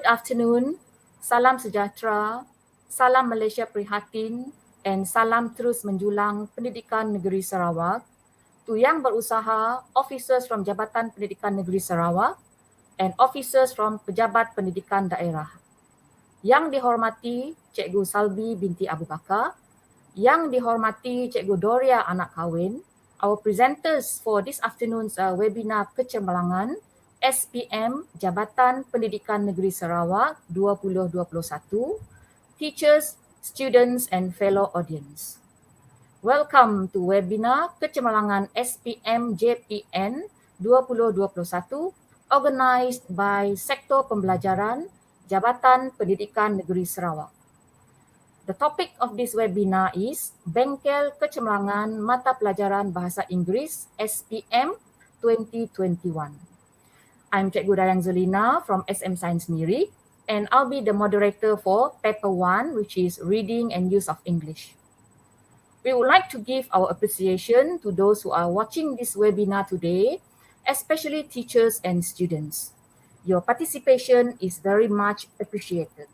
afternoon, salam sejahtera, salam Malaysia prihatin, and salam terus menjulang Pendidikan Negeri Sarawak to yang berusaha, officers from Jabatan Pendidikan Negeri Sarawak, and officers from Pejabat Pendidikan Daerah. Yang dihormati Cikgu Salbi binti Abu Bakar, yang dihormati Cikgu Doria anak kahwin, our presenters for this afternoon's webinar Kecemerlangan, SPM Jabatan Pendidikan Negeri Sarawak 2021, teachers, students and fellow audience. Welcome to webinar Kecemerlangan SPM JPN 2021 organized by Sektor Pembelajaran Jabatan Pendidikan Negeri Sarawak. The topic of this webinar is Bengkel Kecemerlangan Mata Pelajaran Bahasa Inggeris SPM 2021. I'm Cikgu Dayang Zulina from SM Sains Negeri, and I'll be the moderator for Paper 1, which is Reading and Use of English. We would like to give our appreciation to those who are watching this webinar today, especially teachers and students. Your participation is very much appreciated.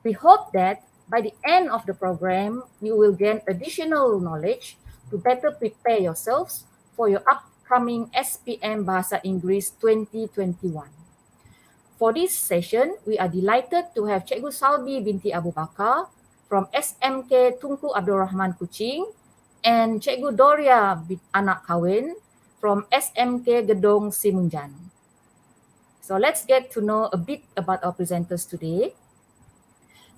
We hope that by the end of the program, you will gain additional knowledge to better prepare yourselves for your upcoming SPM Bahasa Inggeris 2021. For this session, we are delighted to have Cikgu Salbi binti Abu Bakar from SMK Tunku Abdul Rahman Kuching and Cikgu Doria anak kahwin from SMK Gedong Simunjan. So let's get to know a bit about our presenters today.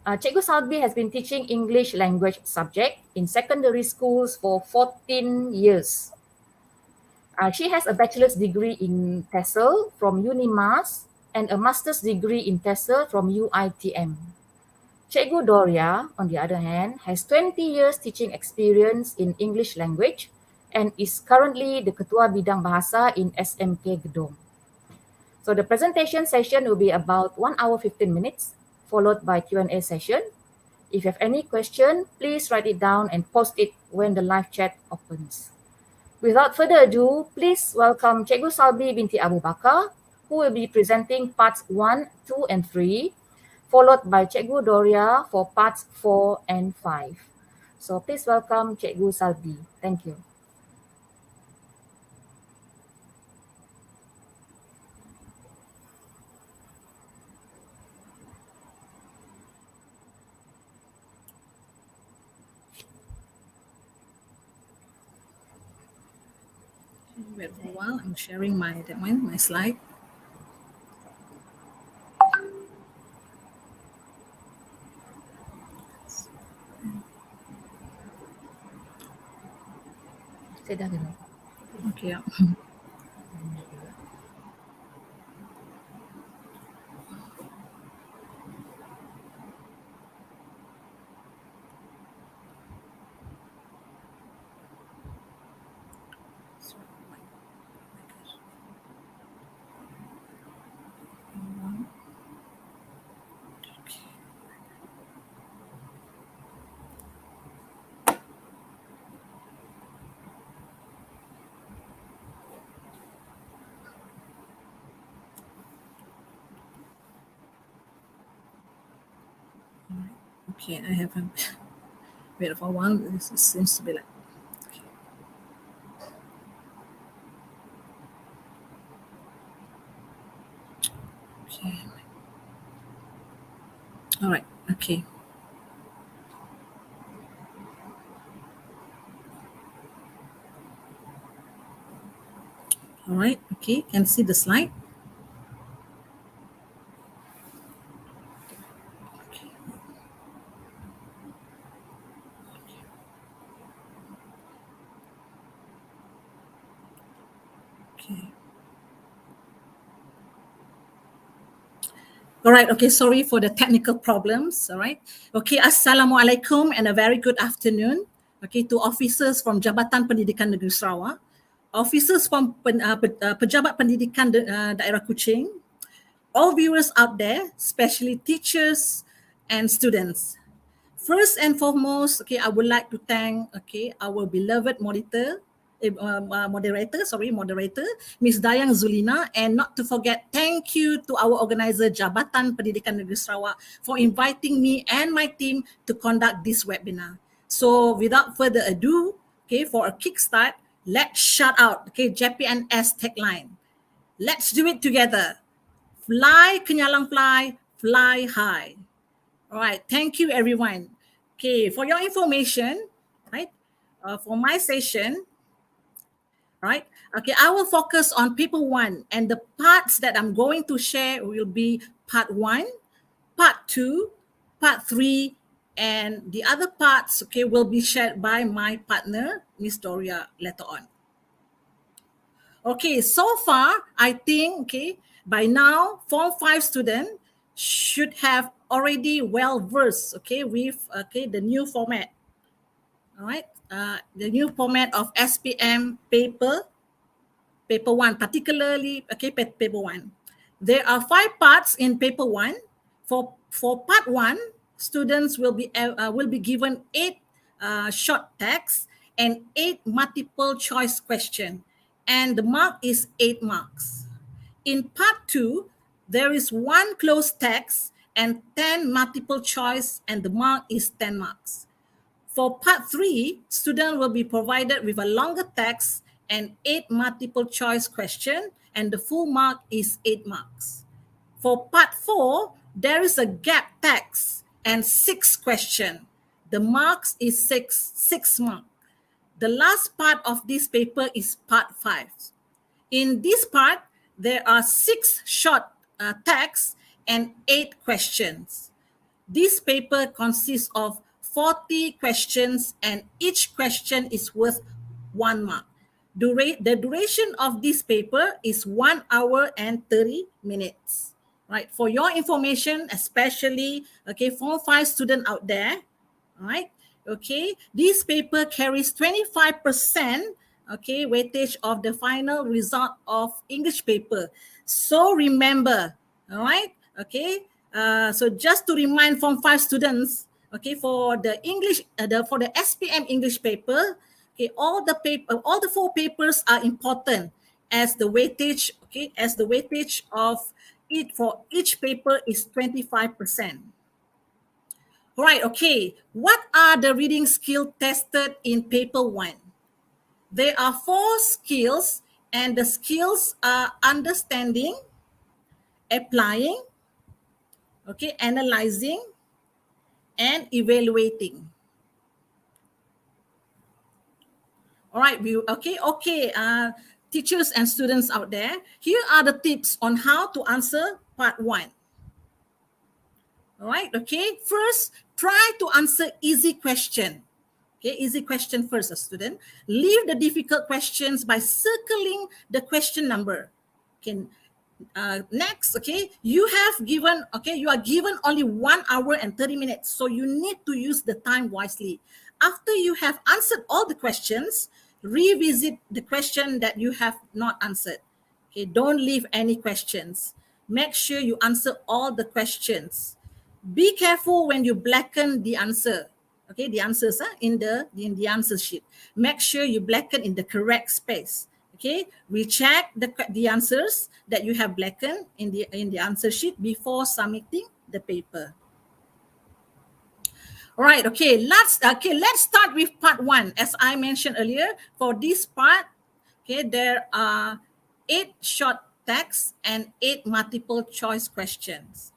Cikgu Salbi has been teaching English language subject in secondary schools for 14 years. She has a bachelor's degree in TESOL from UNIMAS and a master's degree in TESOL from UITM. Cikgu Doria, on the other hand, has 20 years teaching experience in English language and is currently the Ketua Bidang Bahasa in SMK Gedong. So the presentation session will be about 1 hour 15 minutes, followed by Q&A session. If you have any question, please write it down and post it when the live chat opens. Without further ado, please welcome Cikgu Salbi binti Abu Bakar, who will be presenting parts 1, 2, and 3, followed by Cikgu Doria for parts 4 and 5. So please welcome Cikgu Salbi. Thank you. Wait for a while. I'm sharing my slide. Okay. Yeah. Okay, I have a wait for a while. This seems to be like. Okay. All right. Okay. All right. Okay. Can see the slide. All right, okay, sorry for the technical problems, all right. Okay, Assalamualaikum and a very good afternoon, okay, to officers from Jabatan Pendidikan Negeri Sarawak, officers from Pejabat Pendidikan Daerah Kuching, all viewers out there, especially teachers and students. First and foremost, okay, I would like to thank, okay, our beloved monitor, moderator, Ms. Dayang Zulina, and not to forget, thank you to our organizer Jabatan Pendidikan Negeri Sarawak for inviting me and my team to conduct this webinar. So without further ado, okay, for a kickstart, let's shout out, okay, JPNS tagline. Let's do it together. Fly, Kenyalang fly, fly high. All right, thank you everyone. Okay, for your information, right, for my session, right, okay, I will focus on paper 1, and the parts that I'm going to share will be part 1, part 2, part 3, and the other parts, okay, will be shared by my partner, Miss Doria, later on. Okay, so far, I think, okay, by now, Form 5 student should have already well versed, okay, with, okay, the new format, all right, the new format of SPM paper 1, particularly, okay, paper 1. There are 5 parts in paper 1. For part 1, students will be given 8 short text and 8 multiple choice question, and the mark is 8 marks. In part 2, there is 1 closed text and 10 multiple choice, and the mark is 10 marks. For part 3, students will be provided with a longer text and 8 multiple choice question, and the full mark is 8 marks. For part 4, there is a gap text and 6 question. The marks is 6 marks. The last part of this paper is part 5. In this part, there are 6 short texts and 8 questions. This paper consists of 40 questions, and each question is worth 1 mark. The duration of this paper is 1 hour and 30 minutes. Right? For your information, especially, okay, Form 5 student out there, right? Okay, this paper carries 25%, okay, weightage of the final result of English paper. So remember, all right, okay, so just to remind Form 5 students, okay, for the English, for the SPM English paper, okay, all the 4 papers are important, as the weightage, okay, as the weightage of it for each paper is 25%. All right, okay. What are the reading skills tested in paper 1? There are 4 skills, and the skills are understanding, applying, okay, analyzing, and evaluating. All right, teachers and students out there, here are the tips on how to answer part 1. All right, okay. First, try to answer easy question. Okay, easy question first, student. Leave the difficult questions by circling the question number. Okay. Next, okay, you are given only 1 hour and 30 minutes, so you need to use the time wisely. After you have answered all the questions, revisit the question that you have not answered. Okay, don't leave any questions. Make sure you answer all the questions. Be careful when you blacken the answer. Okay, the answers in the answer sheet. Make sure you blacken in the correct space. Okay, recheck the answers that you have blackened in the answer sheet before submitting the paper. All right, okay, let's start with part 1. As I mentioned earlier, for this part, okay, there are 8 short texts and 8 multiple choice questions.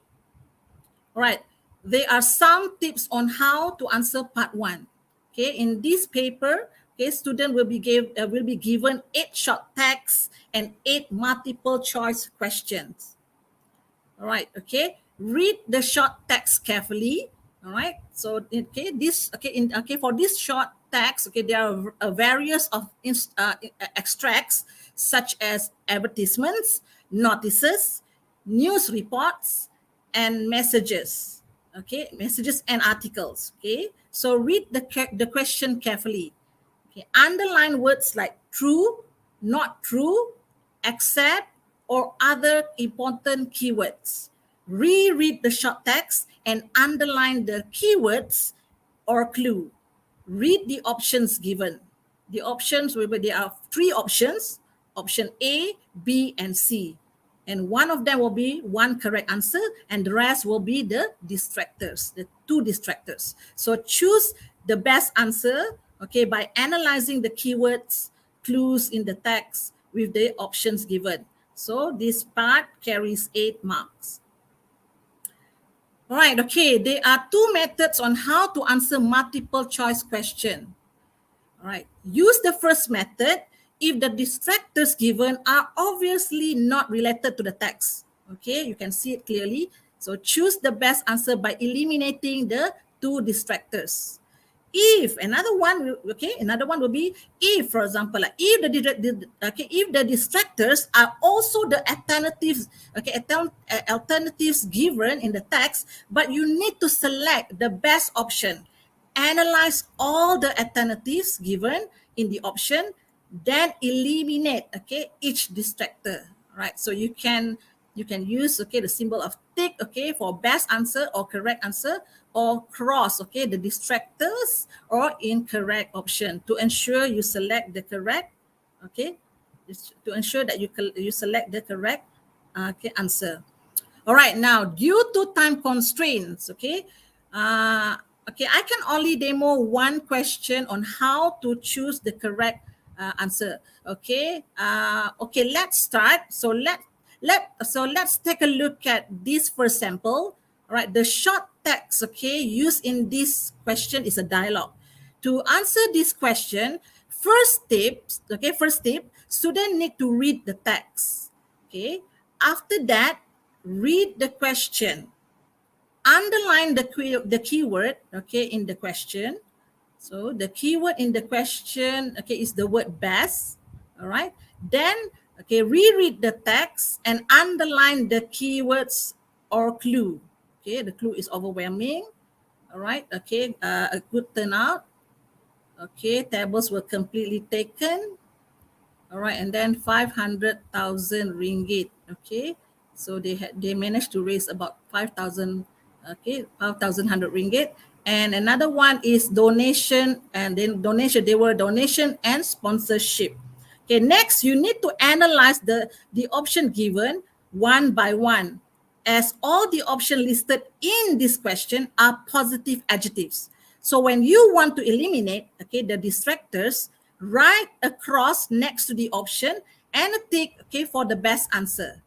All right, there are some tips on how to answer part 1. Okay, in this paper, okay, student will be given 8 short texts and 8 multiple choice questions. All right, okay, read the short text carefully. All right, so for this short text, okay, there are various of extracts such as advertisements, notices, news reports, and messages. Okay, messages and articles. Okay, so read the question carefully. Okay, underline words like true, not true, except, or other important keywords. Reread the short text and underline the keywords or clue. Read the options given. The options will be, there are 3 options, option A, B, and C. And one of them will be one correct answer, and the rest will be the distractors, the 2 distractors. So choose the best answer, okay, by analyzing the keywords, clues in the text with the options given. So this part carries 8 marks. All right, okay, there are 2 methods on how to answer multiple choice question. All right, use the first method if the distractors given are obviously not related to the text. Okay, you can see it clearly. So choose the best answer by eliminating the 2 distractors. If another one will be if, for example, like if if the distractors are also the alternatives, alternatives given in the text, but you need to select the best option. Analyze all the alternatives given in the option, then eliminate each distractor. Right, so you can use the symbol of tick for best answer or correct answer, or cross the distractors or incorrect option to ensure you select the correct to ensure that you select the correct answer. All right, now due to time constraints, I can only demo one question on how to choose the correct answer. Let's start. So let's take a look at this first sample. All right, the short text used in this question is a dialogue. To answer this question, first tip, student need to read the text. After that, read the question, underline the keyword in the question. So the keyword in the question is the word best. All right, then reread the text and underline the keywords or clue. The clue is overwhelming. All right, a good turnout. Tables were completely taken. All right, and then 500,000 ringgit. So they managed to raise about 5,000 ringgit. And another one is donation, and then they were donation and sponsorship. Next you need to analyze the option given one by one, as all the options listed in this question are positive adjectives. So when you want to eliminate the distractors, write a cross next to the option and a tick for the best answer.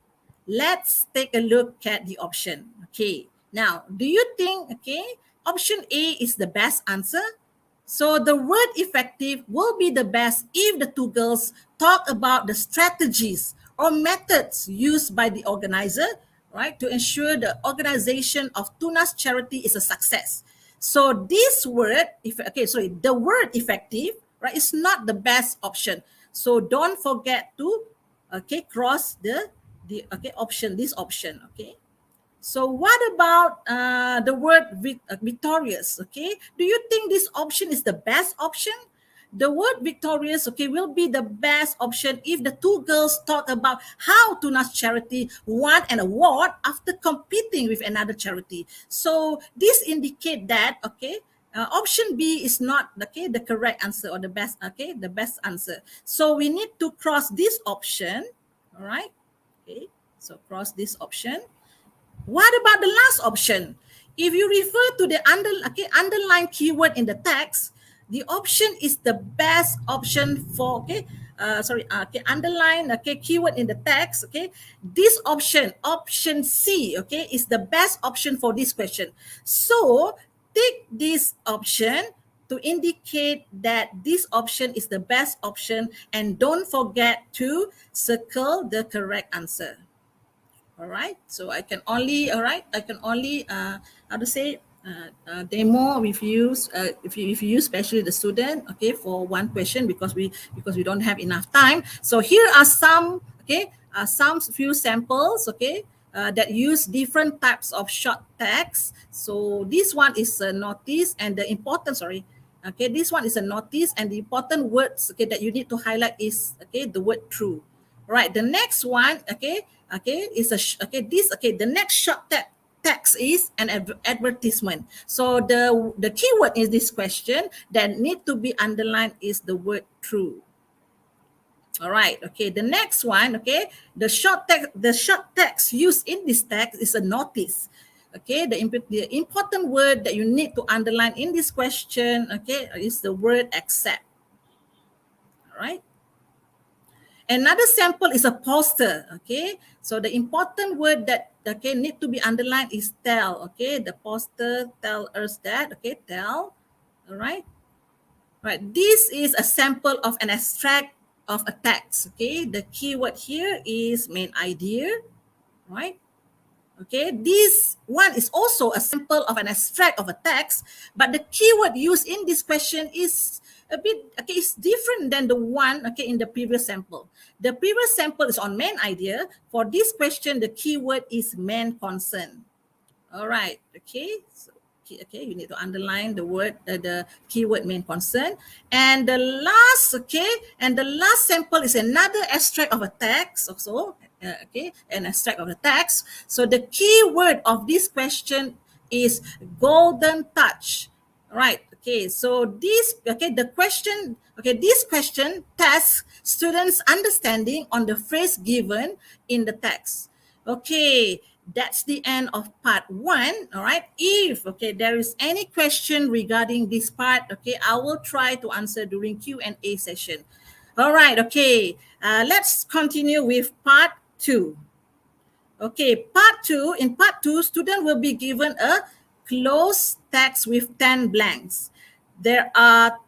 Let's take a look at the option. Now do you think option A is the best answer? So the word effective will be the best if the 2 girls talk about the strategies or methods used by the organizer, right, to ensure the organization of Tuna's charity is a success. So this word, the word effective, right, is not the best option. So don't forget to cross the option, this option. So what about the word victorious? Do you think this option is the best option? The word victorious will be the best option if the 2 girls talk about how Tuna's charity won an award after competing with another charity. So this indicate that option B is not the correct answer or the best answer. So we need to cross this option. All right. So cross this option. What about the last option? If you refer to the underlined keyword in the text, the option is the best option for underline keyword in the text. This option C is the best option for this question. So take this option to indicate that this option is the best option, and don't forget to circle the correct answer. All right, so I can only demo with you if you use especially the student for one question, because we don't have enough time. So here are some some few samples that use different types of short text. So this one is a notice, and the important this one is a notice, and the important words that you need to highlight is the word true. All right, the next one is the next short text text is an advertisement. So the keyword in this question that need to be underlined is the word true. All right, okay, the next one, okay, the short text used in this text is a notice. Okay, the important word that you need to underline in this question, okay, is the word accept. All right. Another sample is a poster. Okay, so the important word that need to be underlined is tell. Okay, the poster tell us that. Okay, tell. All right. Right. This is a sample of an extract of a text. Okay, the keyword here is main idea. Right. Okay, this one is also a sample of an extract of a text, but the keyword used in this question is a bit, okay, it's different than the one, okay, in the previous sample. The previous sample is on main idea. For this question, the keyword is main concern. All right, okay. So, okay, you need to underline the word, the keyword main concern. And the last sample is another extract of a text also. Okay, an extract of the text. So the keyword of this question is golden touch. All right. Okay. So this this question tests students' understanding on the phrase given in the text. Okay, that's the end of part 1. All right, if there is any question regarding this part, okay, I will try to answer during Q&A session. All right, okay, let's continue with part 2. Okay, in part 2, student will be given a closed text with 10 blanks. There are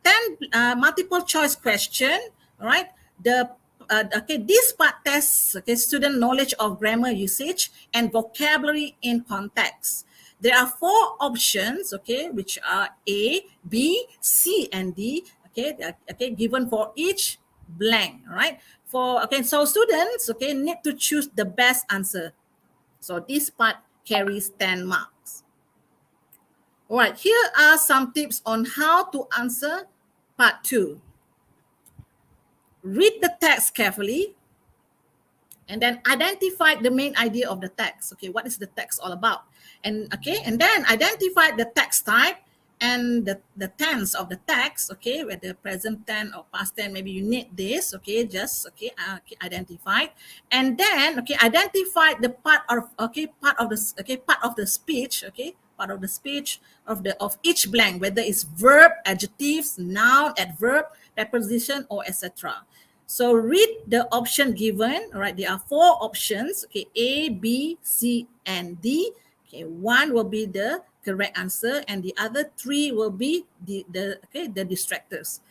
10 multiple choice question. All right, this part tests student knowledge of grammar usage and vocabulary in context. There are 4 options, okay, which are A, B, C, and D. Given for each blank. All right, so students need to choose the best answer. So this part carries 10 marks. All right, here are some tips on how to answer part 2. Read the text carefully and then identify the main idea of the text. Okay, what is the text all about? And then identify the text type and the tense of the text. Okay, whether present tense or past tense, maybe you need this. Okay, just identify, and then identify the part of the speech. Okay, part of the speech of each blank, whether it's verb, adjectives, noun, adverb, preposition, or etc. So read the option given. All right, there are 4 options. Okay, A, B, C, and D. Okay, 1 will be the correct answer, and the other 3 will be the distractors.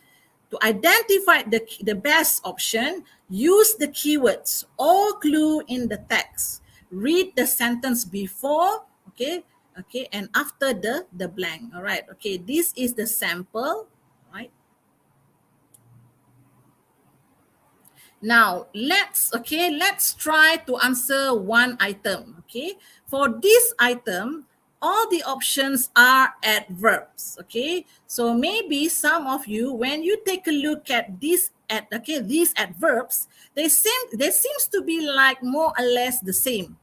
To identify the best option, use the keywords or clue in the text. Read the sentence before, and after the blank. All right, okay, this is the sample, right? Now let's try to answer one item. Okay, for this item, all the options are adverbs. Okay, so maybe some of you, when you take a look at these adverbs, they seems to be like more or less the same.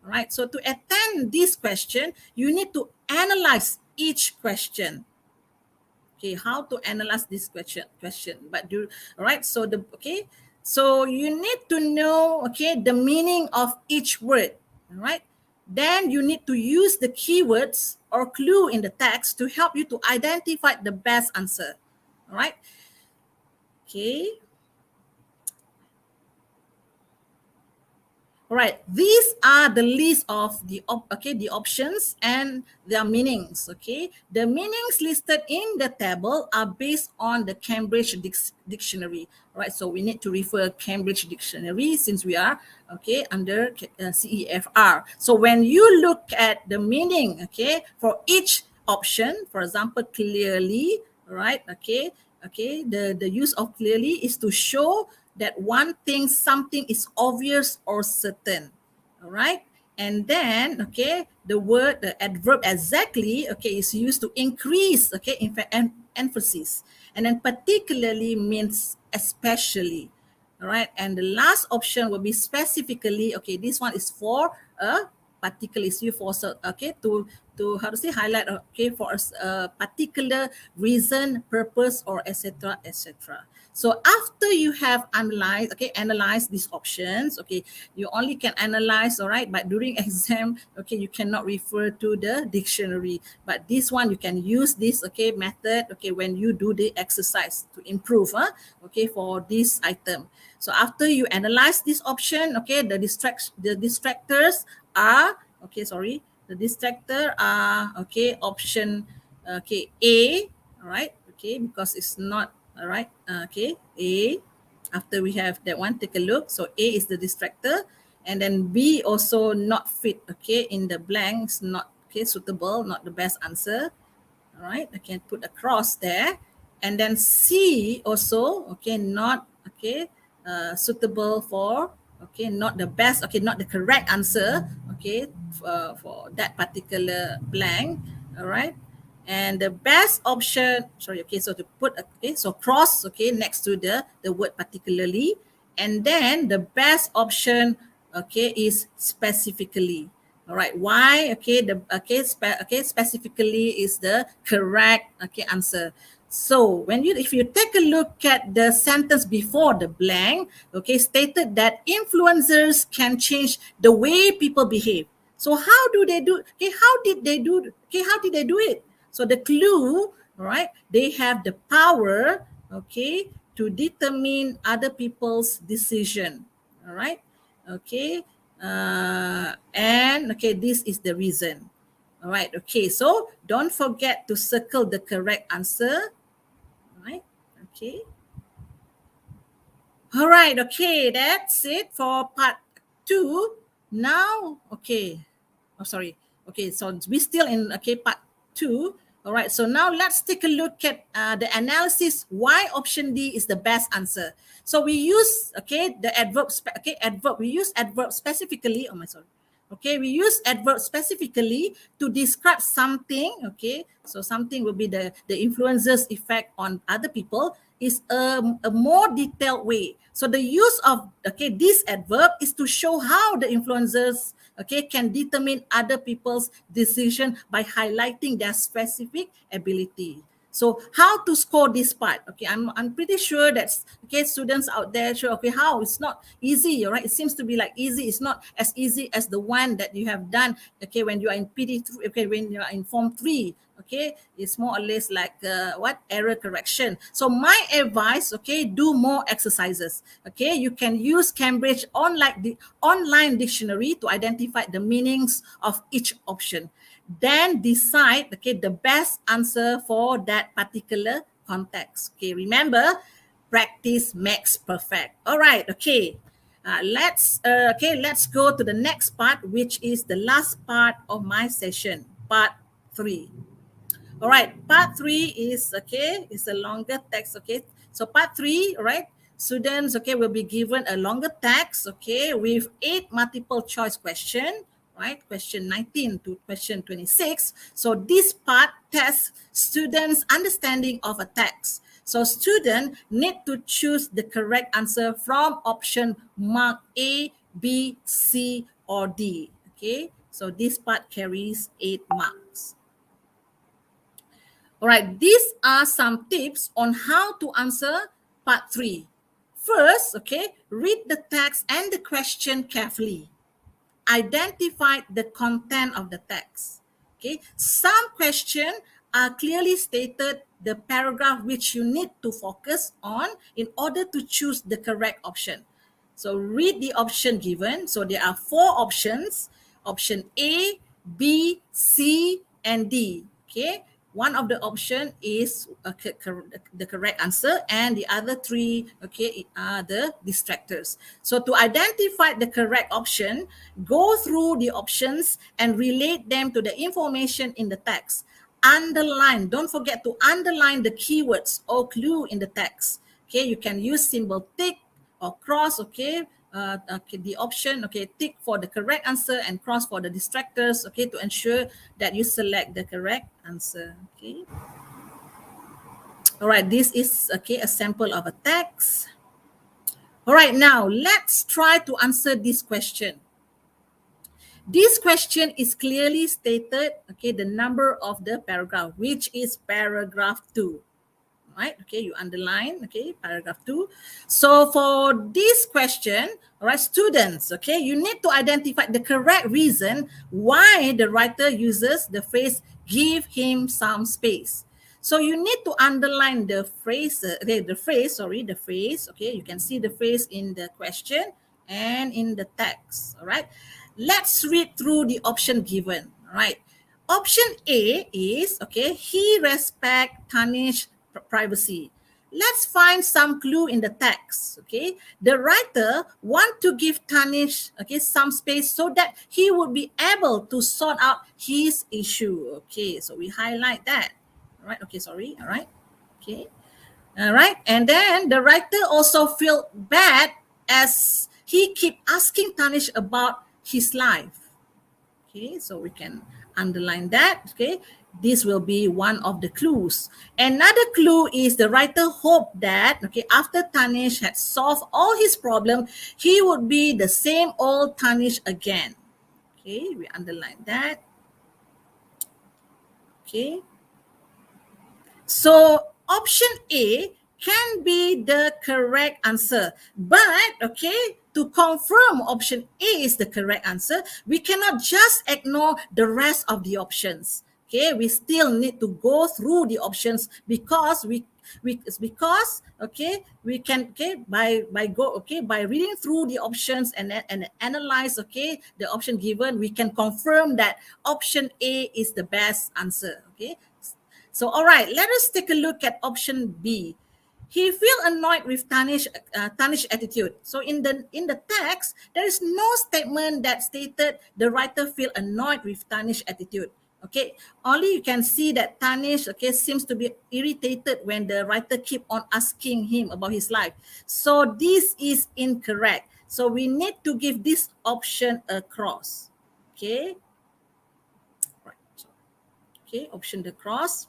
All right, so to attend this question, you need to analyze each question. Okay, how to analyze this question? All right, so so you need to know the meaning of each word. All right, then you need to use the keywords or clue in the text to help you to identify the best answer. All right, okay. All right, these are the list of the options and their meanings. Okay, the meanings listed in the table are based on the Cambridge Dictionary. All right, so we need to refer Cambridge Dictionary since we are under CEFR. So when you look at the meaning, for each option, for example, clearly, right? The use of clearly is to show that one thing, something is obvious or certain. All right, and then the adverb exactly is used to increase emphasis, and then particularly means especially. All right, and the last option will be specifically. This one is for a particular is used for to how to say highlight for a particular reason, purpose, or etc. etc. So after you have analyze these options, you only can analyze, all right, but during exam, you cannot refer to the dictionary. But this one you can use this method when you do the exercise to improve for this item. So after you analyze this option, the distractors are the distractor are option A, all right, because it's not all right, A. After we have that one, take a look. So A is the distractor, and then B also not fit in the blanks, not suitable, not the best answer. All right, I can put a cross there. And then C also not suitable for not the best, not the correct answer for that particular blank. All right, and the best option, so to put so cross next to the word particularly, and then the best option is specifically. All right, why specifically is the correct answer. So if you take a look at the sentence before the blank, stated that influencers can change the way people behave. So how do they do? How did they do? How did they do it? So the clue, right? They have the power, to determine other people's decision. All right, and this is the reason. All right, so don't forget to circle the correct answer. All right, all right, that's it for part 2. Now, so we still in part 2. All right, so now let's take a look at the analysis why option D is the best answer. So we use the adverb we use adverb specifically. We use adverb specifically to describe something. So something will be the influencer's effect on other people is a more detailed way. So the use of this adverb is to show how the influencers can determine other people's decision by highlighting their specific ability. So how to score this part? I'm pretty sure that students out there sure how it's not easy, all right? It seems to be like easy. It's not as easy as the one that you have done when you are in PD3, when you are in Form 3. It's more or less like error correction. So my advice, do more exercises. You can use Cambridge online dictionary to identify the meanings of each option. Then decide the best answer for that particular context. Remember, practice makes perfect. All right, let's go to the next part, which is the last part of my session, part 3. All right, part 3 is a longer text. So part 3, all right, students will be given a longer text with 8 multiple choice question, right? Question 19 to question 26. So this part tests students' understanding of a text. So students need to choose the correct answer from option marked A, B, C, or D. So this part carries 8 marks. All right, these are some tips on how to answer part 3. First, read the text and the question carefully. Identify the content of the text. Some questions are clearly stated the paragraph which you need to focus on in order to choose the correct option. So read the option given. So there are 4 options. Option A, B, C, and D. One of the option is the correct answer, and the other 3 are the distractors. So to identify the correct option, go through the options and relate them to the information in the text. Underline, don't forget to underline the keywords or clue in the text. You can use symbol tick or cross, the option, tick for the correct answer and cross for the distractors, to ensure that you select the correct answer. All right, this is a sample of a text. All right, now let's try to answer this question. This question is clearly stated, okay, the number of the paragraph, which is paragraph 2. Right, okay, you underline, okay, paragraph 2. So for this question, all right, students, okay, you need to identify the correct reason why the writer uses the phrase give him some space. So you need to underline the phrase, the phrase, okay, you can see the phrase in the question and in the text. All right, let's read through the option given. All right, option A is, okay, he respect Tanish's privacy. Let's find some clue in the text. Okay, the writer want to give Tanish, okay, some space so that he would be able to sort out his issue. Okay, so we highlight that. All right. Okay. Sorry. All right. Okay. All right. And then the writer also feel bad as he keep asking Tanish about his life. Okay, so we can underline that. Okay, this will be one of the clues. Another clue is the writer hoped that, okay, after Tanish had solved all his problem, he would be the same old Tanish again. Okay, we underline that. Okay, so option A can be the correct answer. But, okay, to confirm option A is the correct answer, we cannot just ignore the rest of the options. Okay, we still need to go through the options because we can, okay, by reading through the options and analyze, okay, the option given, we can confirm that option A is the best answer. Okay, so, all right, let us take a look at option B. He feel annoyed with Tanish attitude. So in the text, there is no statement that stated the writer feel annoyed with Tanish attitude. Okay, only you can see that Tanish, okay, seems to be irritated when the writer keep on asking him about his life. So this is incorrect. So we need to give this option a cross. Okay, right. Okay, option the cross.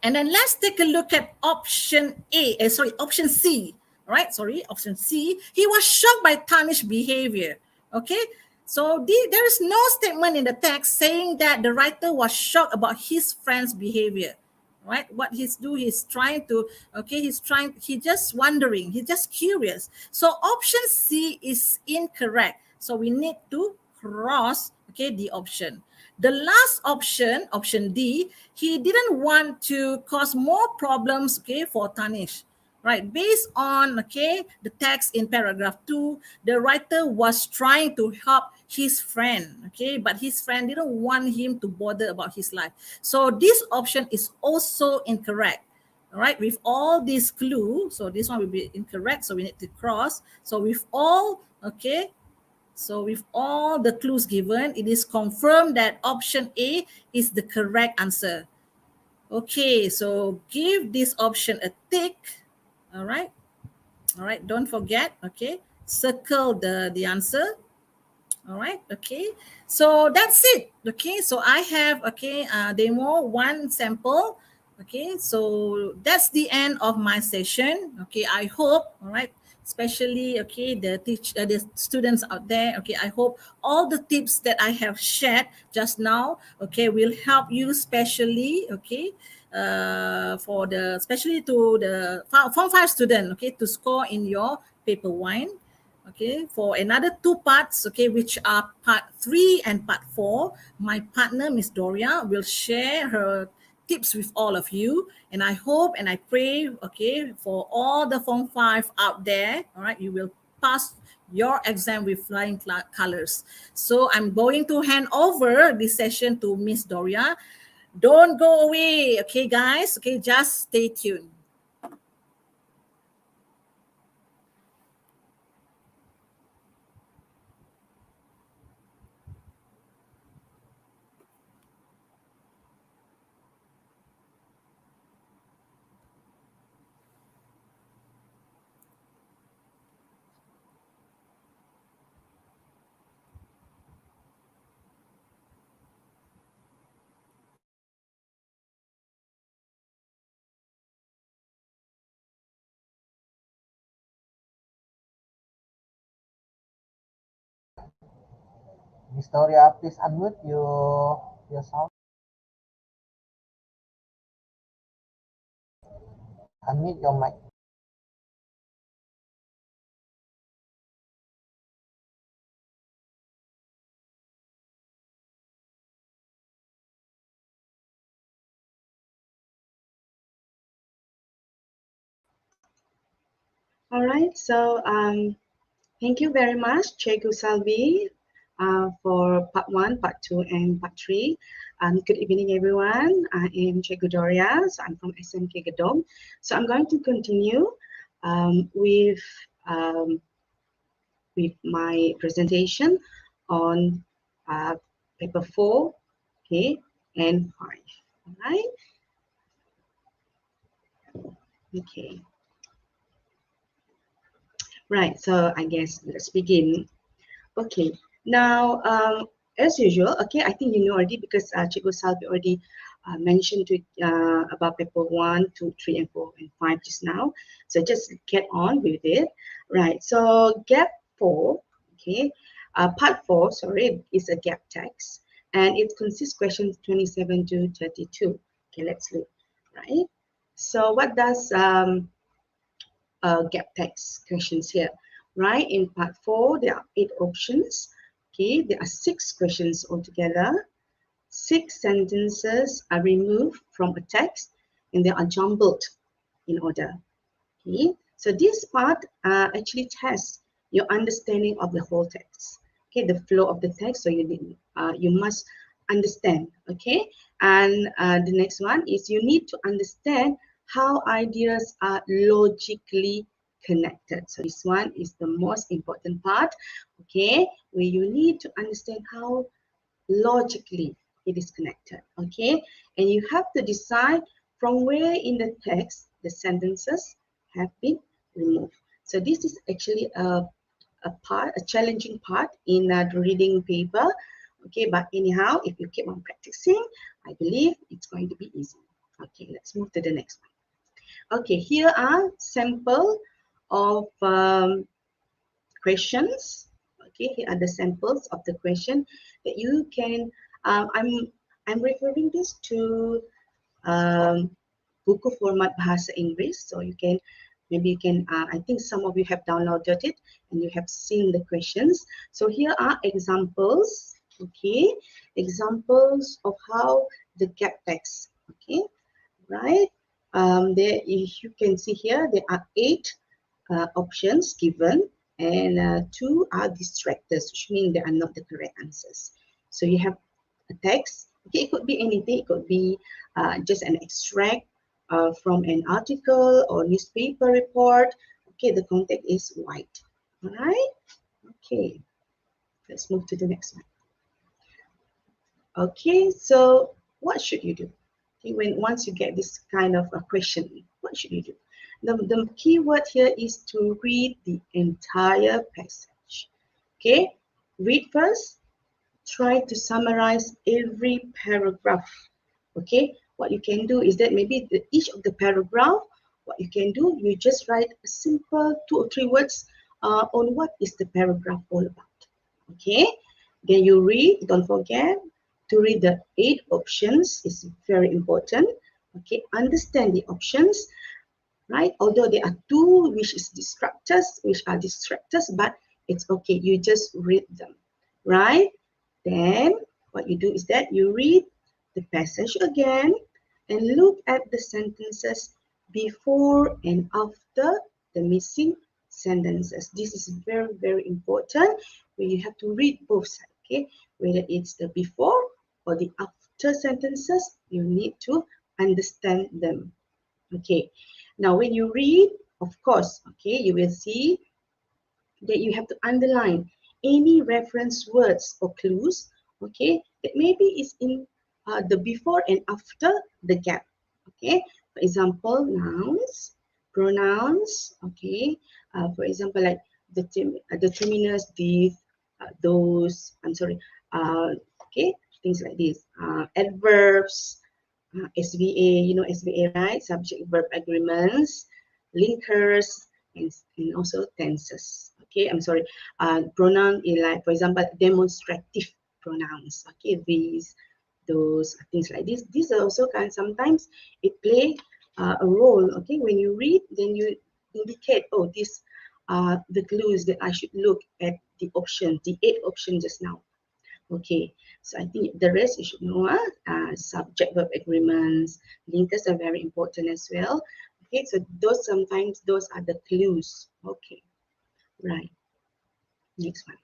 And then let's take a look at option C. All right, sorry, option C. He was shocked by Tanish's behavior. Okay, so there is no statement in the text saying that the writer was shocked about his friend's behavior. Right, what he's trying to, okay, he's just wondering, he's just curious. So option C is incorrect. So we need to cross, okay, the option. The last option, option D, he didn't want to cause more problems, okay, for Tanish. Right, based on, okay, the text in paragraph 2, the writer was trying to help his friend, okay, but his friend didn't want him to bother about his life. So this option is also incorrect. All right, with all these clues, so this one will be incorrect, so we need to cross. So with all, okay, so with all the clues given, it is confirmed that option A is the correct answer. Okay, so give this option a tick. All right. All right, don't forget, okay, circle the answer. All right, okay, so that's it. Okay, so I have, okay, demo one sample. Okay, so that's the end of my session. Okay, I hope, all right, especially, okay, the students out there, okay, I hope all the tips that I have shared just now, okay, will help you, especially, okay, for the, especially to the form 5 student, okay, to score in your paper 1. Okay, for another 2 parts, okay, which are part 3 and part 4, my partner, Miss Doria, will share her tips with all of you. And I hope and I pray, okay, for all the Form 5 out there, all right, you will pass your exam with flying colors. So I'm going to hand over this session to Miss Doria. Don't go away, okay, guys, okay, just stay tuned. Victoria, please unmute your sound. Unmute your mic. All right, so thank you very much, Cikgu Salvi, for part 1, part 2, and part 3. Good evening, everyone. I am Cikgu Doria, so I'm from SMK Gedong. So I'm going to continue with my presentation on paper 4, okay, and 5. All right, okay. Right, so I guess let's begin. Okay, now as usual, okay, I think you know already because Cikgu Salvi already mentioned to about paper 1, 2, 3, and 4, and 5 just now. So just get on with it. Right, so gap 4, okay, part 4, sorry, is a gap text, and it consists questions 27 to 32. Okay, let's look, right? So what does gap text questions here, right? In part 4, there are 8 options. Okay, there are 6 questions altogether. 6 sentences are removed from a text and they are jumbled in order. Okay, so this part actually tests your understanding of the whole text. Okay, the flow of the text. So you must understand. Okay, and the next one is you need to understand how ideas are logically connected. So this one is the most important part. Okay, where you need to understand how logically it is connected. Okay, and you have to decide from where in the text the sentences have been removed. So this is actually a challenging part in the reading paper. Okay, but anyhow, if you keep on practicing, I believe it's going to be easy. Okay, let's move to the next one. Okay, here are sample of questions. Okay, here are the samples of the question that you can. I'm referring this to buku format bahasa Inggris, so you can maybe you can. I think some of you have downloaded it and you have seen the questions. So here are examples. Okay, examples of how the gap text. Okay, right. There, if you can see here, there are 8 options given, and 2 are distractors, which means they are not the correct answers. So you have a text. Okay, it could be anything. It could be just an extract from an article or newspaper report. Okay, the context is white. All right. Okay, let's move to the next one. Okay, so what should you do? Okay, once you get this kind of a question, what should you do? The key word here is to read the entire passage. Okay, read first, try to summarize every paragraph. Okay, what you can do is that maybe each of the paragraph, what you can do, you just write a simple 2 or 3 words on what is the paragraph all about. Okay, then you read, don't forget to read the 8 options is very important. Okay, understand the options, right? Although there are 2 which are distractors, but it's okay, you just read them, right? Then what you do is that you read the passage again and look at the sentences before and after the missing sentences. This is very, very important where you have to read both sides, okay? Whether it's the before or the after sentences, you need to understand them. Okay, now when you read, of course, okay, you will see that you have to underline any reference words or clues, okay, that maybe is in the before and after the gap. Okay, for example, nouns, pronouns, okay, for example, like the terminus, these, those, I'm sorry, okay, things like this, adverbs, SVA, you know SVA, right? Subject verb agreements, linkers, and also tenses. Okay, I'm sorry. Pronoun in, like, for example, demonstrative. pronouns. Okay, these, those, things like this. These are also sometimes it play a role. Okay, when you read, then you indicate, oh, these are the clues that I should look at the option, the 8 options just now. Okay, so I think the rest you should know. Subject verb agreements, linkers are very important as well. Okay, so those sometimes those are the clues. Okay, right. Next one.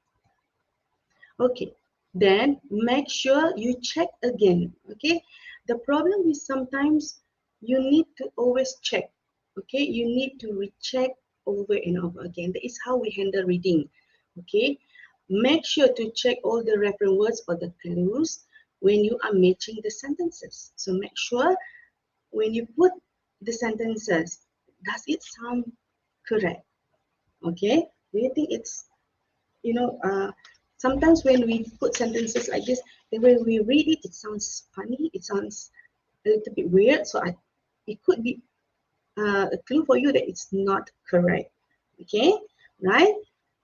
Okay, then make sure you check again. Okay, the problem is sometimes you need to always check. Okay, you need to recheck over and over again. That is how we handle reading. Okay, make sure to check all the reference words or the clues when you are matching the sentences. So make sure when you put the sentences, does it sound correct? Okay, do you think it's, you know, sometimes when we put sentences like this, then when we read it, it sounds funny, it sounds a little bit weird. So it could be a clue for you that it's not correct. Okay, right?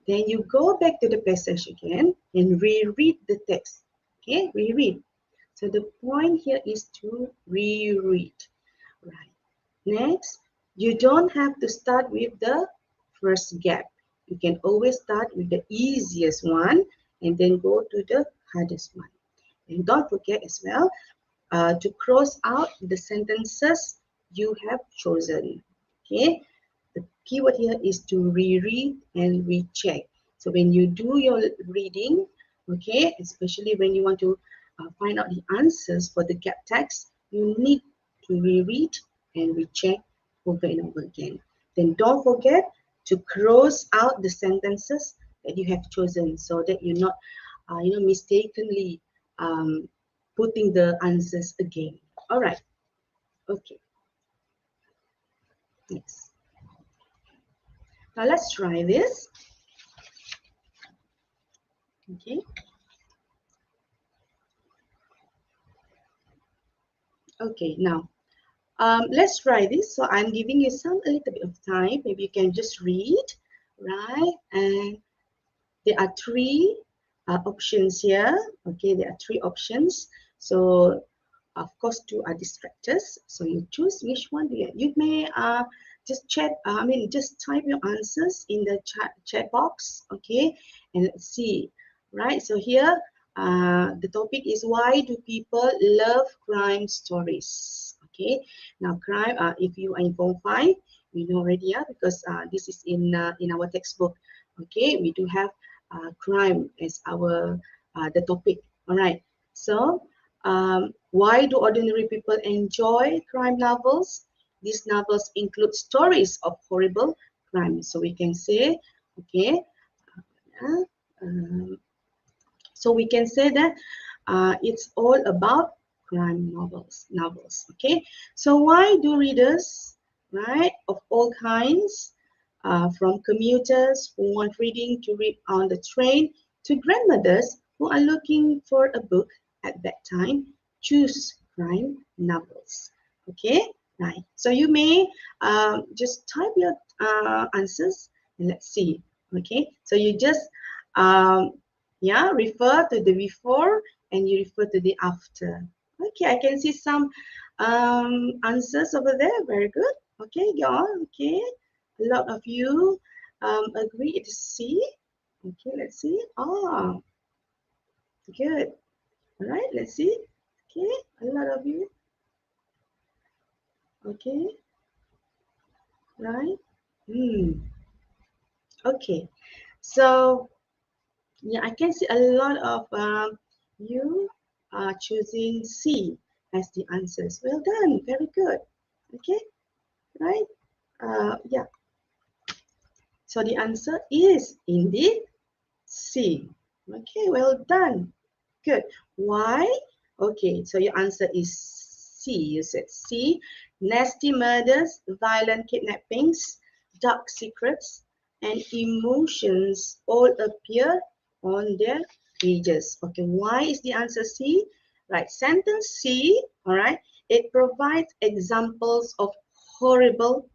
Then you go back to the passage again and reread the text. Okay, reread. So the point here is to reread. Right. Next, you don't have to start with the first gap. You can always start with the easiest one and then go to the hardest one. And don't forget as well to cross out the sentences you have chosen. Okay, the keyword here is to reread and recheck. So when you do your reading, okay, especially when you want to find out the answers for the gap text, you need to reread and recheck over and over again. Then don't forget to cross out the sentences that you have chosen so that you're not, mistakenly putting the answers again. All right. Okay. Next. Now let's try this. Okay. Okay. Now let's try this. So I'm giving you a little bit of time. Maybe you can just read, right? And there are 3 options here. Okay, there are 3 options. So of course 2 are distractors. So you choose which one do you. You may just chat. Just type your answers in the chat box. Okay, and let's see. Right. So here the topic is, why do people love crime stories? Okay. Now crime. If you are in Form 5, we know already, because this is in our textbook. Okay, we do have crime as our the topic. All right. So why do ordinary people enjoy crime novels? These novels include stories of horrible crime. So we can say, okay, so we can say that it's all about crime novels. Okay. So why do readers, right, of all kinds, from commuters who want reading to read on the train to grandmothers who are looking for a book at that time, choose crime novels? Okay, right. So you may just type your answers and let's see. Okay, so you just refer to the before and you refer to the after. Okay, I can see some answers over there. Very good. Okay, go on. Okay, a lot of you agree it is C. Okay, let's see. Oh, good. All right, let's see. Okay, a lot of you. Okay, right. Okay, so yeah, I can see a lot of you are choosing C as the answers. Well done, very good. Okay, right. Yeah. So the answer is indeed C. Okay, well done. Good. Why? Okay, so your answer is C. You said C. Nasty murders, violent kidnappings, dark secrets, and emotions all appear on their pages. Okay, why is the answer C? Right, sentence C, all right, it provides examples of horrible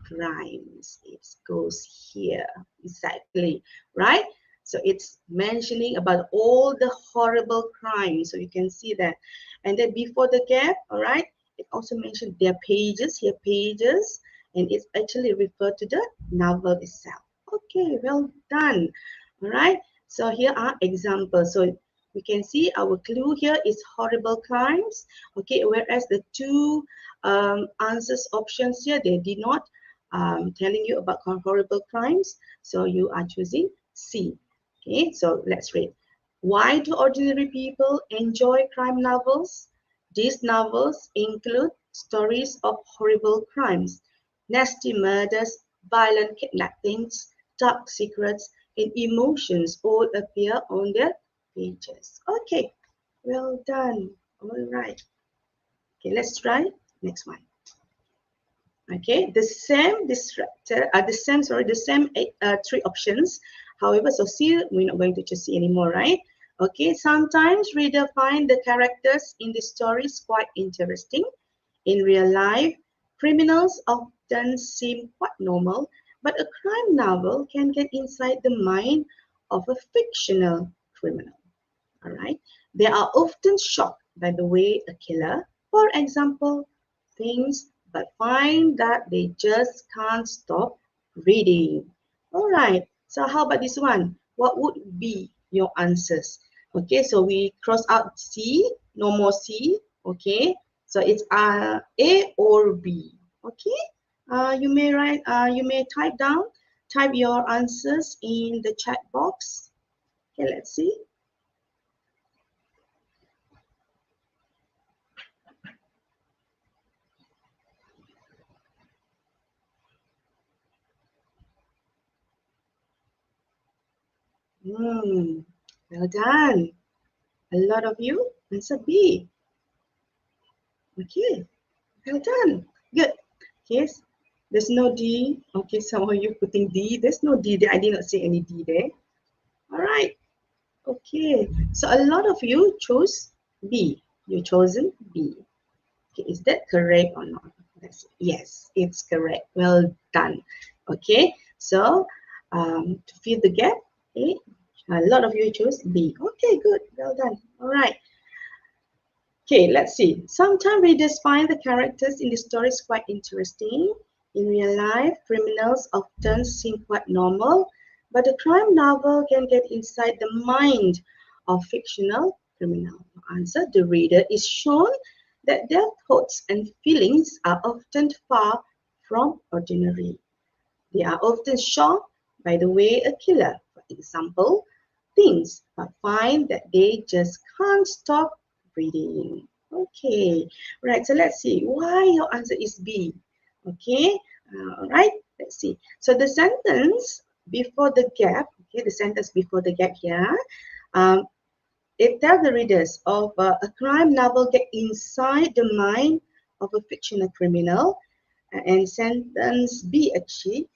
crimes. It goes here, exactly, right? So it's mentioning about all the horrible crimes. So you can see that. And then before the gap, all right, it also mentioned their pages, here pages, and it's actually referred to the novel itself. Okay, well done. All right, so here are examples. So we can see our clue here is horrible crimes. Okay, whereas the two answers options here, they did not telling you about horrible crimes. So you are choosing C. Okay, so let's read. Why do ordinary people enjoy crime novels? These novels include stories of horrible crimes, nasty murders, violent kidnappings, dark secrets, and emotions all appear on their pages. Okay, well done. All right. Okay, let's try next one. Okay, the same three options. However, so C, we're not going to choose C anymore, right? Okay, sometimes reader find the characters in the stories quite interesting. In real life, criminals often seem quite normal, but a crime novel can get inside the mind of a fictional criminal. All right, they are often shocked by the way a killer, for example, thinks, but find that they just can't stop reading. All right, so how about this one? What would be your answers? Okay, so we cross out C, no more C. Okay, so it's A or B. Okay, you may write, you may type your answers in the chat box. Okay, let's see. Well done. A lot of you answer B. Okay, well done. Good. Yes, there's no D. Okay, some of you putting D. There's no D there. I did not see any D there. All right. Okay, so a lot of you chose B. You chosen B. Okay, is that correct or not? Yes, it's correct. Well done. Okay, so to fill the gap, okay, a lot of you chose B. Okay, good. Well done. All right. Okay, let's see. Sometimes readers find the characters in the stories quite interesting. In real life, criminals often seem quite normal, but a crime novel can get inside the mind of fictional criminal. Answer: the reader is shown that their thoughts and feelings are often far from ordinary. They are often shocked by the way a killer, for example, thinks, but find that they just can't stop reading. Okay, right, so let's see why your answer is B. Okay, all right, let's see. So the sentence before the gap, okay, the sentence before the gap here, it tells the readers of a crime novel get inside the mind of a fictional criminal, and sentence B actually,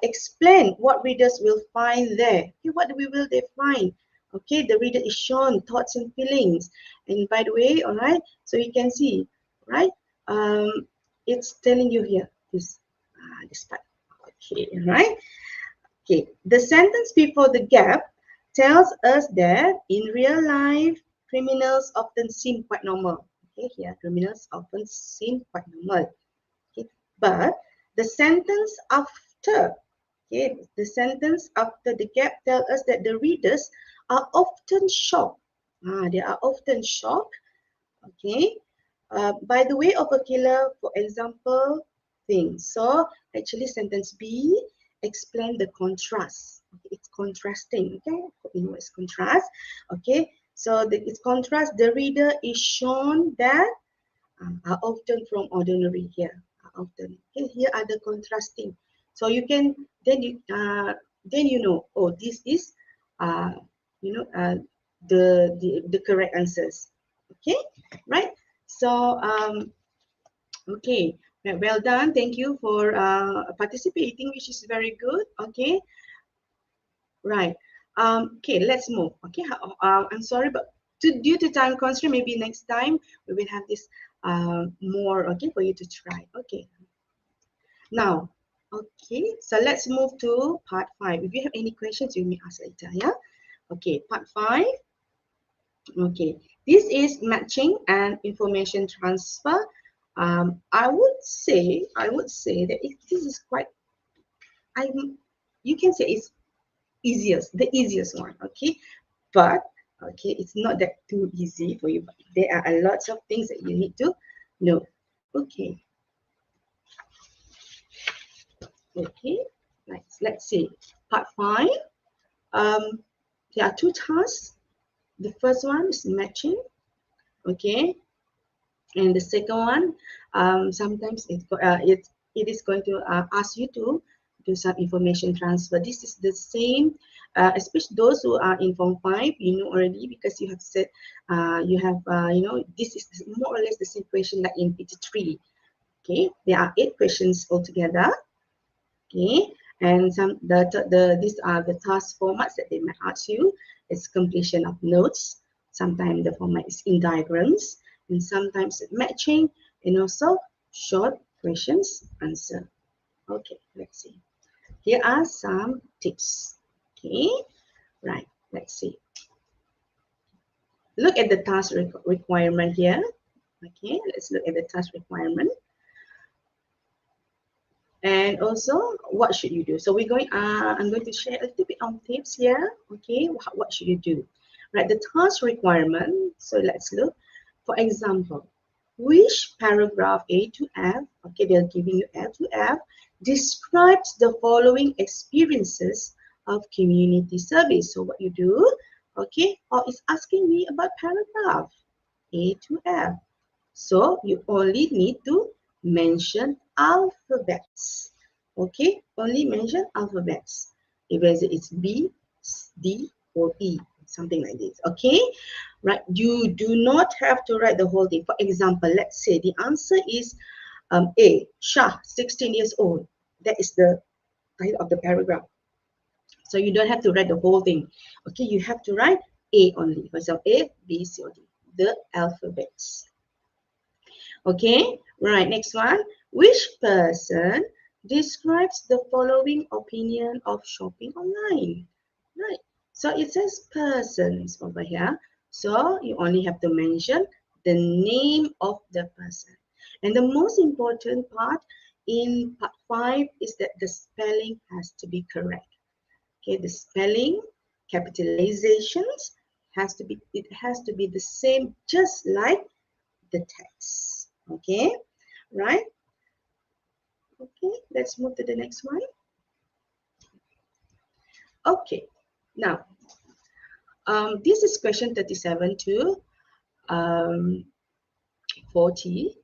explain what readers will find there. Okay, what will they find? Okay, the reader is shown thoughts and feelings. And by the way, all right, so you can see, right? It's telling you here this part. Okay, right? Okay, the sentence before the gap tells us that in real life, criminals often seem quite normal. Okay, here, criminals often seem quite normal. Okay, but the sentence after, okay, the sentence after the gap tells us that the readers are often shocked. They are often shocked, okay, by the way of a killer, for example, things. So actually, sentence B explain the contrast. Okay, it's contrasting. Okay, you know it's contrast. Okay, so it's contrast. The reader is shown that are often from ordinary here. Often. Okay, here are the contrasting. So you can then you know, oh, this is you know the correct answers. Okay, right? So okay, well done. Thank you for participating, which is very good. Okay, right. Okay, let's move. Okay, I'm sorry, but due to time constraint, maybe next time we will have this more, okay, for you to try. Okay. Now, Okay, so let's move to part 5. If you have any questions, you may ask later, yeah? Okay, part 5. Okay, this is matching and information transfer. I would say that this is quite, you can say it's the easiest one, okay? But, okay, it's not that too easy for you, but there are a lot of things that you need to know. Okay, okay, let's see. Part 5, there are 2 tasks. The first one is matching, okay? And the second one, sometimes it is going to ask you to do some information transfer. This is the same, especially those who are in Form 5, you know already, because you have said, this is more or less the same question like in PT3. Okay, there are 8 questions altogether. Okay, and these are the task formats that they might ask you. It's completion of notes. Sometimes the format is in diagrams, and sometimes matching, and also short questions answer. Okay, let's see. Here are some tips. Okay, right. Let's see. Look at the task requirement here. Okay, let's look at the task requirement. And also, what should you do? So I'm going to share a little bit on tips here. Okay, what should you do? Right, the task requirement. So let's look. For example, which paragraph A to F, okay, they're giving you F to F, describes the following experiences of community service. So what you do, okay, or it's asking me about paragraph A to F. So you only need to mention alphabets. Okay, only mention alphabets. Whether it's B, D, or E, something like this. Okay, right? You do not have to write the whole thing. For example, let's say the answer is A, Shah, 16 years old. That is the title of the paragraph. So you don't have to write the whole thing. Okay, you have to write A only. For example, A, B, C, or D. The alphabets. Okay, right, next one. Which person describes the following opinion of shopping online? Right, so it says persons over here. So you only have to mention the name of the person. And the most important part in part 5 is that the spelling has to be correct. Okay, the spelling, capitalizations it has to be the same, just like the text. Okay, right? Okay, let's move to the next one. Okay, now this is question 37 to 40.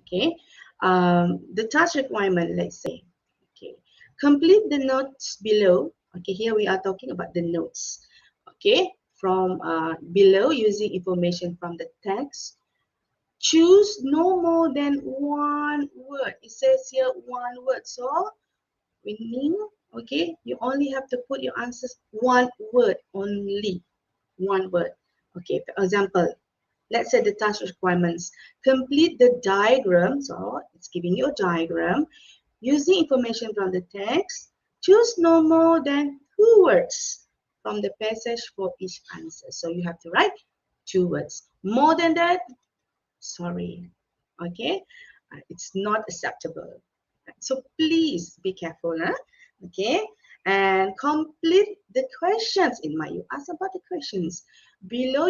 Okay, the task requirement, let's say, okay, complete the notes below. Okay, here we are talking about the notes. Okay, from below using information from the text. Choose no more than one word. It says here one word. So, meaning, okay, you only have to put your answers one word only. One word. Okay, for example, let's say the task requirements. Complete the diagram. So, it's giving you a diagram. Using information from the text, choose no more than 2 words from the passage for each answer. So, you have to write 2 words. More than that, sorry, okay, it's not acceptable. So please be careful, huh? Okay, and complete the questions. In my, you ask about the questions below.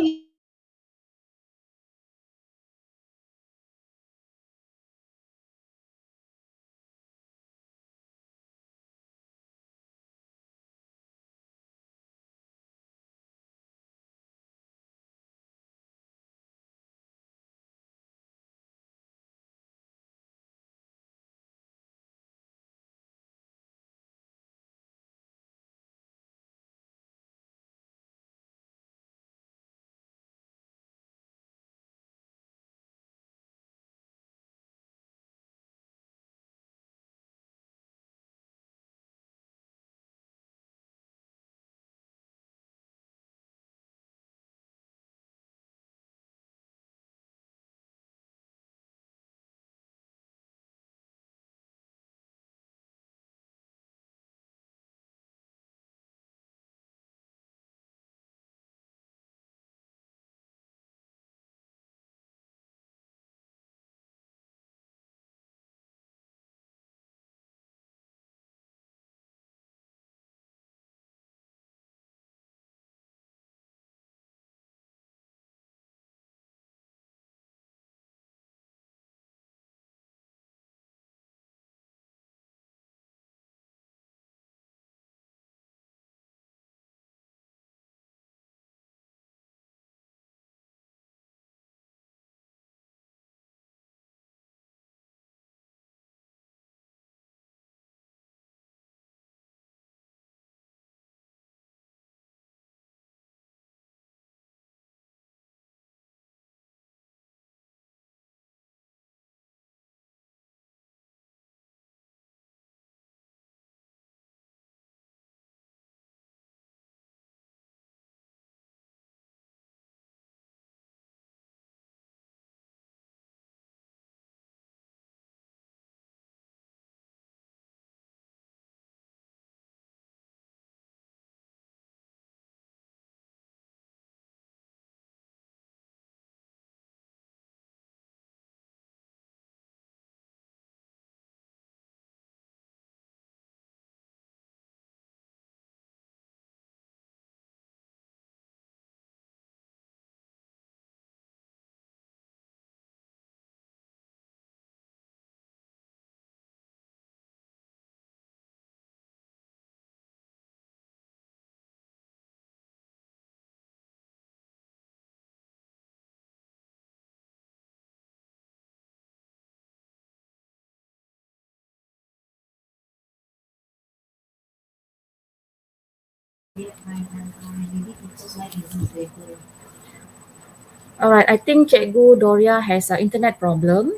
All right, I think Cikgu Doria has an internet problem.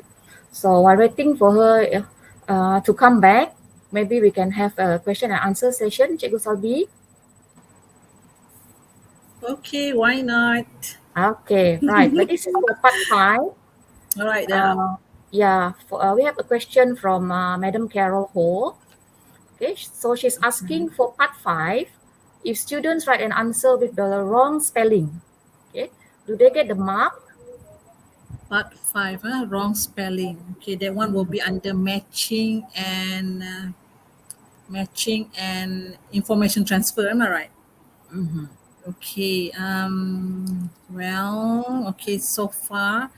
So while waiting for her to come back, maybe we can have a question and answer session, Cikgu Salbi. Okay, why not? Okay, right. But this is for part 5. All right. Yeah, we have a question from Madam Carol Ho. Okay, so she's asking for part 5, if students write an answer with the wrong spelling, okay, do they get the mark? Part 5, wrong spelling. Okay, that one will be under matching and information transfer. Am I right? Mm-hmm. Okay. Well. Okay. So far,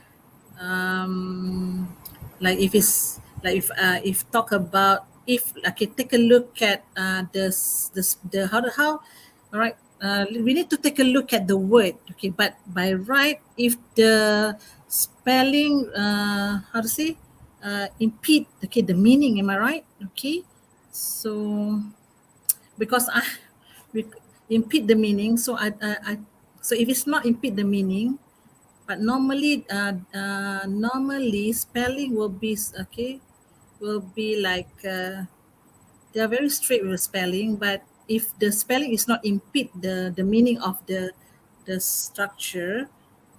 like if talk about if okay, take a look at the how all right, we need to take a look at the word. Okay, but by right, if the spelling how to say impede okay the meaning, am I right? Okay, so because we impede the meaning, so I so if it's not impede the meaning, but normally spelling will be okay, will be like they are very strict with spelling. But if the spelling is not impede the meaning of the structure,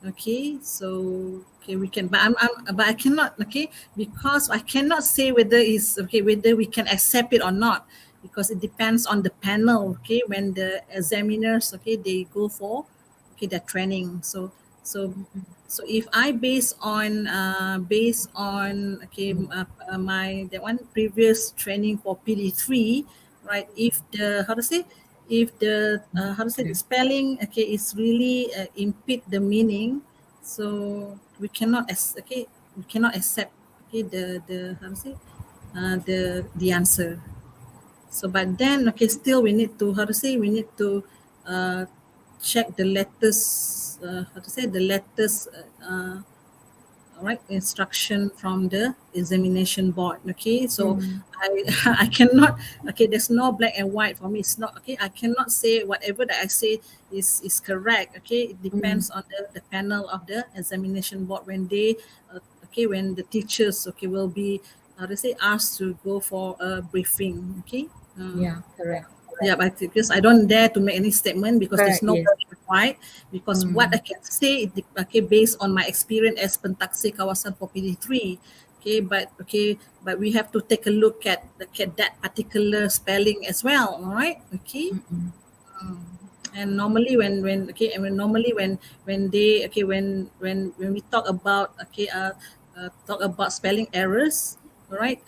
okay, so okay we can. But but I cannot okay because I cannot say whether is okay whether we can accept it or not because it depends on the panel. Okay, when the examiners okay they go for okay their training. So if I based on okay my that one previous training for PD3, right? If the how to say if the how to say the spelling okay is really impede the meaning, so we cannot accept okay the how to say the answer. So but then okay still we need to how to say we need to uh, check the letters how to say the letters all right instruction from the examination board. Okay, so I I cannot okay there's no black and white for me. It's not okay, I cannot say whatever that I say is correct. Okay, it depends on the panel of the examination board when they okay when the teachers okay will be how to say asked to go for a briefing. Okay, Yeah, correct. yeah, but because I don't dare to make any statement because there's Correct, no yes. black and white. Because what I can say, okay, based on my experience as pentaksi kawasan for PD3, but we have to take a look at that particular spelling as well. All right, okay. And normally when okay, and normally when they okay when we talk about okay talk about spelling errors, all right.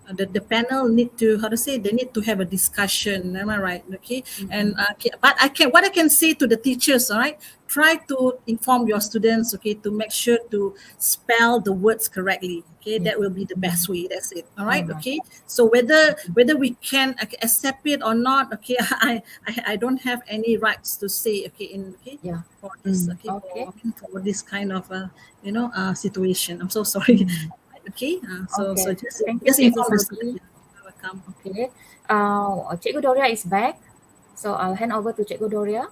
The panel need to how to say they need to have a discussion, am I right? Okay, and okay, but I can what I can say to the teachers, all right, try to inform your students okay to make sure to spell the words correctly. Okay, that will be the best way. That's it. All right. Alright. Okay, so whether we can accept it or not, okay, I don't have any rights to say okay in okay Yeah. for this okay Okay. for this kind of situation. I'm so sorry. Okay, so Okay. Thank you, just Cikgu inform the Salbi. student. Welcome. Okay. Cikgu Doria is back. So I'll hand over to Cikgu Doria.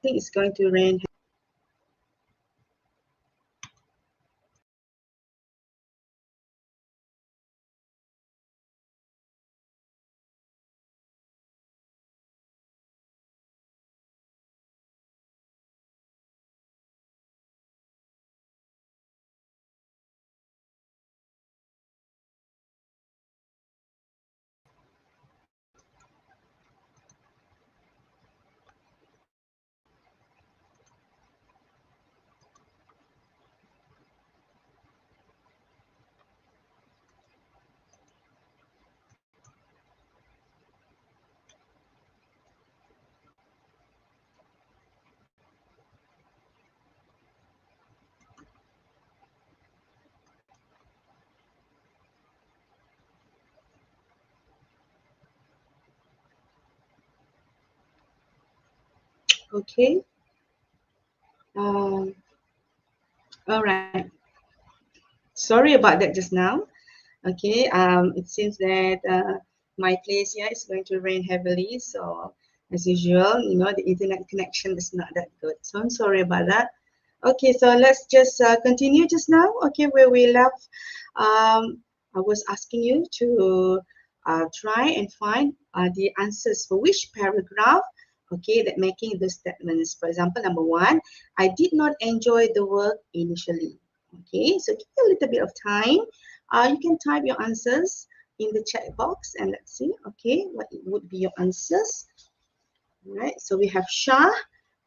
I think it's going to rain. Okay. All right. Sorry about that just now. Okay. It seems that my place here is going to rain heavily, so as usual, you know, the internet connection is not that good. So I'm sorry about that. Okay, so let's just continue just now. Okay, where we left, I was asking you to try and find the answers for which paragraph, okay, that making the statements. For example, number one, I did not enjoy the work initially. Okay, so give you a little bit of time. You can type your answers in the chat box and let's see, okay, what it would be your answers. All right, so we have Shah,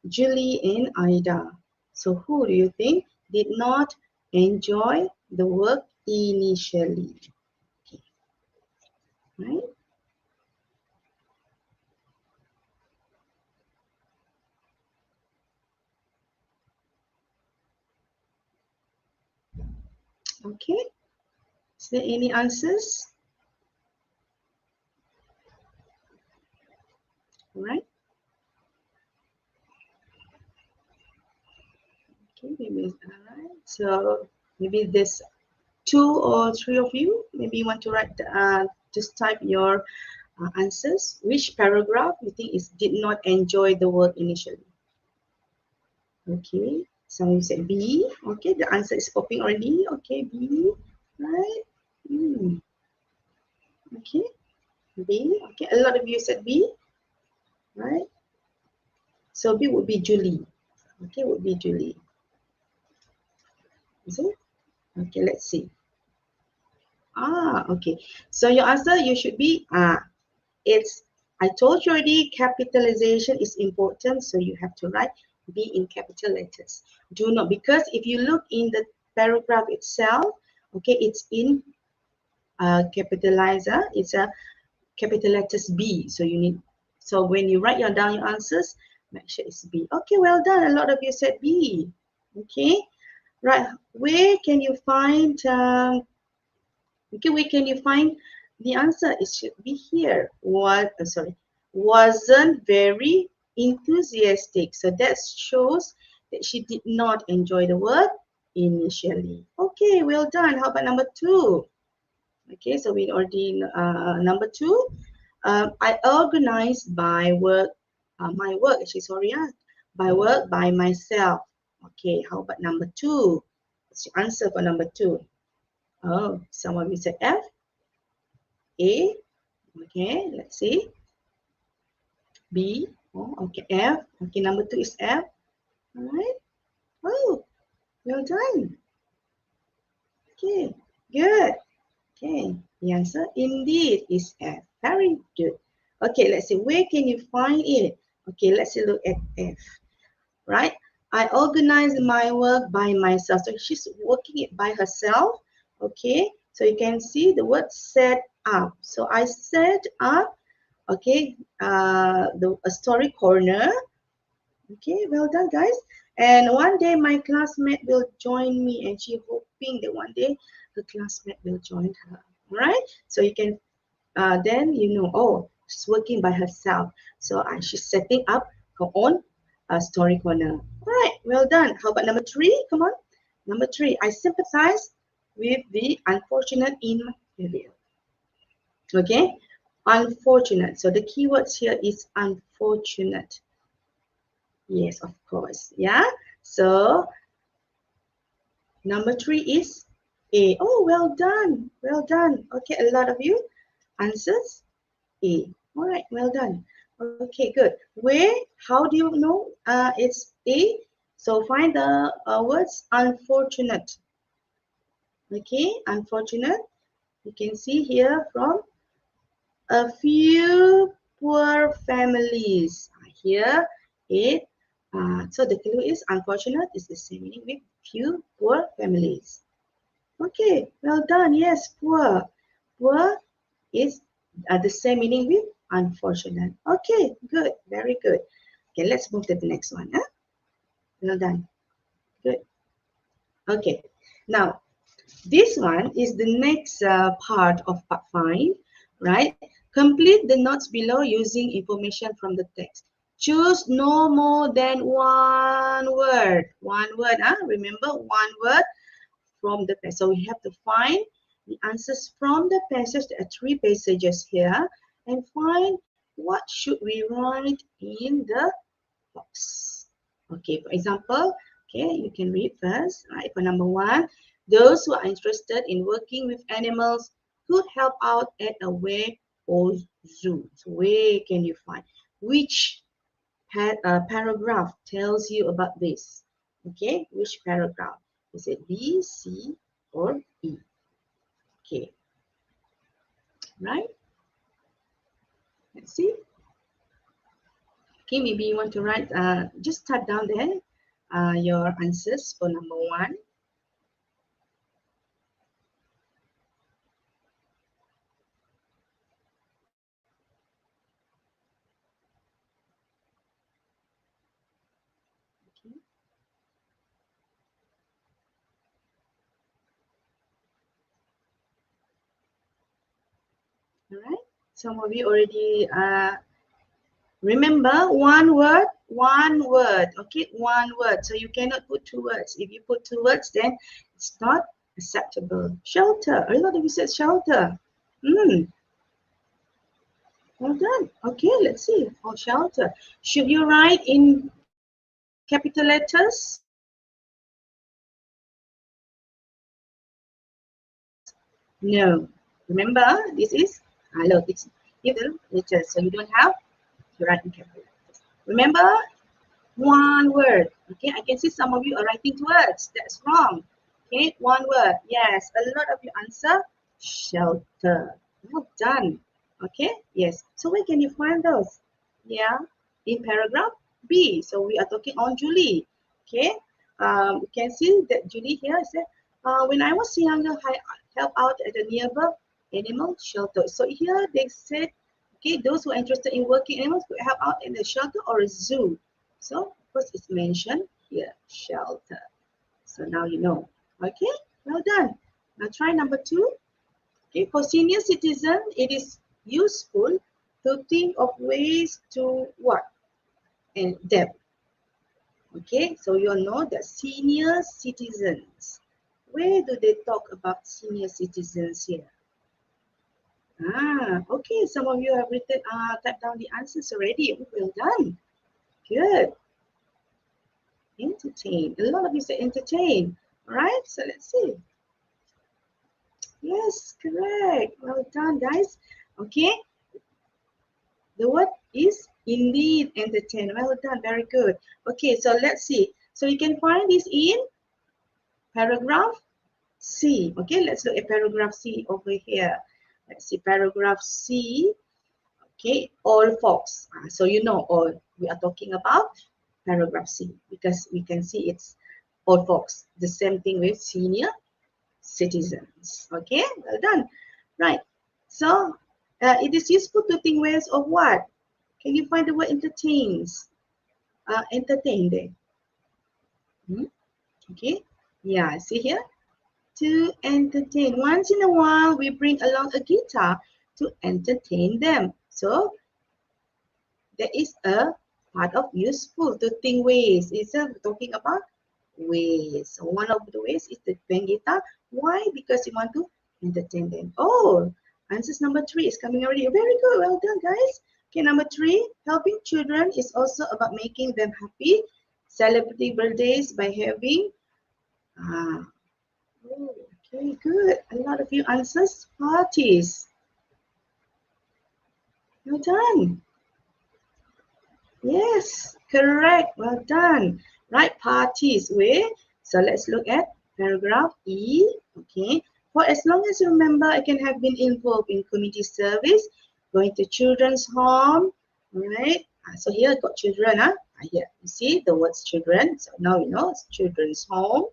Julie, and Aida. So who do you think did not enjoy the work initially? Okay. Right? Okay. Is there any answers? All right. Okay, maybe all right. So maybe there's 2 or 3 of you. Maybe you want to write just type your answers. Which paragraph you think is did not enjoy the work initially? Okay, some you said B. Okay, the answer is popping already. Okay, B, right? Okay, B. Okay, a lot of you said B, right? So B would be Julie. Okay, would be Julie. Is it? Okay, let's see. Okay. So your answer you should be it's. I told you already. Capitalization is important, so you have to write B in capital letters. Do not, because if you look in the paragraph itself, okay, it's in capitalizer. It's a capital letters B. So you need. So when you write down your answers, make sure it's B. Okay, well done. A lot of you said B. Okay, right. Where can you find? Okay, where can you find the answer? It should be here. What? Sorry, wasn't very enthusiastic. So that shows that she did not enjoy the work initially. Okay, well done. How about number 2? Okay, so we already number 2. I organized my work. Actually, sorry, by work by myself. Okay, how about number 2? What's your answer for number 2? Oh, someone will say F, A. Okay, let's see. B. Oh, okay, F. Okay, number 2 is F. All right. Oh, well done. Okay, good. Okay, the answer indeed is F. Very good. Okay, let's see. Where can you find it? Okay, let's look at F. Right? I organize my work by myself. So she's working it by herself. Okay, so you can see the word set up. So I set up, okay, a story corner. Okay, well done, guys. And one day my classmate will join me, and she hoping that one day the classmate will join her. All right, so you can then you know, oh, she's working by herself. So she's setting up her own story corner. All right, well done. How about number 3? Come on. Number 3, I sympathize with the unfortunate in my area. Okay, unfortunate. So the keywords here is unfortunate. Yes, of course. Yeah. So number 3 is A. Oh, well done. Well done. Okay, a lot of you answers A. All right, well done. Okay, good. Where? How do you know it's A? So find the words unfortunate. Okay, unfortunate. You can see here from a few poor families. Here it. So the clue is unfortunate is the same meaning with few poor families. Okay, well done. Yes, poor. Poor is the same meaning with unfortunate. Okay, good. Very good. Okay, let's move to the next one. Huh? Well done. Good. Okay, now this one is the next part of part 5, right? Complete the notes below using information from the text. Choose no more than one word. One word, remember, one word from the passage. So we have to find the answers from the passage. There are 3 passages here, and find what should we write in the box. Okay, for example, okay, you can read first, right? For number 1, those who are interested in working with animals could help out at a where or zoo. So where can you find? Which paragraph tells you about this? Okay, which paragraph? Is it B, C, or E? Okay, right? Let's see. Okay, maybe you want to write, just type down there your answers for number 1. Okay. All right. Some of you already remember one word, okay, one word. So you cannot put 2 words. If you put 2 words, then it's not acceptable. Shelter. A lot of you said shelter. Well done. Okay, let's see. Oh, shelter. Should you write in capital letters? No. Remember, this is look, it's capital letters, so you don't have to write in capital letters. Remember, one word. Okay, I can see some of you are writing 2 words. That's wrong. Okay, one word. Yes, a lot of you answer shelter. Well done. Okay, yes. So where can you find those? Yeah, in paragraph B. So we are talking on Julie. Okay, you can see that Julie here said, when I was younger, I helped out at a nearby animal shelter. So here they said, okay, those who are interested in working animals could help out in a shelter or a zoo. So, of course, it's mentioned here, shelter. So now you know. Okay, well done. Now try number 2. Okay, for senior citizen, it is useful to think of ways to what? And depth. Okay, so you know that senior citizens. Where do they talk about senior citizens here? Okay, some of you have written, typed down the answers already. Well done. Good. Entertain. A lot of you say entertain. All right, so let's see. Yes, correct. Well done, guys. Okay. The word is indeed entertain. Well done, very good. Okay, so let's see. So you can find this in paragraph C. Okay, let's look at paragraph C over here. Let's see, paragraph C. Okay, all folks. So you know all we are talking about paragraph C because we can see it's all folks. The same thing with senior citizens. Okay, well done. Right. So it is useful to think ways of what? Can you find the word entertains? Entertain there. Okay. Yeah, see here? To entertain. Once in a while, we bring along a guitar to entertain them. So there is a part of useful to think ways. It's talking about ways. So one of the ways is to play guitar. Why? Because you want to entertain them. Oh, answers number 3 is coming already. Very good. Well done, guys. Okay, number 3, helping children is also about making them happy. Celebrating birthdays by having. Okay, good. A lot of you answers parties. Well done. Yes, correct. Well done. Right, parties. Where? So let's look at paragraph E. Okay. For as long as you remember, I can have been involved in community service, going to children's home. Right. So here I got children. Here you see the words children. So now you know it's children's home.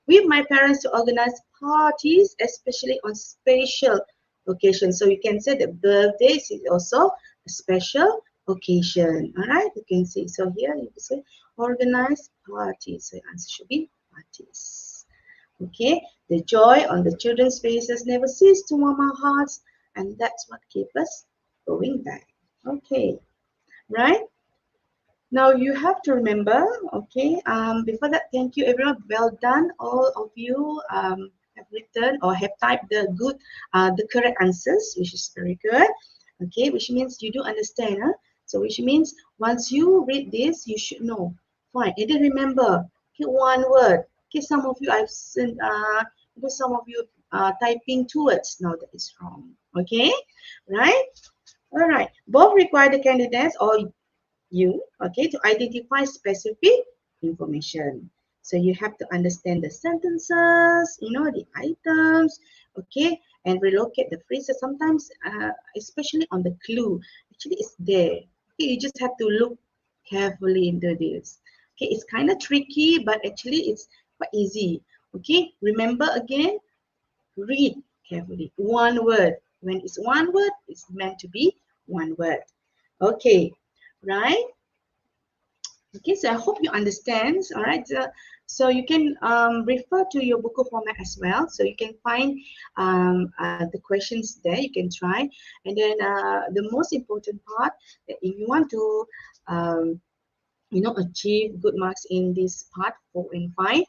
With my parents to organize parties, especially on special occasions. So you can say that birthdays is also a special occasion. All right, you can see. So here you can say organize parties. So the answer should be parties. Okay, the joy on the children's faces never cease to warm our hearts, and that's what keeps us going back. Okay, right? Now you have to remember, okay, before that, thank you everyone. Well done, all of you have written or have typed the correct answers, which is very good. Okay, which means you do understand, huh? So which means once you read this, you should know. Fine, and then remember, okay, one word. Okay, some of you I've seen, some of you typing two words. No, that is wrong. Okay, right? All right. Both require the candidates or you, okay, to identify specific information. So you have to understand the sentences, the items, okay, and relocate the phrases. Sometimes, especially on the clue, actually it's there. Okay, you just have to look carefully into this. Okay, it's kind of tricky, but actually it's quite easy. Okay, remember again, read carefully. One word. When it's one word, it's meant to be one word. Okay, right? Okay, so I hope you understand. All right, so you can refer to your buku format as well. So you can find the questions there. You can try, and then the most important part, that if you want to, achieve good marks in this part 4 and 5,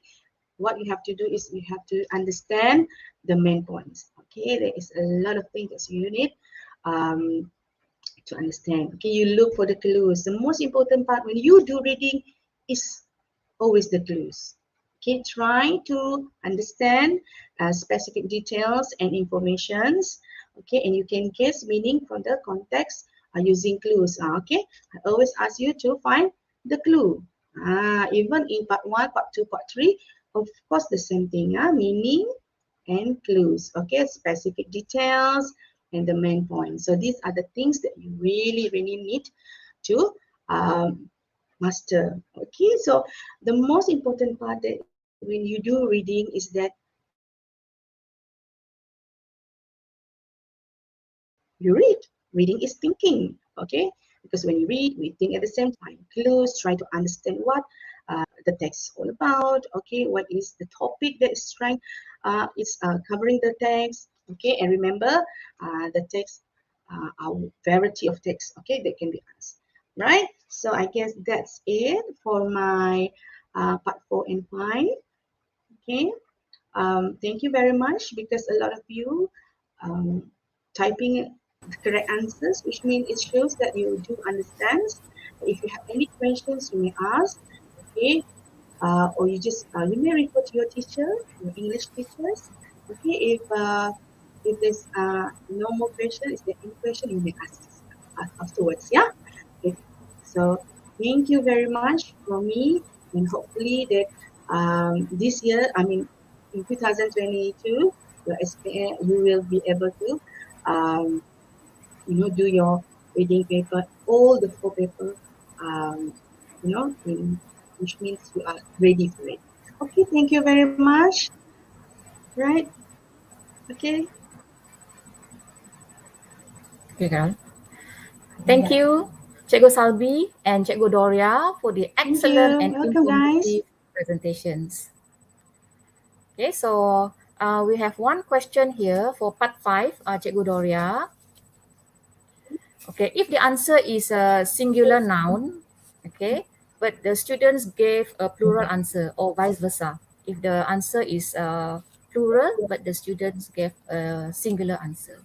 what you have to do is you have to understand the main points. Okay, there is a lot of things that you need. To understand. Okay, you look for the clues. The most important part when you do reading is always the clues. Okay, try to understand specific details and informations. Okay, and you can guess meaning from the context using clues. Okay, I always ask you to find the clue. Even in part 1, part 2, part 3, of course the same thing. Meaning and clues. Okay, specific details and the main point. So these are the things that you really, really need to master. Okay, so the most important part that when you do reading is that you read. Reading is thinking. Okay, because when you read, we think at the same time. Clues, try to understand what the text is all about. Okay, what is the topic that is trying, it's covering the text. Okay, and remember, the text, a variety of text. Okay, that can be asked. Right. So I guess that's it for my part 4 and 5. Okay. Thank you very much because a lot of you typing the correct answers, which means it shows that you do understand. If you have any questions, you may ask. Okay, or you may refer to your teacher, your English teachers. Okay, if there's no more question, is there any question you may ask afterwards? Yeah. Okay. So thank you very much for me, and hopefully that this year, I mean, in 2022, your SPM, you will be able to, do your reading paper, all the 4 paper, which means you are ready for it. Okay, thank you very much. Right? Okay. Okay, Carol. Thank you, Cikgu Salbi and Cikgu Doria for the Thank excellent you. and Welcome, guys. informative presentations. Okay, so we have one question here for part 5, Cikgu Doria. Okay, if the answer is a singular noun, okay, but the students gave a plural answer or vice versa. If the answer is plural, but the students gave a singular answer,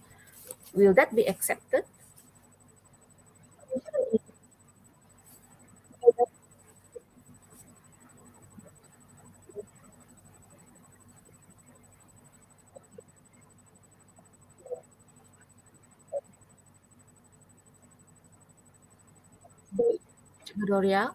will that be accepted? Cikgu Doria?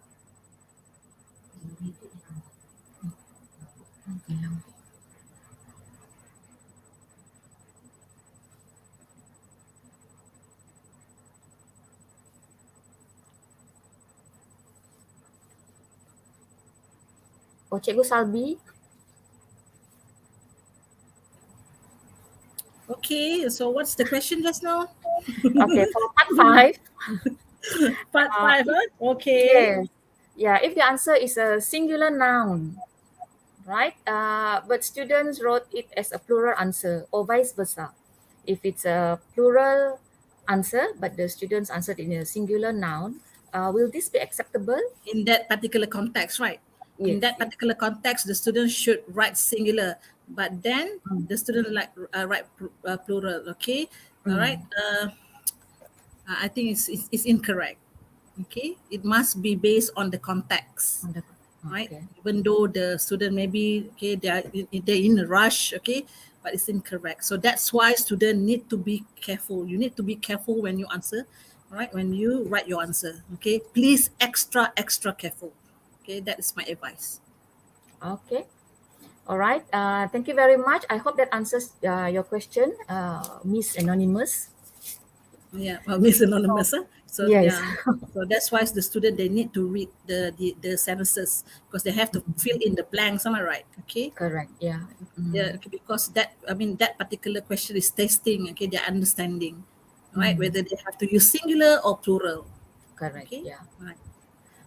Oh, Cikgu Salbi? Okay, so what's the question just now? Okay, for part 5. Part 5, huh? Okay. Yes. Yeah, if the answer is a singular noun, right? But students wrote it as a plural answer or vice versa. If it's a plural answer, but the students answered in a singular noun, Will this be acceptable? In that particular context, right? In Yes. that particular context, the student should write singular, but then the student write plural. Okay, all right. I think it's incorrect. Okay, it must be based on the context, right? Okay. Even though the student maybe they're in a rush, okay, but it's incorrect. So that's why students need to be careful. You need to be careful when you answer, right? When you write your answer, okay, please extra careful. Okay, that is my advice. Okay. All right. Thank you very much. I hope that answers your question, Miss Anonymous. Yeah, Miss Anonymous. So Yes. yeah, so that's why the student they need to read the sentences because they have to fill in the blanks. Am I right? Okay. Correct. Yeah. Yeah, okay, because that particular question is testing, okay, their understanding, right? Whether they have to use singular or plural. Correct. Okay. Yeah. Right.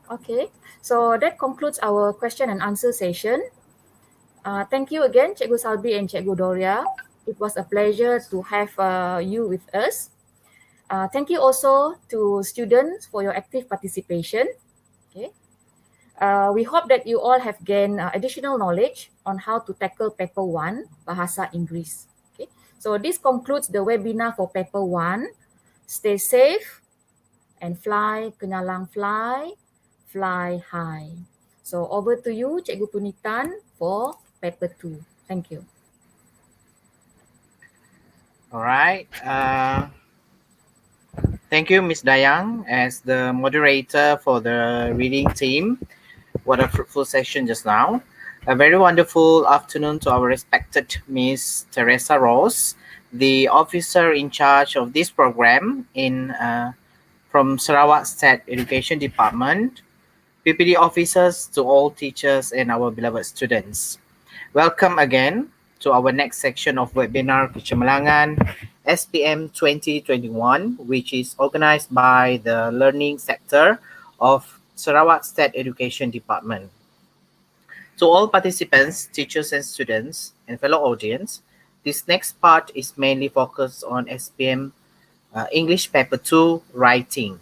Okay. So that concludes our question and answer session. Thank you again, Cikgu Salbi and Cikgu Doria. It was a pleasure to have you with us. Thank you also to students for your active participation. Okay. We hope that you all have gained additional knowledge on how to tackle paper 1, Bahasa Inggris. Okay. So this concludes the webinar for paper 1. Stay safe and fly, kenyalang fly, fly high. So over to you, Cikgu Punitan, for paper 2. Thank you. All right. Thank you, Ms. Dayang, as the moderator for the reading team. What a fruitful session just now. A very wonderful afternoon to our respected Ms. Teresa Rose, the officer in charge of this program from Sarawak State Education Department, PPD officers, to all teachers and our beloved students. Welcome again to our next section of webinar Kecemerlangan SPM 2021, which is organized by the Learning Sector of Sarawak State Education Department. To all participants, teachers and students, and fellow audience, this next part is mainly focused on SPM English Paper 2 Writing.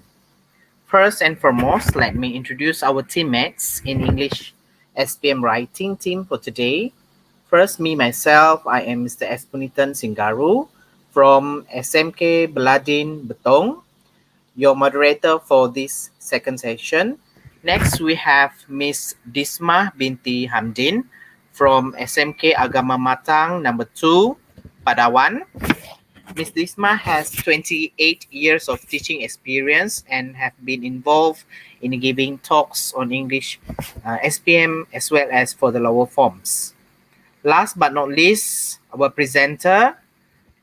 First and foremost, let me introduce our teammates in English SPM Writing team for today. First, me, myself, I am Mr. Espunitan Singgaru from SMK Beladin Betong, your moderator for this second session. Next, we have Miss Disma binti Hamdin from SMK Agama Matang number 2, Padawan. Ms. Disma has 28 years of teaching experience and have been involved in giving talks on English SPM as well as for the lower forms. Last but not least, our presenter,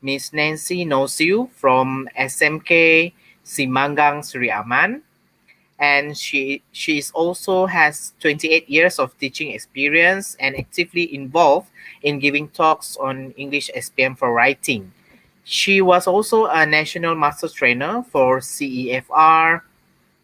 Ms. Nancy Nosiu from SMK Simangang Sri Aman. And she also has 28 years of teaching experience and actively involved in giving talks on English SPM for writing. She was also a national master trainer for CEFR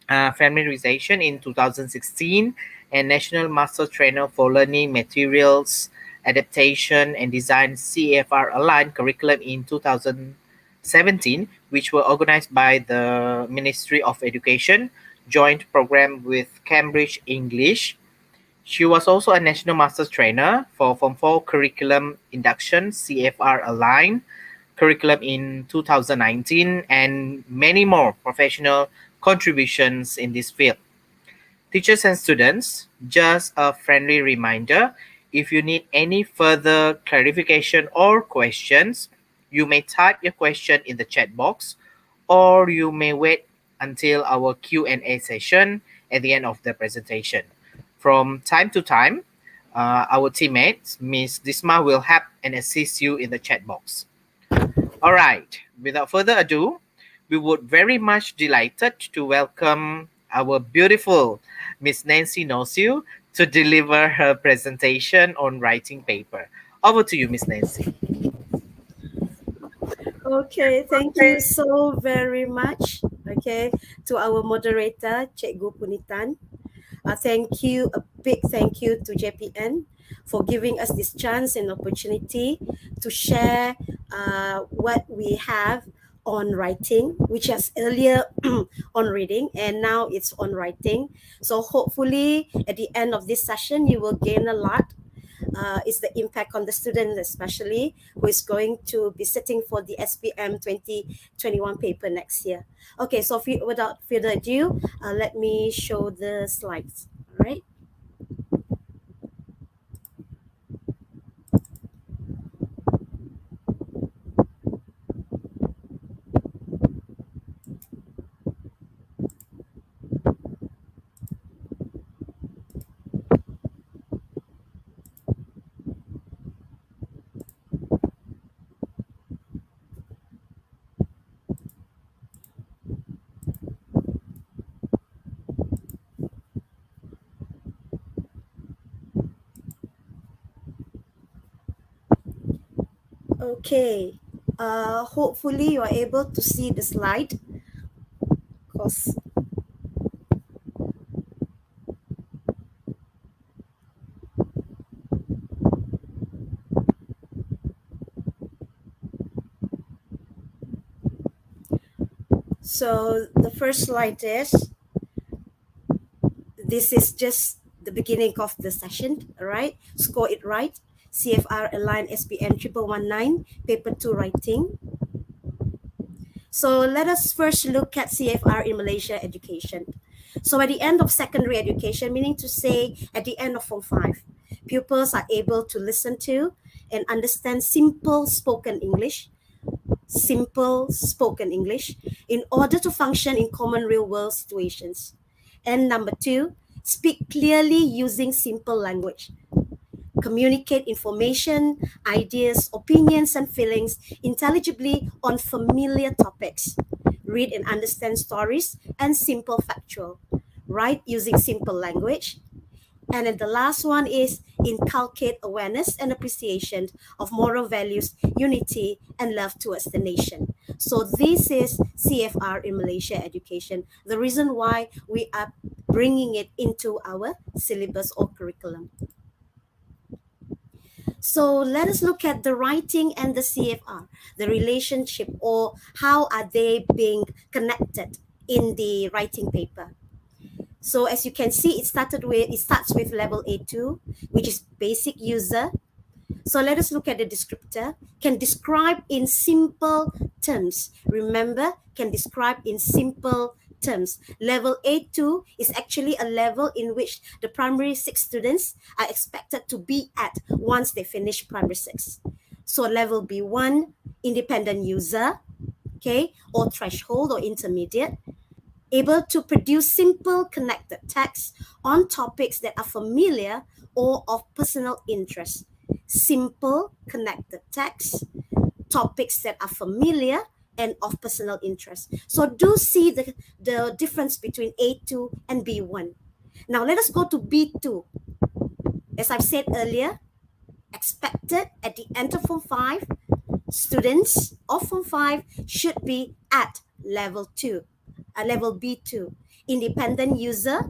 familiarization in 2016 and national master trainer for learning materials adaptation and design CEFR aligned curriculum in 2017, which were organized by the Ministry of Education, joint program with Cambridge English. She was also a national master trainer for Form 4 curriculum induction CFR aligned curriculum in 2019 and many more professional contributions in this field. Teachers and students, just a friendly reminder, if you need any further clarification or questions, you may type your question in the chat box or you may wait until our Q&A session at the end of the presentation. From time to time, our teammates, Ms. Disma, will help and assist you in the chat box. All right, without further ado, we would very much delighted to welcome our beautiful Miss Nancy Nosiu to deliver her presentation on writing paper. Over to you, Miss Nancy. Okay, thank you so very much. Okay, to our moderator, Cikgu Punitan. Thank you, a big thank you to JPN for giving us this chance and opportunity to share what we have on writing, which is earlier on reading, and now it's on writing. So hopefully at the end of this session, you will gain a lot. Is the impact on the student, especially who is going to be sitting for the SPM 2021 paper next year. Okay, so without further ado, let me show the slides. All right. Okay, hopefully you are able to see the slide. Cause so the first slide is, this is just the beginning of the session, all right? Score it right. CFR Align SPM 1119, paper 2 writing. So let us first look at CFR in Malaysia education. So at the end of secondary education, meaning to say at the end of Form 5, pupils are able to listen to and understand simple spoken English in order to function in common real world situations. And number 2, speak clearly using simple language. Communicate information, ideas, opinions, and feelings intelligibly on familiar topics. Read and understand stories and simple factual. Write using simple language. And then the last one is inculcate awareness and appreciation of moral values, unity, and love towards the nation. So this is CFR in Malaysia education. The reason why we are bringing it into our syllabus or curriculum. So let us look at the writing and the CFR, the relationship, or how are they being connected in the writing paper. So as you can see, it starts with level A2, which is basic user. So let us look at the descriptor. Can describe in simple terms. Remember, can describe in simple terms. Level A2 is actually a level in which the primary 6 students are expected to be at once they finish primary 6. So level B1, independent user, okay, or threshold or intermediate, able to produce simple connected text on topics that are familiar or of personal interest. Simple connected text, topics that are familiar and of personal interest. So do see the difference between A2 and B1. Now let us go to B2. As I've said earlier, expected at the end of Form 5, students of Form 5 should be at level 2, level B2. Independent user,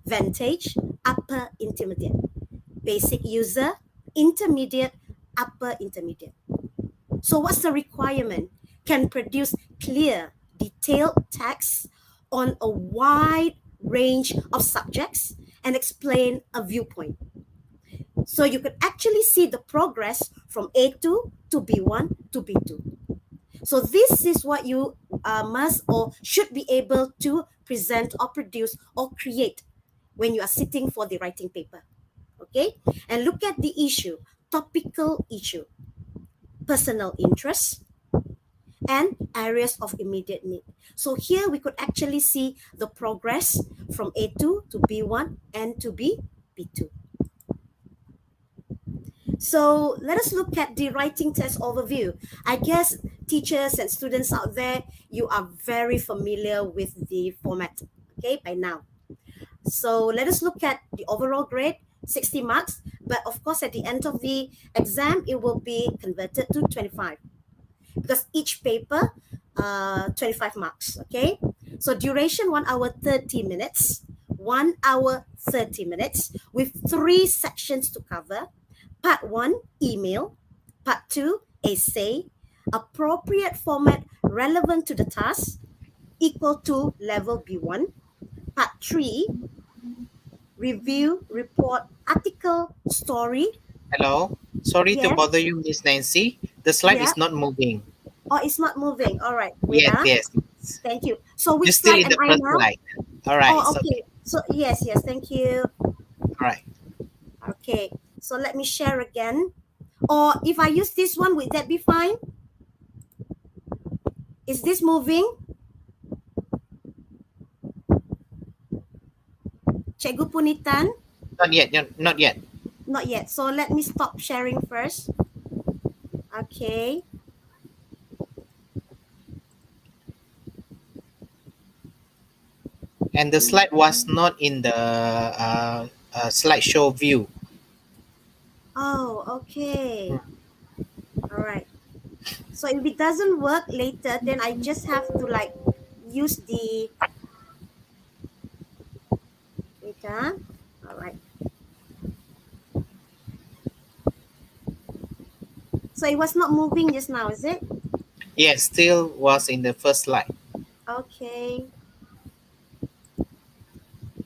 Vantage, upper intermediate. Basic user, intermediate, upper intermediate. So what's the requirement? Can produce clear, detailed text on a wide range of subjects and explain a viewpoint. So you could actually see the progress from A2 to B1 to B2. So this is what you must or should be able to present or produce or create when you are sitting for the writing paper. Okay? And look at the issue, topical issue, personal interest, and areas of immediate need. So here we could actually see the progress from A2 to B1 and to B2. So let us look at the writing test overview. I guess teachers and students out there, you are very familiar with the format, okay, by now. So let us look at the overall grade, 60 marks. But of course, at the end of the exam, it will be converted to 25. Because each paper, 25 marks, okay? So duration, 1 hour, 30 minutes. 1 hour, 30 minutes with 3 sections to cover. Part 1, email. Part 2, essay. appropriate format relevant to the task, equal to level B1. Part 3, review, report, article, story. Hello. Sorry to Yes. bother you, Miss Nancy. The slide Yeah. is not moving. Oh, it's not moving. All right. Wait. Yes. Thank you. So You're which still slide in am the I first now? slide. All right. Oh, It's okay. So yes. Thank you. All right. Okay. So let me share again. Or if I use this one, would that be fine? Is this moving? Cikgu Punitan? Not yet. Not yet. Not yet. So let me stop sharing first. Okay. And the slide was not in the slideshow view. Oh, okay. All right. So if it doesn't work later, then I just have to like use the data. All right. So it was not moving just now, is it? Yes, still was in the first slide. Okay.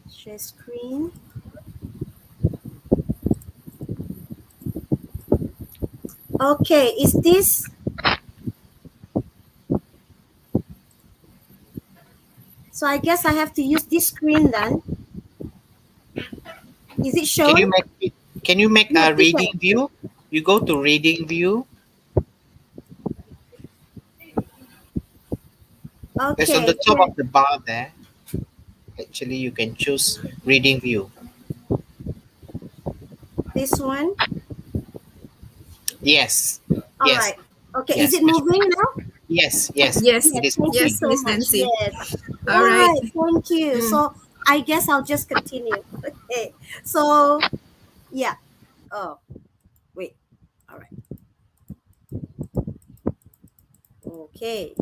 Share screen. Okay, is this? So I guess I have to use this screen then. Is it shown? Can you make No, a this reading one. view? You go to reading view. It's on Okay. the top Here. of the bar there. Actually, you can choose reading view. This one. Yes. All Yes. right. Okay. Yes. Is it moving now? Yes. Yes, It is Thank you moving. so Miss much. Nancy. Yes. All right. Thank you. So I guess I'll just continue. Okay. So yeah. Oh, wait. All right. Okay.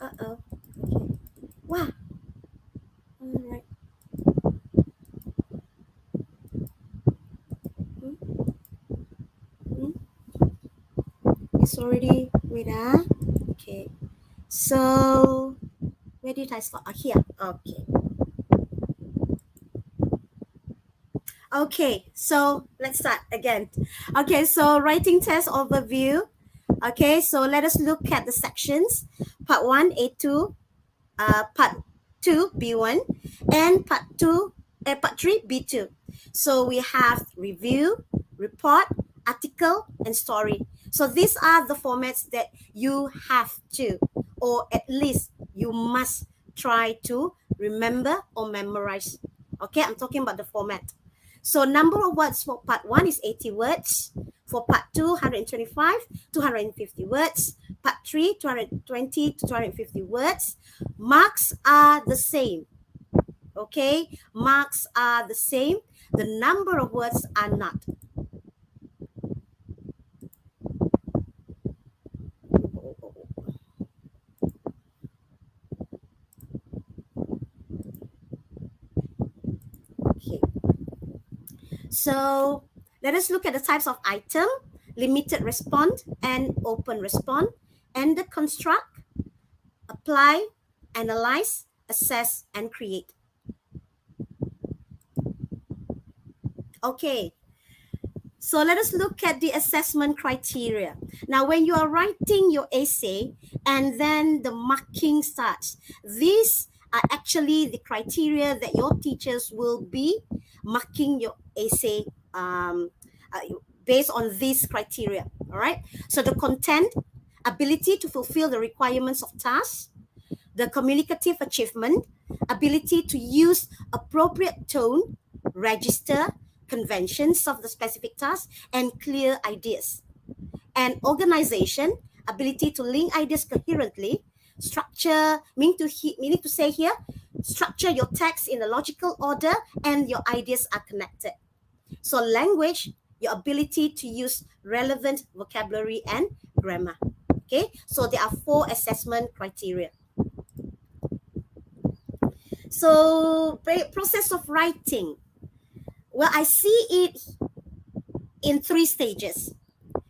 Uh-oh. Okay. Wow. All right. It's already wait. Okay. So where did I start? Here. Okay. Okay, so let's start again. Okay, so writing test overview. Okay, so let us look at the sections. Part 1, A2, part 2, B1, and part 3, B2. So we have review, report, article, and story. So these are the formats that you have to, or at least you must try to remember or memorize. Okay, I'm talking about the format. So number of words for part 1 is 80 words. For part 2, 125 to 150 words. Part 3, 220 to 250 words. Marks are the same. Okay, marks are the same. The number of words are not. Okay. So let us look at the types of item: limited response and open response, and the construct, apply, analyze, assess, and create. Okay, so let us look at the assessment criteria. Now, when you are writing your essay and then the marking starts, these are actually the criteria that your teachers will be marking your essay based on these criteria. All right. So the content, ability to fulfill the requirements of tasks, the communicative achievement, ability to use appropriate tone, register conventions of the specific task, and clear ideas. And organization, ability to link ideas coherently, structure, meaning to say here, structure your text in a logical order and your ideas are connected. So language, your ability to use relevant vocabulary and grammar. Okay, so there are 4 assessment criteria. So process of writing. Well, I see it in 3 stages.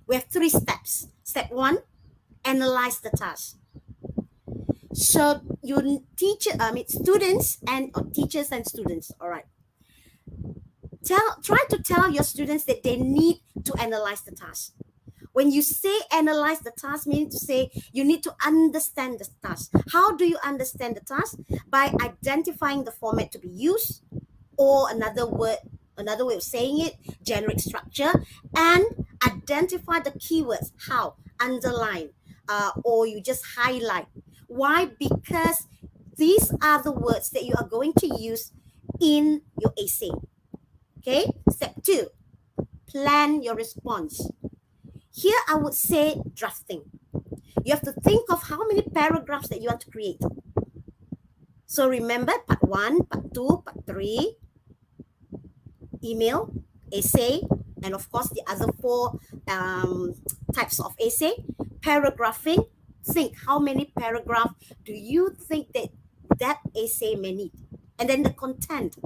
We have 3 steps. Step 1, analyze the task. So students and or teachers and students, all right. Try to tell your students that they need to analyze the task. When you say analyze the task, meaning to say you need to understand the task. How do you understand the task? By identifying the format to be used, or another way of saying it, generic structure, and identify the keywords. How? Underline, or you just highlight. Why? Because these are the words that you are going to use in your essay. Okay, step 2, plan your response. Here I would say drafting. You have to think of how many paragraphs that you want to create. So remember, part 1, part 2, part 3, email, essay, and of course the other 4 types of essay. Paragraphing, think how many paragraphs do you think that essay may need. And then the content.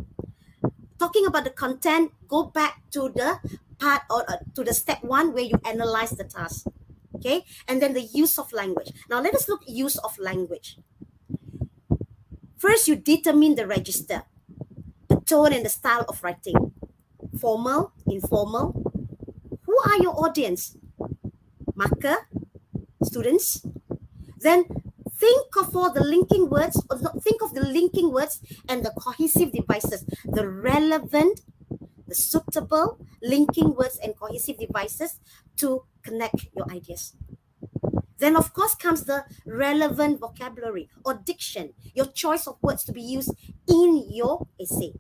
Talking about the content, go back to the part or to the step 1 where you analyze the task. Okay, and then the use of language. Now let us look at use of language. First, you determine the register, the tone and the style of writing. Formal, informal. Who are your audience? Marker, students. Then think of all the linking words, or think of the linking words and the cohesive devices, the relevant, the suitable linking words and cohesive devices to connect your ideas. Then of course comes the relevant vocabulary or diction, your choice of words to be used in your essay.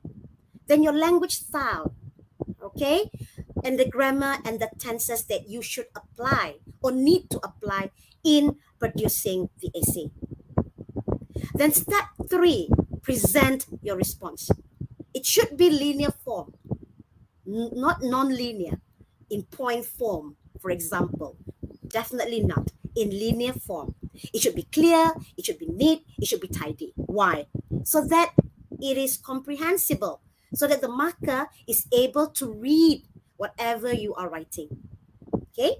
Then your language style, okay? And the grammar and the tenses that you should apply or need to apply in producing the essay. Then step 3, present your response. It should be linear form, not non-linear, in point form, for example. Definitely not in linear form. It should be clear, it should be neat, it should be tidy. Why? So that it is comprehensible, so that the marker is able to read whatever you are writing. Okay?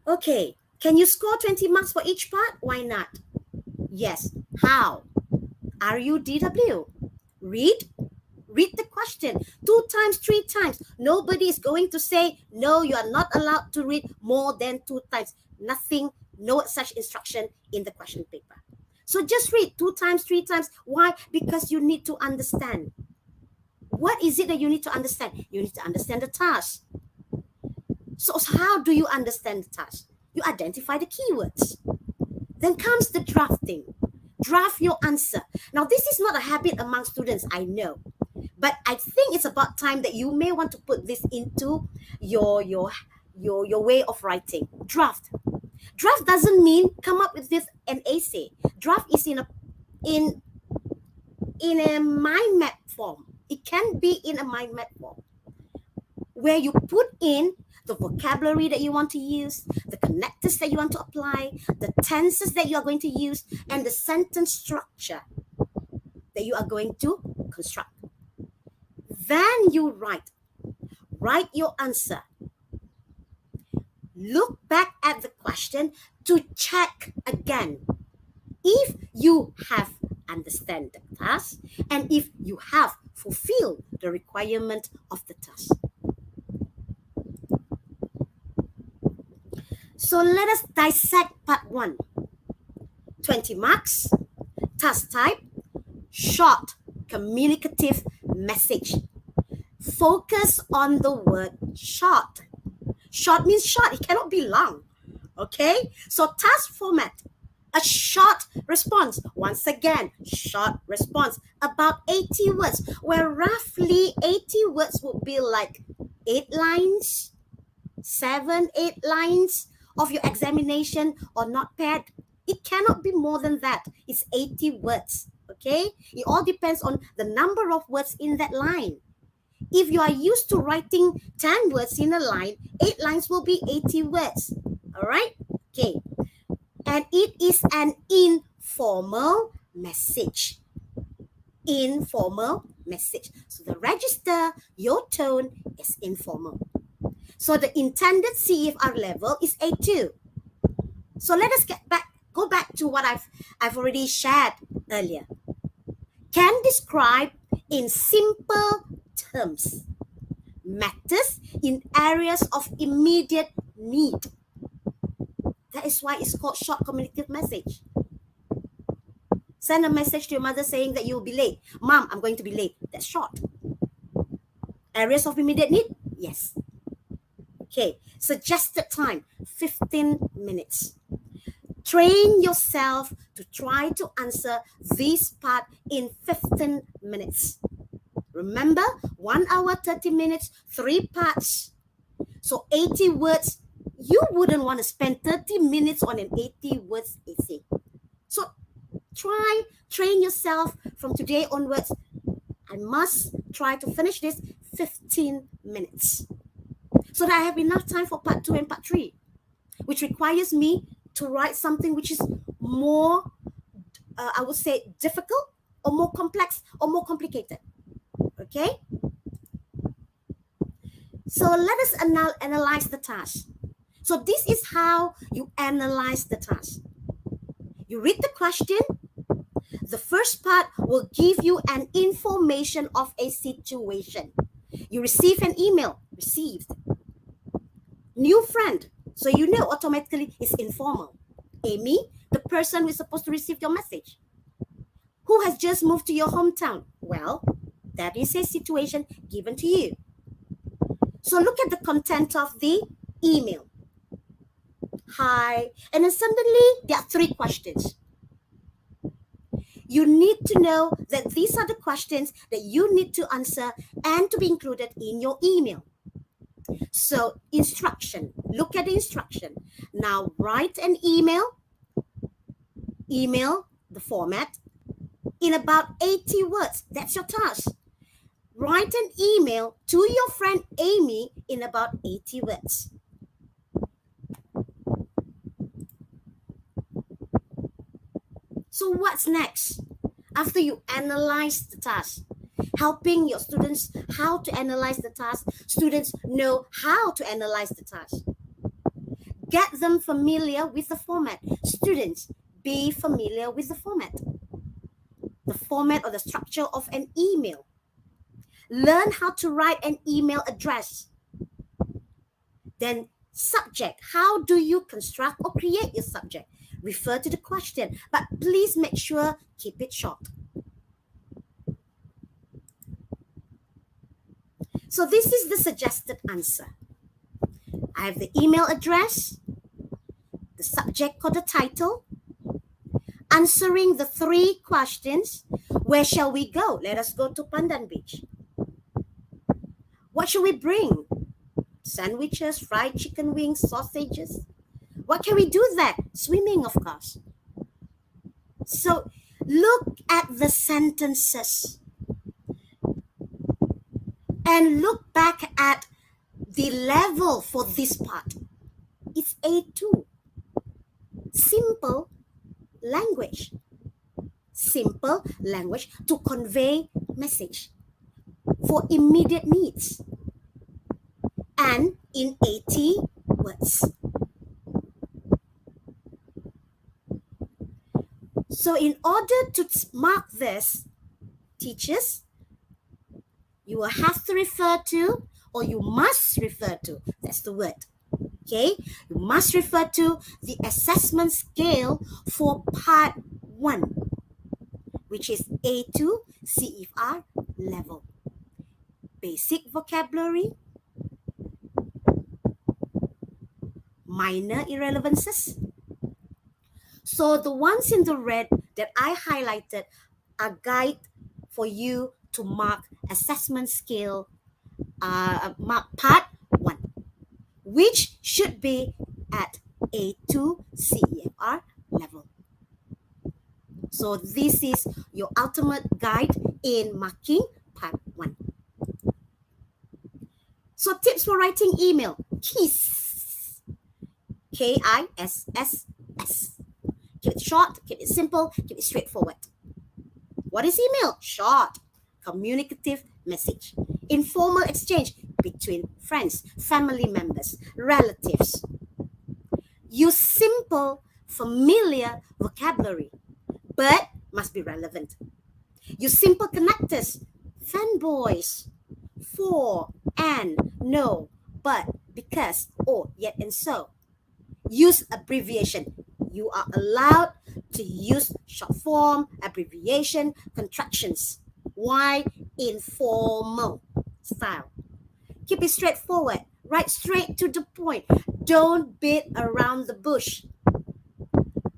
Okay, can you score 20 marks for each part? Why not? Yes. How? RUDW. Read the question 2 times, 3 times. Nobody is going to say, no, you are not allowed to read more than 2 times. Nothing, no such instruction in the question paper. So just read 2 times, 3 times. Why? Because you need to understand. What is it that you need to understand? You need to understand the task. So how do you understand the task? You identify the keywords. Then comes the drafting. Draft your answer. Now, this is not a habit among students, I know. But I think it's about time that you may want to put this into your way of writing. Draft. Draft doesn't mean come up with this an essay. Draft is in a mind map form. It can be in a mind map form, where you put in the vocabulary that you want to use, the connectors that you want to apply, the tenses that you are going to use, and the sentence structure that you are going to construct. Then you write your answer. Look back at the question to check again if you have understand the task and if you have fulfilled the requirement of the task. So let us dissect part 1. 20 marks, task type, short, communicative message. Focus on the word short. Short means short, it cannot be long. Okay? So task format, a short response. Once again, short response, about 80 words, where roughly 80 words would be like 8 lines, 7, 8 lines of your examination or notepad. It cannot be more than that. It's 80 words, okay? It all depends on the number of words in that line. If you are used to writing 10 words in a line, 8 lines will be 80 words, all right? Okay, and it is an informal message. informal message. So the register, your tone is informal. So the intended CEFR level is A2. So let us go back to what I've already shared earlier. Can describe in simple terms matters in areas of immediate need. That is why it's called short communicative message. Send a message to your mother saying that you will be late. Mom, I'm going to be late. That's short. Areas of immediate need? Yes. Okay. Suggested time, 15 minutes. Train yourself to try to answer this part in 15 minutes. Remember, 1 hour, 30 minutes, 3 parts. So 80 words. You wouldn't want to spend 30 minutes on an 80 words essay. So train yourself from today onwards. I must try to finish this 15 minutes so that I have enough time for part 2 and part 3, which requires me to write something which is more, I would say, difficult or more complex or more complicated. Okay? So let us analyze the task. So this is how you analyze the task. You read the question. The first part will give you an information of a situation. You receive an email, received. New friend, so you know automatically it's informal. Amy, the person who is supposed to receive your message. Who has just moved to your hometown? Well, that is a situation given to you. So look at the content of the email. Hi, and then suddenly there are 3 questions. You need to know that these are the questions that you need to answer and to be included in your email. So instruction, look at the instruction. Now write an email, the format, in about 80 words. That's your task. Write an email to your friend Amy in about 80 words. So what's next? After you analyze the task, helping your students how to analyze the task, students know how to analyze the task. Get them familiar with the format. Students, be familiar with the format or the structure of an email. Learn how to write an email address. Then subject, how do you construct or create your subject? Refer to the question, but please make sure keep it short. So this is the suggested answer. I have the email address, the subject or the title, answering the 3 questions. Where shall we go? Let us go to Pandan Beach. What should we bring? Sandwiches, fried chicken wings, sausages. What can we do there? Swimming, of course. So look at the sentences and look back at the level for this part. It's A2. Simple language. Simple language to convey message for immediate needs and in 80 words. So in order to mark this, teachers, you will have to refer to, or you must refer to, that's the word, okay? You must refer to the assessment scale for part 1, which is A2 CEFR level. Basic vocabulary, minor irrelevances. So the ones in the red that I highlighted are guide for you to mark assessment scale, mark part 1, which should be at A2 CEFR level. So this is your ultimate guide in marking part 1. So tips for writing email, KISS, KISSS. Keep it short, keep it simple, keep it straightforward. What is email? Short, communicative message. Informal exchange between friends, family members, relatives. Use simple, familiar vocabulary, but must be relevant. Use simple connectors, fanboys, for, and, no, but, because, or, yet, and so. Use abbreviation. You are allowed to use short form, abbreviation, contractions. Why? Informal style. Keep it straightforward. Write straight to the point. Don't beat around the bush.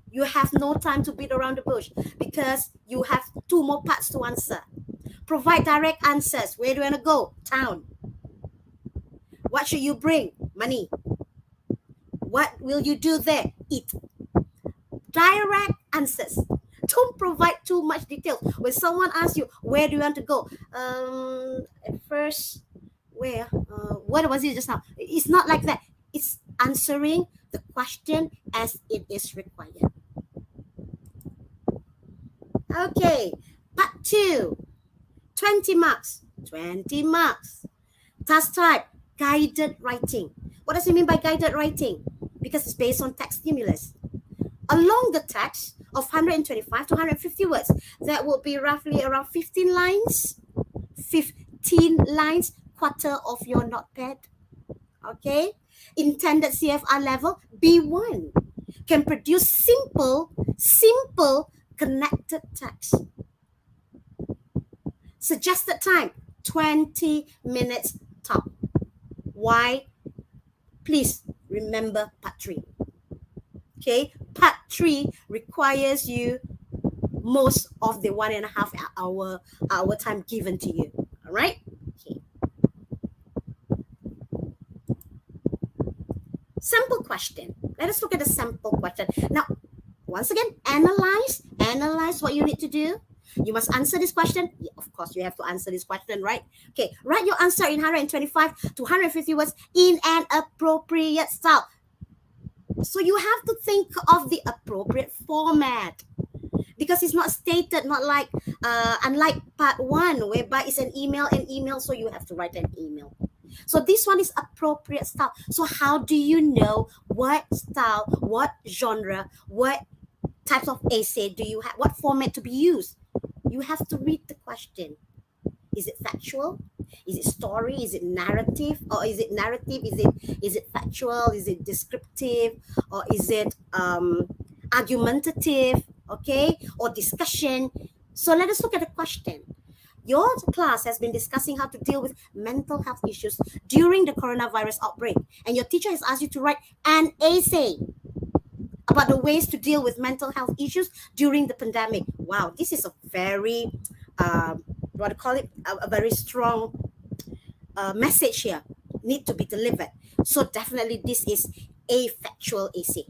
You have no time to beat around the bush because you have 2 more parts to answer. Provide direct answers. Where do you want to go? Town. What should you bring? Money. What will you do there? Eat. Direct answers. Don't provide too much detail. When someone asks you, where do you want to go? At first, where? What was it just now? It's not like that. It's answering the question as it is required. Okay, part 2. 20 marks. 20 marks. Task type, guided writing. What does it mean by guided writing? Because it's based on text stimulus. Along the text of 125 to 150 words, that will be roughly around 15 lines. 15 lines, quarter of your notepad. Okay? Intended CFR level, B1. Can produce simple, connected text. Suggested time, 20 minutes top. Why? Please remember part 3. Okay, part 3 requires you most of the 1.5 hour time given to you. All right. Okay. Sample question. Let us look at the sample question. Now, once again, analyze what you need to do. You must answer this question. Yeah, of course, you have to answer this question, right? Okay, write your answer in 125 to 150 words in an appropriate style. So you have to think of the appropriate format because it's not stated, not like, unlike part 1, whereby it's an email, so you have to write an email. So this one is appropriate style. So how do you know what style, what genre, what types of essay do you have, what format to be used? You have to read the question. Is it factual? Is it story? Is it narrative? Or is it narrative? Is it factual? Is it descriptive? Or is it argumentative? Okay? Or discussion? So let us look at the question. Your class has been discussing how to deal with mental health issues during the coronavirus outbreak. And your teacher has asked you to write an essay about the ways to deal with mental health issues during the pandemic. Wow, this is a very, a very strong message here, need to be delivered. So definitely this is a factual essay,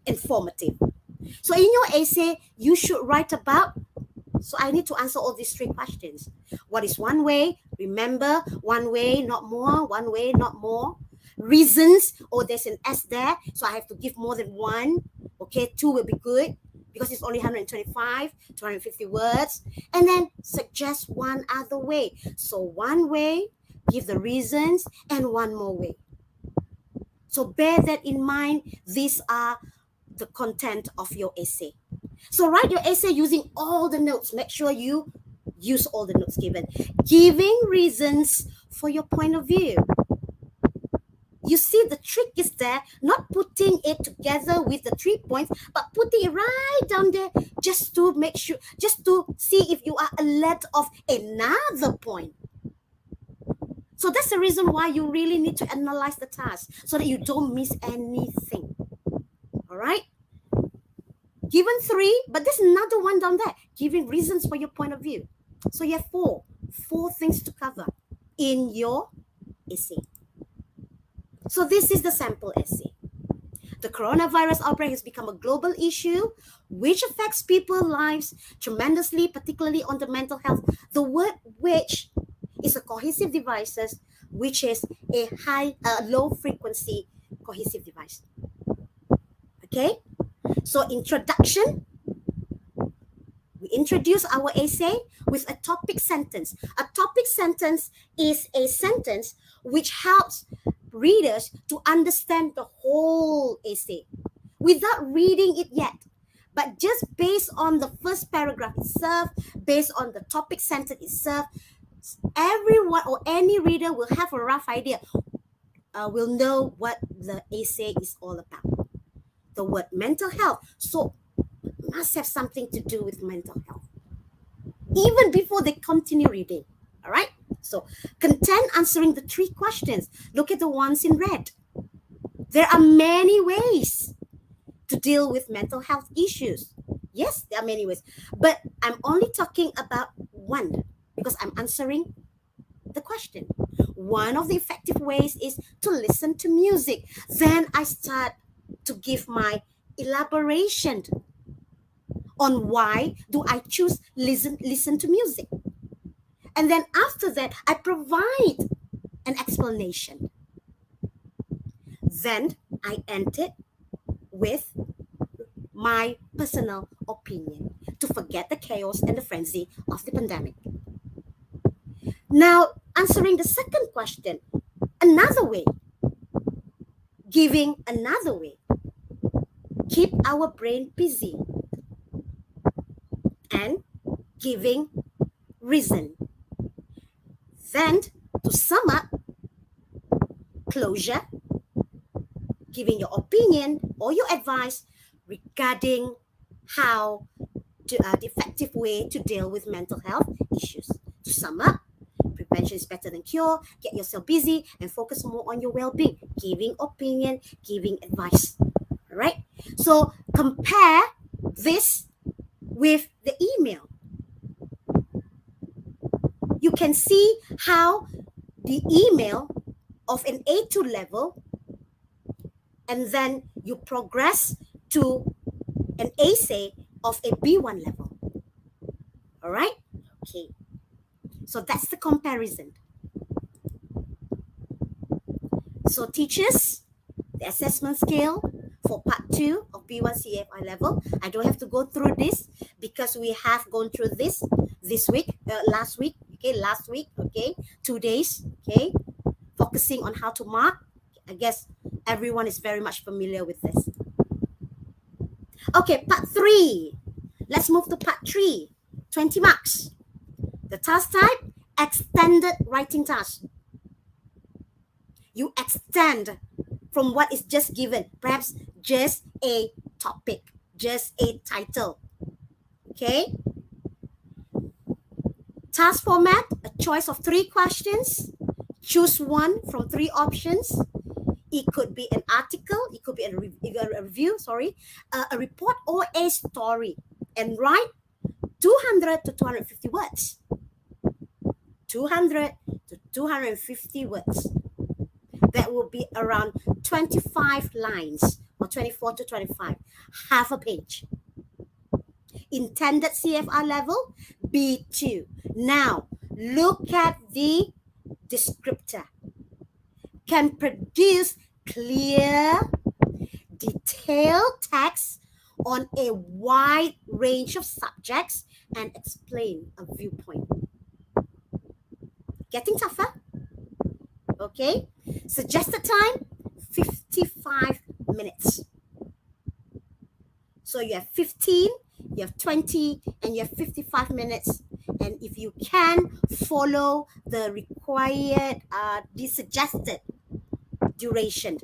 informative. So in your essay, you should write about, so I need to answer all these 3 questions. What is one way? Remember, one way, not more, one way, not more. Reasons, there's an S there, so I have to give more than 1. Okay, 2 will be good because it's only 125 to 150 words. And then suggest one other way. So one way, give the reasons, and one more way. So bear that in mind. These are the content of your essay. So write your essay using all the notes. Make sure you use all the notes given. Giving reasons for your point of view. You see, the trick is there, not putting it together with the 3 points, but putting it right down there just to make sure, just to see if you are alert of another point. So that's the reason why you really need to analyze the task so that you don't miss anything. All right? Given 3, but there's another one down there, giving reasons for your point of view. So you have 4 things to cover in your essay. So this is the sample essay. The coronavirus outbreak has become a global issue which affects people's lives tremendously, particularly on the mental health. The word which is a cohesive device, which is a low frequency cohesive device. Okay? So introduction, we introduce our essay with a topic sentence. A topic sentence is a sentence which helps readers to understand the whole essay without reading it yet. But just based on the first paragraph itself, based on the topic sentence itself, everyone or any reader will have a rough idea, will know what the essay is all about. The word mental health, so must have something to do with mental health, even before they continue reading. All right, so content answering the 3 questions. Look at the ones in red. There are many ways to deal with mental health issues. Yes, there are many ways, but I'm only talking about one because I'm answering the question. One of the effective ways is to listen to music. Then I start to give my elaboration on why do I choose listen to music. And then after that, I provide an explanation. Then I end it with my personal opinion to forget the chaos and the frenzy of the pandemic. Now, answering the second question, another way, giving another way, keep our brain busy and giving reason. Then, to sum up, closure, giving your opinion or your advice regarding how the effective way to deal with mental health issues. To sum up, prevention is better than cure. Get yourself busy and focus more on your well-being. Giving opinion, giving advice. All right? So compare this with the email. You can see how the email of an A2 level, and then you progress to an essay of a B1 level. All right? Okay. So that's the comparison. So teachers, the assessment scale for part 2 of B1 CFI level, I don't have to go through this because we have gone through this week, last week, okay, 2 days, okay, focusing on how to mark. I guess everyone is very much familiar with this. Okay, part 3. Let's move to part 3, 20 marks. The task type, extended writing task. You extend from what is just given, perhaps just a topic, just a title. Okay? Task format, a choice of 3 questions. Choose one from 3 options. It could be an article, it could be a review, a report or a story. And write 200 to 250 words. 200 to 250 words. That will be around 25 lines or 24 to 25, half a page. Intended CFR level, B2. Now, look at the descriptor. Can produce clear, detailed text on a wide range of subjects and explain a viewpoint. Getting tougher? Okay. Suggested time, 55 minutes. So you have 15, you have 20, and you have 55 minutes. And if you can follow the required, the suggested duration,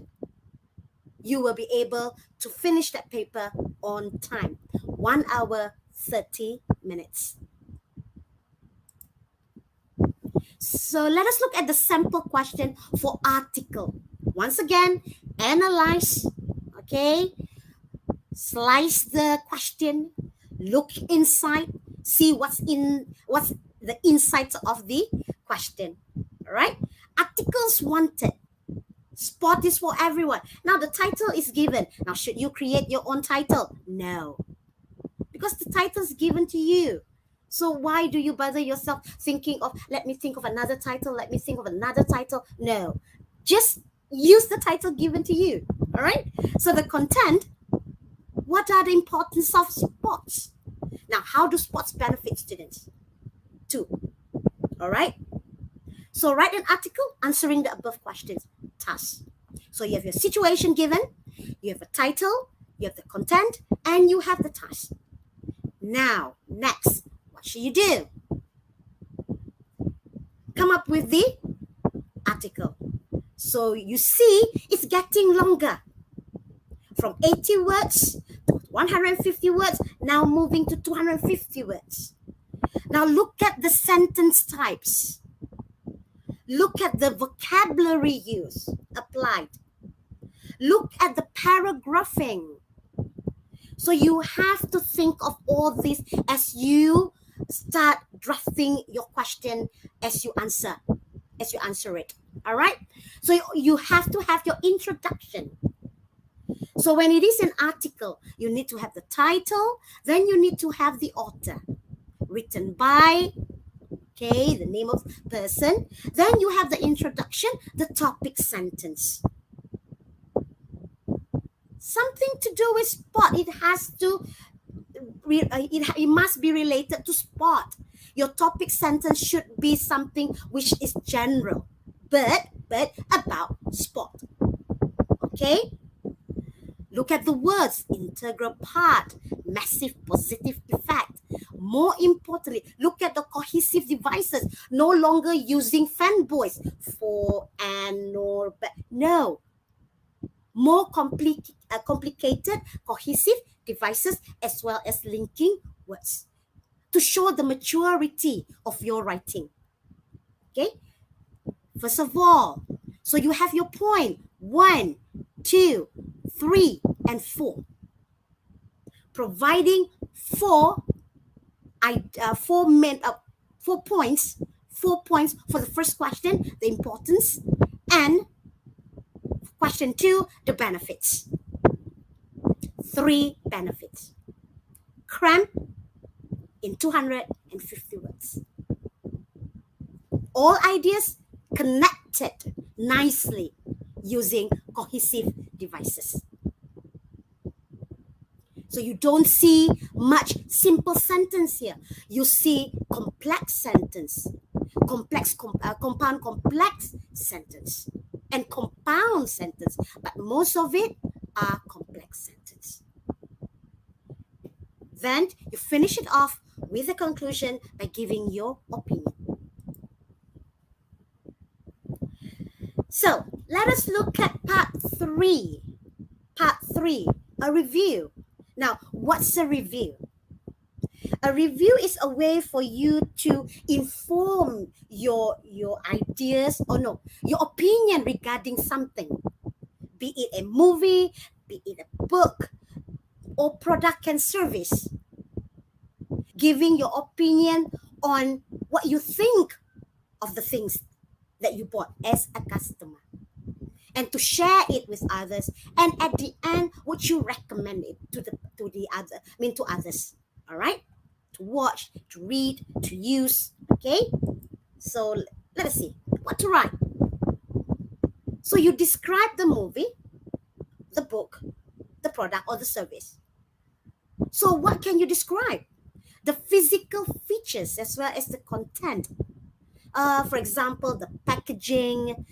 you will be able to finish that paper on time. 1 hour, 30 minutes. So let us look at the sample question for article. Once again, analyze, okay? Slice the question, look inside, see what's the insights of the question. All right? Articles wanted. Spot is for everyone. Now the title is given. Now should you create your own title? No. Because the title is given to you. So why do you bother yourself thinking of, let me think of another title, let me think of another title? No. Just use the title given to you. All right? So the content, what are the importance of spots? Now, how do sports benefit students? 2. All right. So write an article answering the above questions. Task. So you have your situation given, you have a title, you have the content, and you have the task. Now, next, what should you do? Come up with the article. So you see, it's getting longer. From 80 words to 150 words, now moving to 250 words. Now look at the sentence types. Look at the vocabulary used, applied. Look at the paragraphing. So you have to think of all this as you start drafting your question as you answer it. All right? So you have to have your introduction. So when it is an article, you need to have the title, then you need to have the author. Written by, okay, the name of person. Then you have the introduction, the topic sentence. Something to do with sport. It has to, it must be related to sport. Your topic sentence should be something which is general, but about sport. Okay? Look at the words, integral part, massive positive effect. More importantly, look at the cohesive devices. No longer using fanboys for and nor but. No. More complicated cohesive devices as well as linking words to show the maturity of your writing. Okay? First of all, so you have your point 1, 2, 3, and 4. Providing four points for the first question, the importance, and question 2, the benefits. 3 benefits. Cram in 250 words. All ideas connected nicely using cohesive devices. So you don't see much simple sentence here. You see complex sentence, compound complex sentence, and compound sentence. But most of it are complex sentence. Then you finish it off with a conclusion by giving your opinion. So let us look at part 3. Part 3, a review. Now, what's a review? A review is a way for you to inform your ideas your opinion regarding something. Be it a movie, be it a book, or product and service. Giving your opinion on what you think of the things that you bought as a customer. And to share it with others. And at the end, would you recommend it to others? All right? To watch, to read, to use. Okay? So let us see what to write. So you describe the movie, the book, the product, or the service. So what can you describe? The physical features as well as the content. For example, the packaging.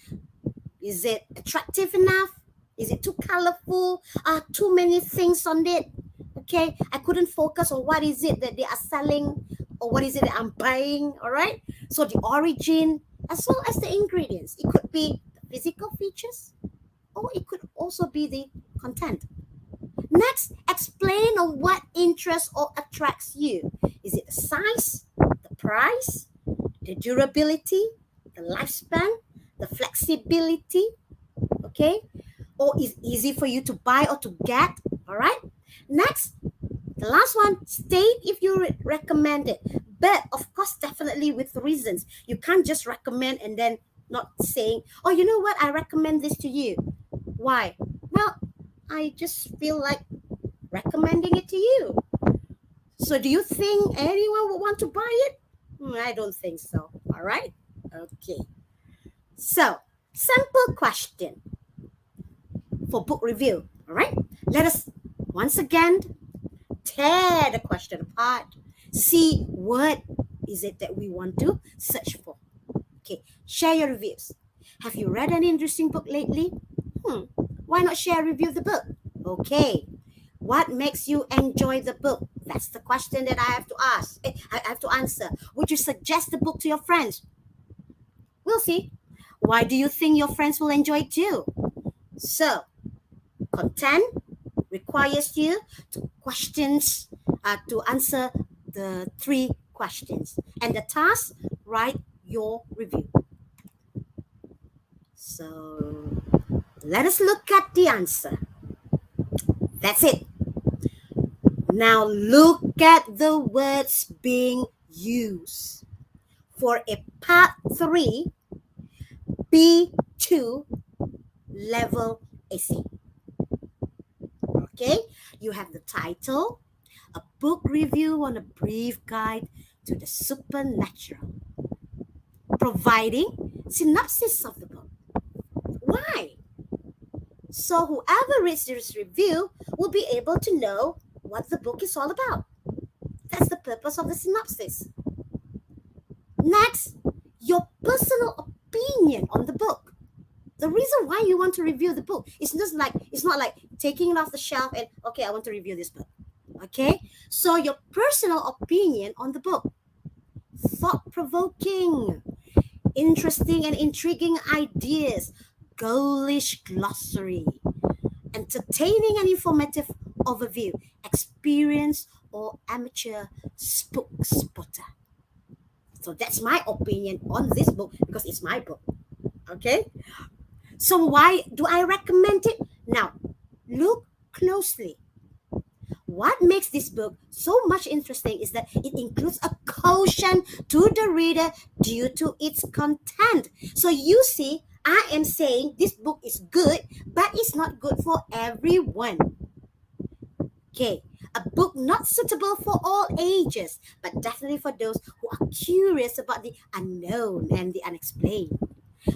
Is it attractive enough? Is it too colorful? Too many things on it? Okay, I couldn't focus on what is it that they are selling or what is it that I'm buying, all right? So the origin as well as the ingredients. It could be the physical features or it could also be the content. Next, explain on what interests or attracts you. Is it the size, the price, the durability, the lifespan, the flexibility, okay? Or is easy for you to buy or to get, all right? Next, the last one, state if you recommend it. But of course, definitely with reasons. You can't just recommend and then not saying, oh, you know what? I recommend this to you. Why? Well, I just feel like recommending it to you. So do you think anyone would want to buy it? I don't think so, all right? Okay. So, sample question for book review, all right? Let us once again tear the question apart see what is it that we want to search for. Okay, share your reviews. Have you read an interesting book lately? Why not share a review of the book? Okay, what makes you enjoy the book? That's the question that I have to ask. I have to answer. Would you suggest the book to your friends? We'll see. Why do you think your friends will enjoy it too? So, content requires you to answer the 3 questions. And the task, write your review. So, let us look at the answer. That's it. Now look at the words being used. For a part 3, B2 level essay. Okay, you have the title, a book review on a brief guide to the supernatural, providing synopsis of the book. Why? So whoever reads this review will be able to know what the book is all about. That's the purpose of the synopsis. Next, your personal opinion on the book. The reason why you want to review the book is it's not like taking it off the shelf and okay, I want to review this book. Okay, so your personal opinion on the book. Thought-provoking, interesting and intriguing ideas, girlish glossary, entertaining and informative overview, experienced or amateur spook spotter. So that's my opinion on this book because it's my book. Okay, so why do I recommend it? Now, look closely. What makes this book so much interesting is that it includes a caution to the reader due to its content. So you see, I am saying this book is good, but it's not good for everyone. Okay, a book not suitable for all ages, but definitely for those who are curious about the unknown and the unexplained.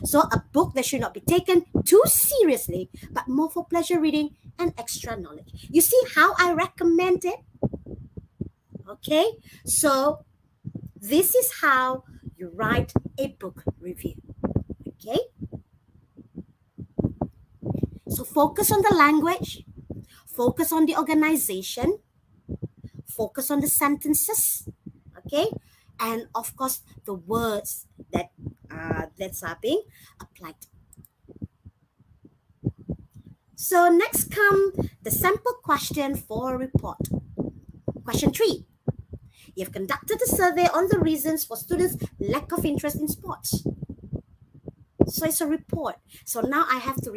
So a book that should not be taken too seriously, but more for pleasure reading and extra knowledge. You see how I recommend it? Okay, so this is how you write a book review. Okay, so focus on the language, focus on the organization, focus on the sentences, okay, and of course the words that are being applied. So next come the sample question for a report. Question 3. You've conducted a survey on the reasons for students' lack of interest in sports. So it's a report. So now I have to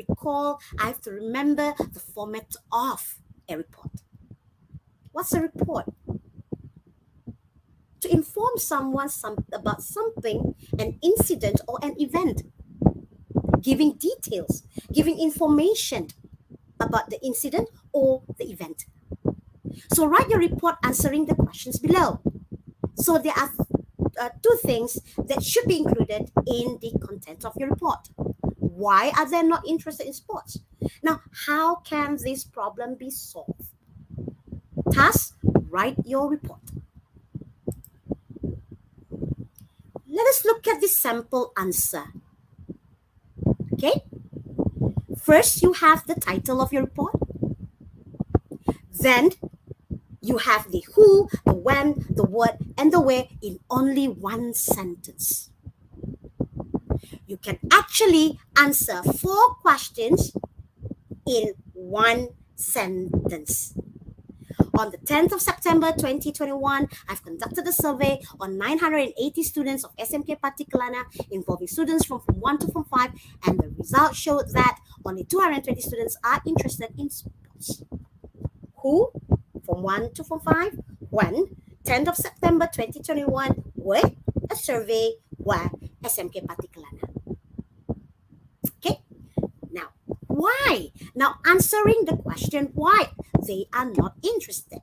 remember the format of a report. What's a report? To inform someone about something, an incident or an event. Giving details, giving information about the incident or the event. So write your report answering the questions below. So there are 2 things that should be included in the content of your report. Why are they not interested in sports? Now, how can this problem be solved? Thus, write your report. Let us look at the sample answer. Okay? First, you have the title of your report. Then, you have the who, the when, the what, and the where in only 1 sentence. You can actually answer 4 questions in 1 sentence. On the 10th of September 2021, I've conducted a survey on 980 students of SMK Pendidikan involving students from Form 1 to Form 5, and the results showed that only 220 students are interested in sports. Who? From 1 to Form 5. When? 10th of September 2021. Where? A survey where SMK Pendidikan. Okay? Now, why? Now, answering the question why they are not interested.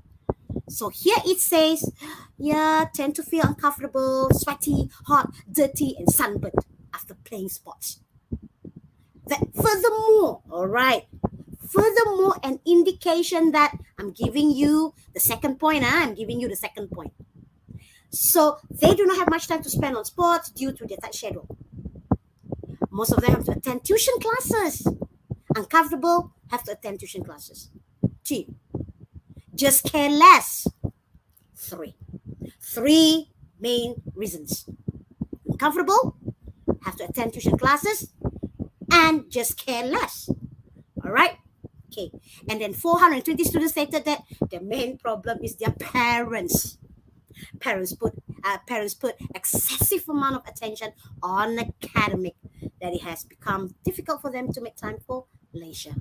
So here it says, tend to feel uncomfortable, sweaty, hot, dirty, and sunburned after playing sports. Furthermore, an indication that I'm giving you the second point. I'm giving you the second point. So they do not have much time to spend on sports due to their tight schedule. Most of them have to attend tuition classes. Uncomfortable, have to attend tuition classes. 2. Just care less. 3. 3 main reasons. Uncomfortable, have to attend tuition classes, and just care less. All right? Okay. And then 420 students stated that the main problem is their parents. Parents put excessive amount of attention on academic that it has become difficult for them to make time for leisure.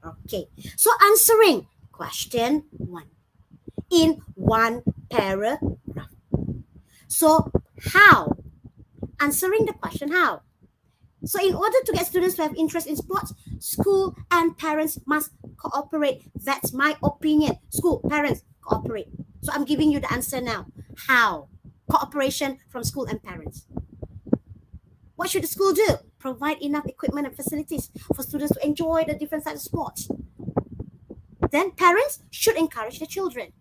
Okay. So answering question 1 in one paragraph. So how? Answering the question how? So in order to get students to have interest in sports, school and parents must cooperate. That's my opinion. School, parents, cooperate. So I'm giving you the answer now. How? Cooperation from school and parents. What should the school do? Provide enough equipment and facilities for students to enjoy the different types of sports. Then parents should encourage the children.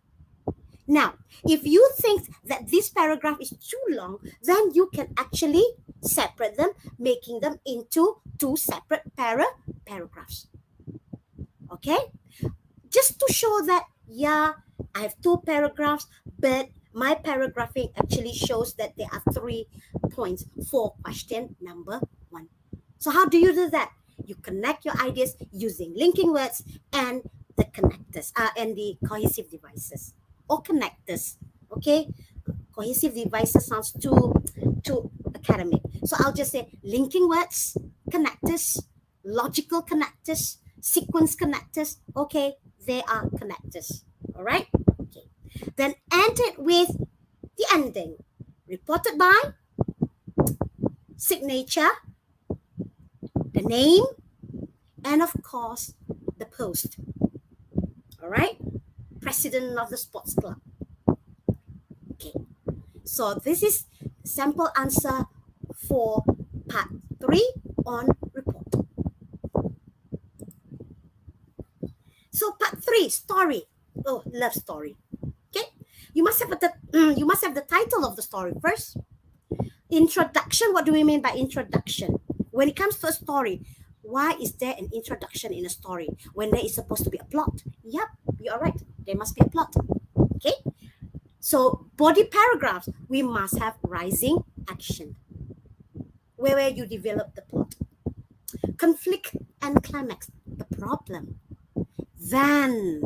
Now, if you think that this paragraph is too long, then you can actually separate them, making them into 2 separate paragraphs. Okay? Just to show that, yeah, I have 2 paragraphs, but my paragraphing actually shows that there are 3 points for question number 1. So how do you do that? You connect your ideas using linking words and the connectors and the cohesive devices or connectors. Okay? Cohesive devices sounds too academic. So I'll just say linking words, connectors, logical connectors, sequence connectors. Okay, they are connectors. All right? Okay. Then end it with the ending. Reported by, signature, the name, and of course, the post. All right? President of the sports club. Okay. So this is sample answer for part 3 on report. So part 3, story. Oh, love story. Okay. You must have the title of the story first. Introduction. What do we mean by introduction? When it comes to a story, why is there an introduction in a story when there is supposed to be a plot? Yep, you are right. There must be a plot. Okay. So body paragraphs, we must have rising action, where you develop the plot. Conflict and climax, the problem. Then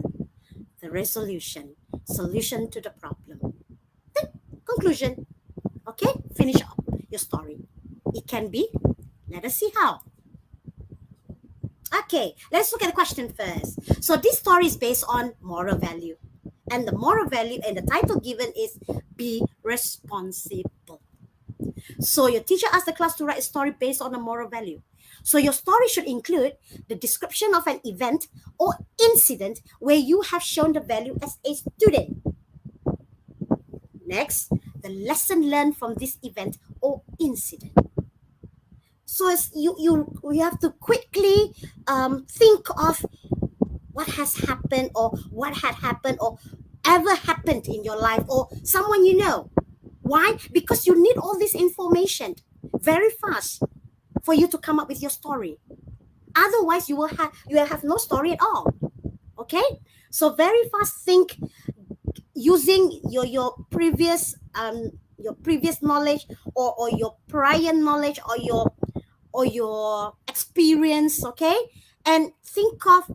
the resolution, solution to the problem. Then conclusion. Okay, finish up your story. It can be, let us see how. Okay, let's look at the question first. So this story is based on moral value. And the moral value and the title given is be responsible. So your teacher asked the class to write a story based on a moral value. So your story should include the description of an event or incident where you have shown the value as a student. Next, the lesson learned from this event or incident. So as you have to quickly think of what has happened or what had happened or ever happened in your life or someone you know. Why? Because you need all this information very fast for you to come up with your story. Otherwise, you will have no story at all. Okay? So very fast think using your previous knowledge or your prior knowledge or your experience, okay? And think of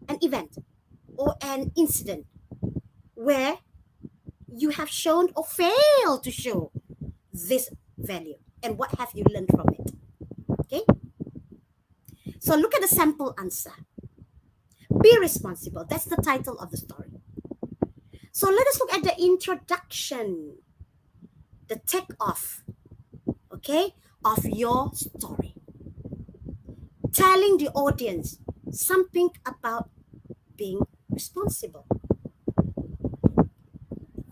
an event or an incident where you have shown or failed to show this value and what have you learned from it. Okay? So look at the sample answer. Be responsible. That's the title of the story. So let us look at the introduction, the take-off, okay, of your story. Telling the audience something about being responsible.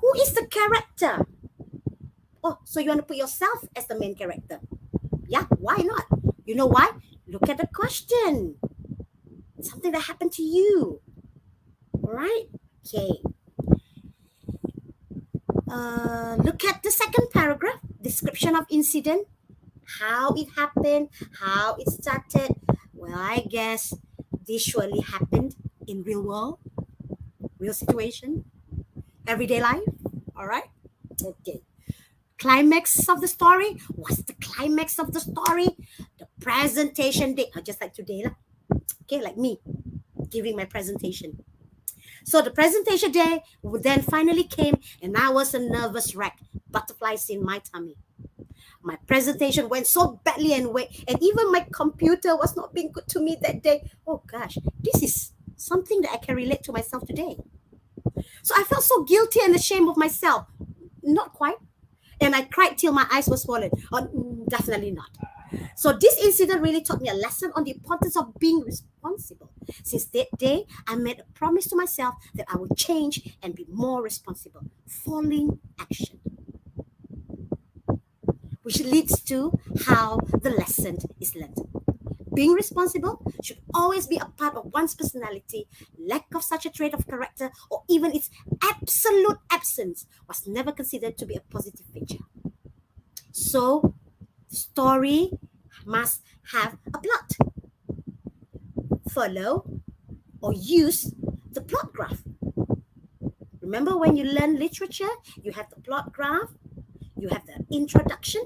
Who is the character? Oh, so you want to put yourself as the main character? Yeah, why not? You know why? Look at the question. Something that happened to you. All right? Okay. Look at the second paragraph, description of incident, how it happened, how it started. Well, I guess this surely happened in real world, real situation, everyday life. All right. Okay. Climax of the story. What's the climax of the story? The presentation day. Just like today, lah. Okay, like me giving my presentation. So the presentation day then finally came, and I was a nervous wreck, butterflies in my tummy. My presentation went so badly, and even my computer was not being good to me that day. Oh gosh, this is something that I can relate to myself today. So I felt so guilty and ashamed of myself. Not quite. And I cried till my eyes were swollen. Oh, definitely not. So this incident really taught me a lesson on the importance of being responsible. Since that day, I made a promise to myself that I would change and be more responsible. Following action. Which leads to how the lesson is learned. Being responsible should always be a part of one's personality. Lack of such a trait of character, or even its absolute absence, was never considered to be a positive feature. So, story must have a plot. Follow or use the plot graph. Remember when you learn literature, you have the plot graph, you have the introduction,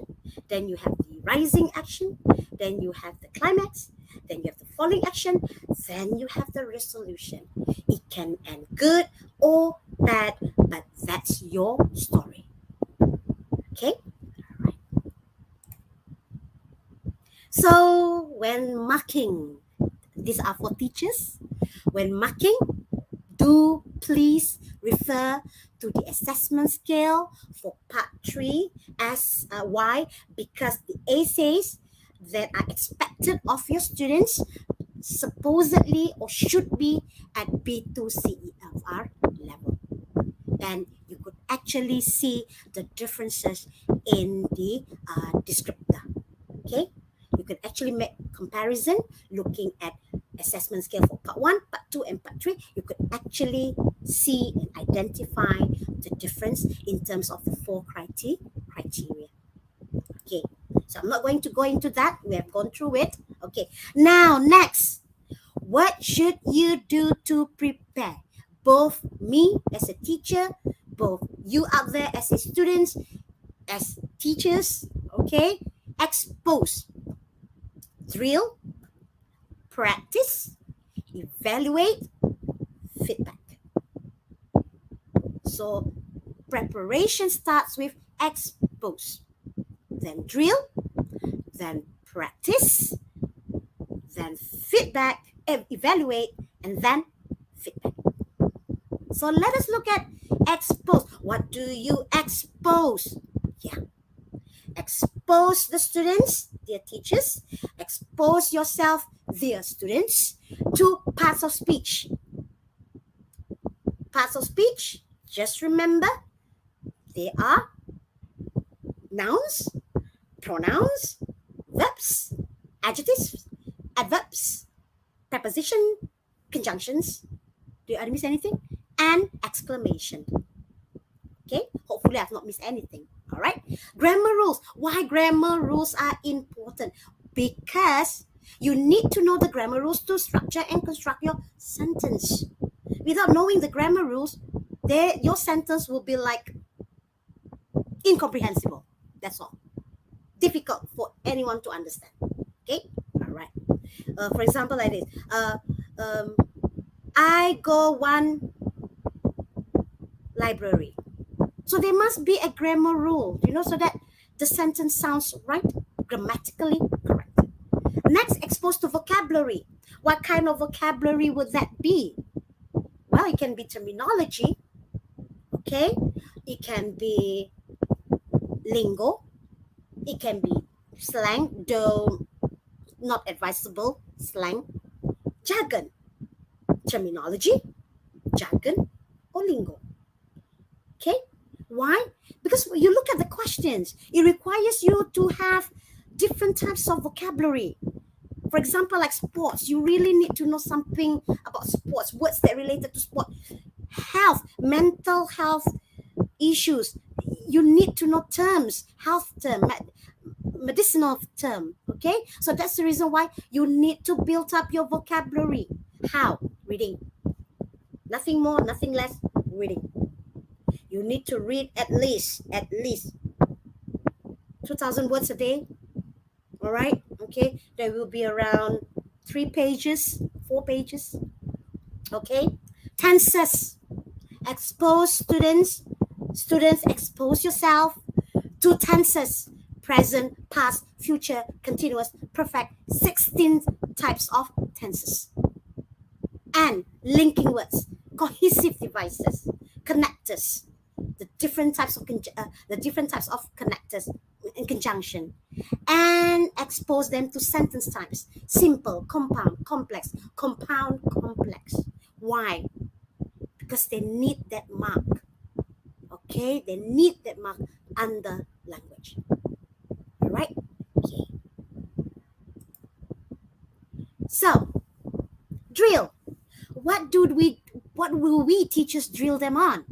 then you have the rising action, then you have the climax, then you have the falling action, then you have the resolution. It can end good or bad, but that's your story. Okay? All right. So when marking, these are for teachers, when marking, do please refer to the assessment scale for part 3 as why? Because the essays that are expected of your students supposedly or should be at B2 CEFR level. And you could actually see the differences in the descriptor. Okay? You can actually make comparison looking at assessment scale for part 1, part 2, and part 3. You could actually see and identify the difference in terms of the 4 criteria. Okay, so I'm not going to go into that. We have gone through it. Okay, now next, what should you do to prepare? Both me as a teacher, both you out there as a students, as teachers, okay? Expose, drill, practice, evaluate, feedback. So preparation starts with expose, then drill, then practice, then feedback, evaluate, and then feedback. So let us look at expose. What do you expose? Yeah. Expose the students, their teachers. Expose yourself, their students, to parts of speech. Parts of speech, just remember, they are nouns, pronouns, verbs, adjectives, adverbs, preposition, conjunctions. Do I miss anything? And exclamation. Okay, hopefully I've not missed anything. All right, grammar rules. Why grammar rules are important? Because you need to know the grammar rules to structure and construct your sentence. Without knowing the grammar rules, your sentence will be like incomprehensible. That's all. Difficult for anyone to understand. Okay, all right. For example, like this. I go one library. So there must be a grammar rule, so that the sentence sounds right, grammatically correct. Next, exposed to vocabulary. What kind of vocabulary would that be? Well, it can be terminology, okay? It can be lingo. It can be slang, though not advisable slang. Jargon, terminology, jargon, or lingo. Okay? Why? Because you look at the questions, it requires you to have different types of vocabulary. For example, like sports, you really need to know something about sports, words that are related to sport. Health, mental health issues, you need to know terms, health term, medicinal term. Okay, so that's the reason why you need to build up your vocabulary. How? Reading. Nothing more, nothing less. Reading. You need to read at least 2,000 words a day. All right. Okay, there will be around 3 pages, 4 pages. Okay, tenses. Expose students expose yourself to tenses: present, past, future, continuous, perfect. 16 types of tenses. And linking words, cohesive devices, connectors, the different types of connectors in conjunction, and expose them to sentence types: simple, compound, complex, compound, complex. Why? Because they need that mark. Okay, they need that mark under language. All right. Okay. So, drill. What will we teachers drill them on?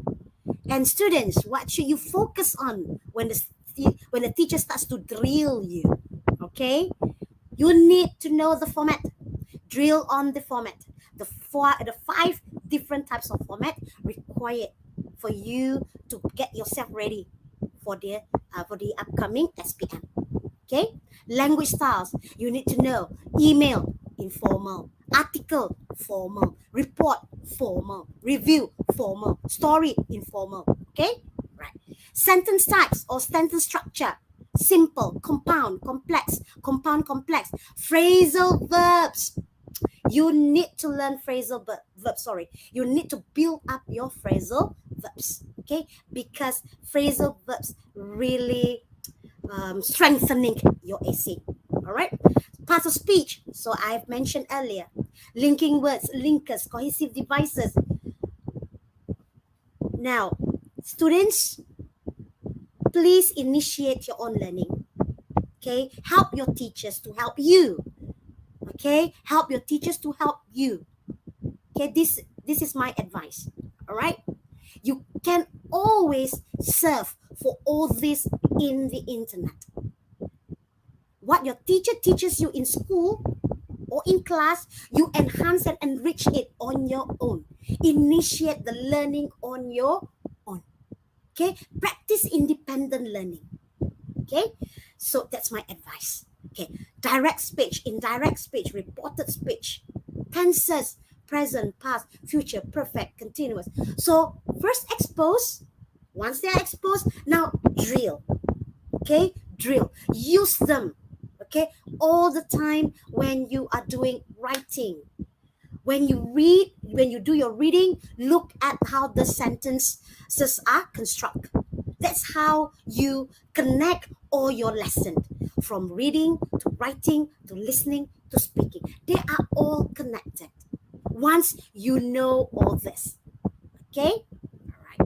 And students, what should you focus on when the teacher starts to drill you? Okay, you need to know the format. Drill on the format. The 5 different types of format required for you to get yourself ready for the upcoming SPM. Okay, language styles. You need to know email, informal; article, formal; report, formal; review, formal; story, informal. Okay, right. Sentence types or sentence structure: simple, compound, complex, compound, complex. Phrasal verbs. You need to learn phrasal verbs. You need to build up your phrasal verbs. Okay, because phrasal verbs really strengthening your AC. All right. Parts of speech. So I've mentioned earlier. Linking words, linkers, cohesive devices. Now, students, please initiate your own learning. Okay. Help your teachers to help you. Okay. Help your teachers to help you. Okay. This is my advice. All right. You can always search for all this in the internet. What your teacher teaches you in school or in class, you enhance and enrich it on your own. Initiate the learning on your own. Okay, practice independent learning. Okay, so that's my advice. Okay, direct speech, indirect speech, reported speech, tenses: present, past, future, perfect, continuous. So first expose. Once they are exposed, now drill. Okay, drill. Use them. Okay, all the time when you are doing writing. When you read, when you do your reading, look at how the sentences are constructed. That's how you connect all your lesson, from reading to writing to listening to speaking. They are all connected once you know all this. Okay, all right.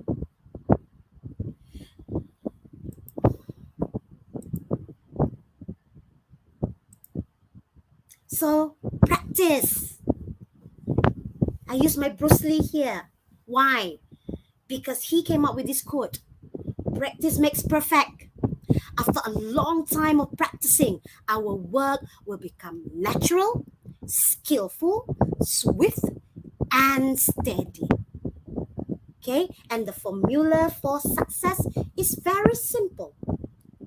So practice. I use my Bruce Lee here. Why? Because he came up with this quote: practice makes perfect. After a long time of practicing, our work will become natural, skillful, swift, and steady. Okay, and the formula for success is very simple: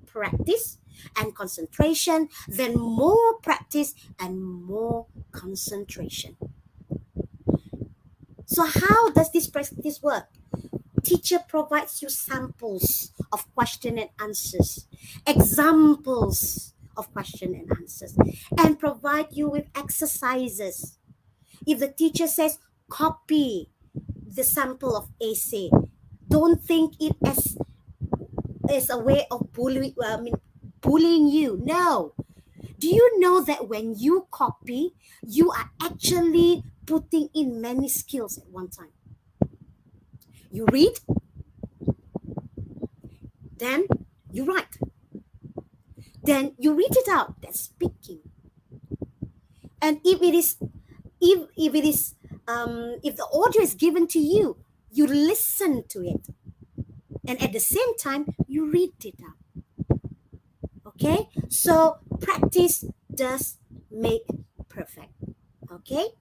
practice and concentration, then more practice and more concentration. So how does this practice work? Teacher provides you samples of question and answers, examples of question and answers, and provide you with exercises. If the teacher says copy the sample of essay, don't think it as a way of bullying you. No. Do you know that when you copy, you are actually putting in many skills at one time? You read, then you write, then you read it out. That's speaking. And if the audio is given to you, you listen to it. and at the same time, you read it out. Okay, so practice does make perfect. Okay,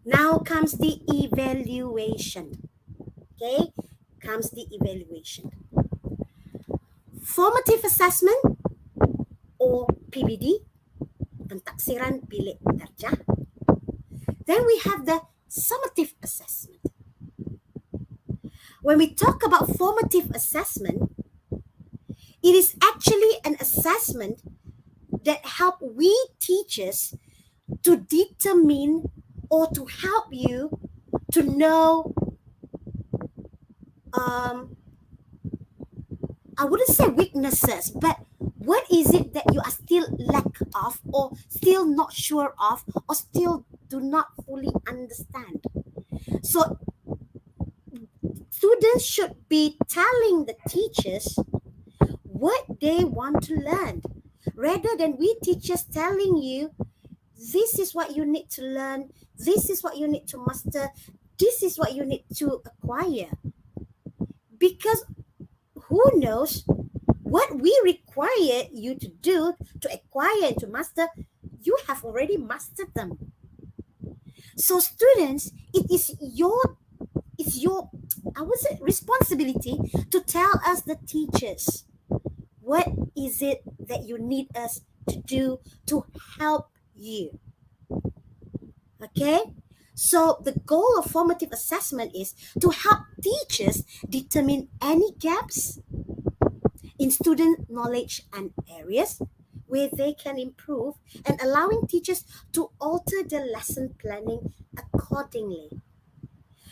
now comes the evaluation. Okay, comes the evaluation. Formative assessment or PBD, pentaksiran bilik darjah. Then we have the summative assessment. When we talk about formative assessment, it is actually an assessment that help we teachers to determine or to help you to know, I wouldn't say weaknesses, but what is it that you are still lack of, or still not sure of, or still do not fully understand. So students should be telling the teachers what they want to learn, rather than we teachers telling you, this is what you need to learn, this is what you need to master, this is what you need to acquire. Because who knows what we require you to do, to acquire and to master, you have already mastered them. So students, it's your I would say responsibility to tell us, the teachers, what is it that you need us to do to help you. Okay, so the goal of formative assessment is to help teachers determine any gaps in student knowledge and areas where they can improve, and allowing teachers to alter their lesson planning accordingly.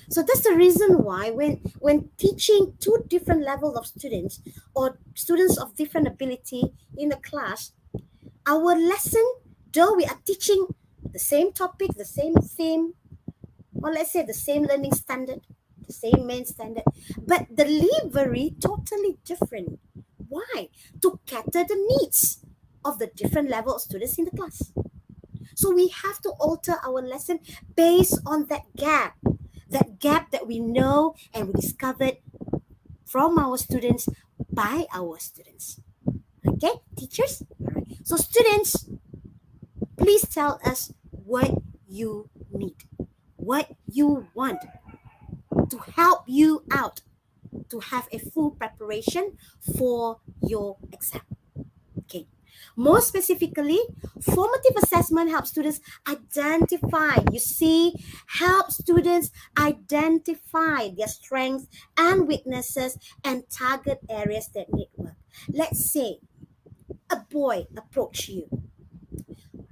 So that's the reason why when teaching two different levels of students, or students of different ability in a class, our lesson, though we are teaching the same topic, the same theme, or let's say the same learning standard, the same main standard, but the delivery totally different. Why? To cater the needs of the different level of students in the class. So we have to alter our lesson based on that gap that we know and we discovered from our students, by our students. Okay, teachers? All right. So students, please tell us what you need, what you want to help you out to have a full preparation for your exam. Okay. More specifically, formative assessment helps students identify, help students identify their strengths and weaknesses and target areas that need work. Let's say a boy approached you,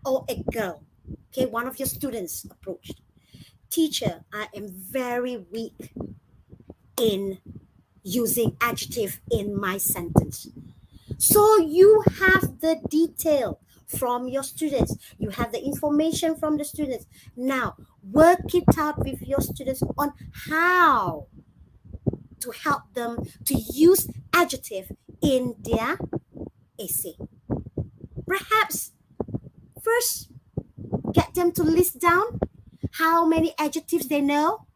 or a girl, okay, one of your students approached. Teacher, I am very weak in using adjective in my sentence. So you have the detail from your students. You have the information from the students. Now, work it out with your students on how to help them to use adjective in their essay. Perhaps first, get them to list down how many adjectives they know.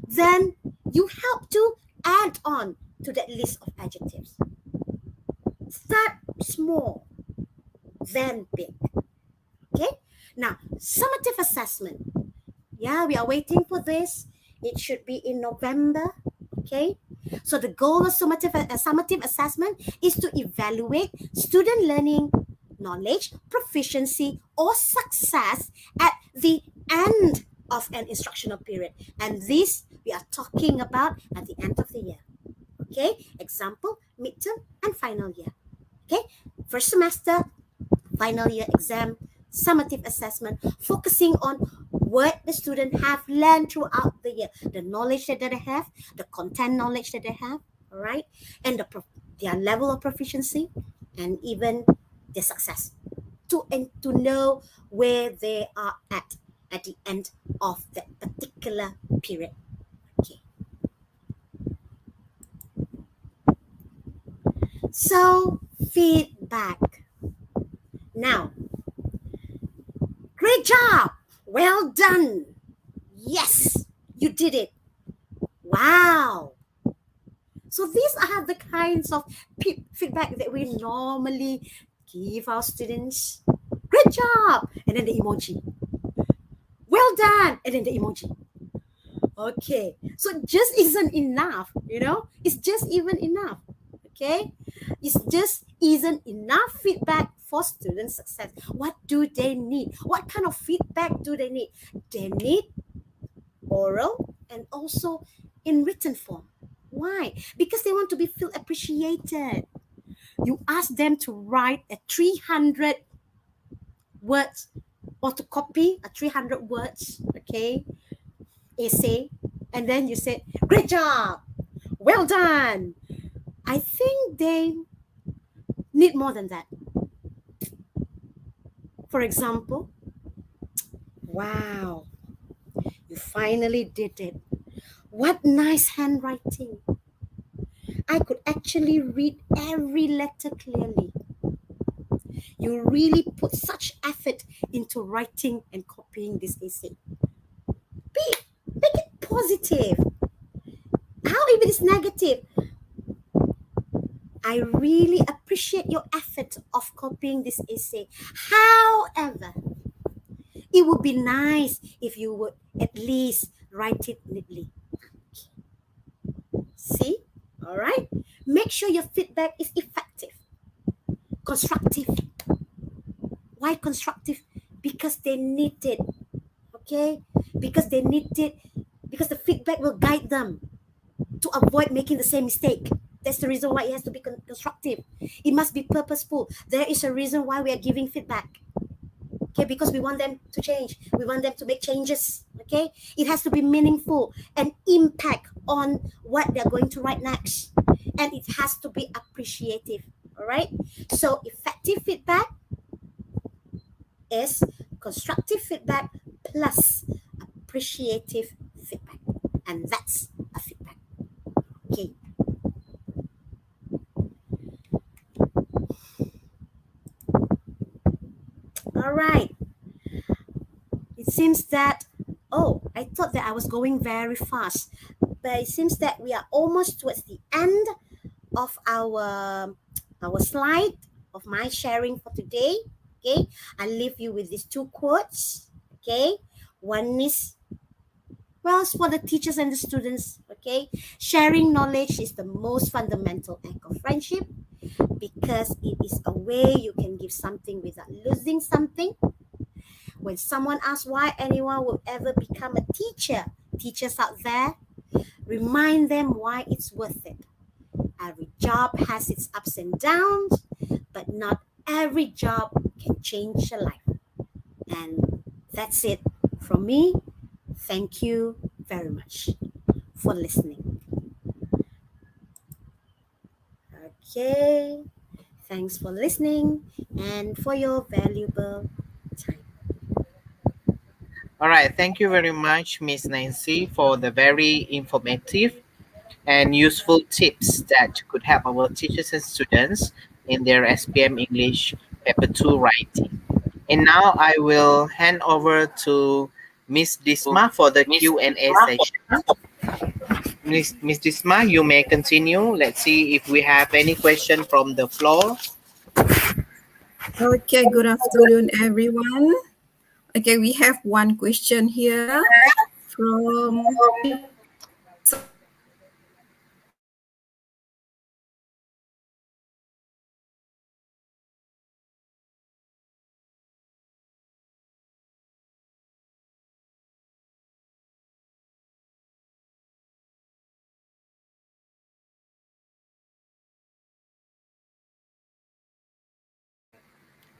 Then you help to add on to that list of adjectives. Start small, then big. Okay? Now, summative assessment. Yeah, we are waiting for this. It should be in November. Okay? So the goal of summative assessment is to evaluate student learning, knowledge, proficiency, or success at the end of an instructional period. And this we are talking about at the end of the year. Okay? Example, midterm and final year. Okay? First semester, final year exam, summative assessment, focusing on what the student have learned throughout the year, the knowledge that they have, the content knowledge that they have, all right, and their level of proficiency, and even their success, to know where they are at the end of that particular period. Okay. So feedback. Now, great job. Well done. Yes, you did it. Wow. So these are the kinds of feedback that we normally give our students. Great job! And then the emoji. Well done! And then the emoji. Okay. So just isn't enough, you know? It's just even enough. Okay? It's just isn't enough feedback for student success. What do they need? What kind of feedback do they need? They need oral and also in written form. Why? Because they want to be feel appreciated. You ask them to write a 300 words or to copy a 300 words, okay, essay, and then you say, great job, well done. I think they need more than that. For example, wow, you finally did it. What nice handwriting. I could actually read every letter clearly. You really put such effort into writing and copying this essay. Make it positive. How if it is negative? I really appreciate your effort of copying this essay. However, it would be nice if you would at least write it neatly. See? All right? Make sure your feedback is effective, constructive. Why constructive? Because they need it. Okay? Because they need it. Because the feedback will guide them to avoid making the same mistake. That's the reason why it has to be constructive. It must be purposeful. There is a reason why we are giving feedback. Okay, because we want them to change. We want them to make changes. Okay, it has to be meaningful and impact on what they're going to write next. And it has to be appreciative. All right. So effective feedback is constructive feedback plus appreciative feedback. And that's a feedback. Okay. All right. It seems that, oh, I thought that I was going very fast, but it seems that we are almost towards the end of our slide of my sharing for today. Okay, I leave you with these two quotes. Okay, one is, well, it's for the teachers and the students. Okay, sharing knowledge is the most fundamental act of friendship because it is a way you can give something without losing something. When someone asks why anyone will ever become a teacher, teachers out there, remind them why it's worth it. Every job has its ups and downs, but not every job can change a life. And that's it from me. Thank you very much for listening. Okay, thanks for listening and for your valuable time. All right, thank you very much, Miss Nancy, for the very informative and useful tips that could help our teachers and students in their SPM English Paper 2 writing. And now I will hand over to Miss Disma for the Q&A session. Miss Disma, you may continue. Let's see if we have any question from the floor. Okay, good afternoon, everyone. Okay, we have one question here from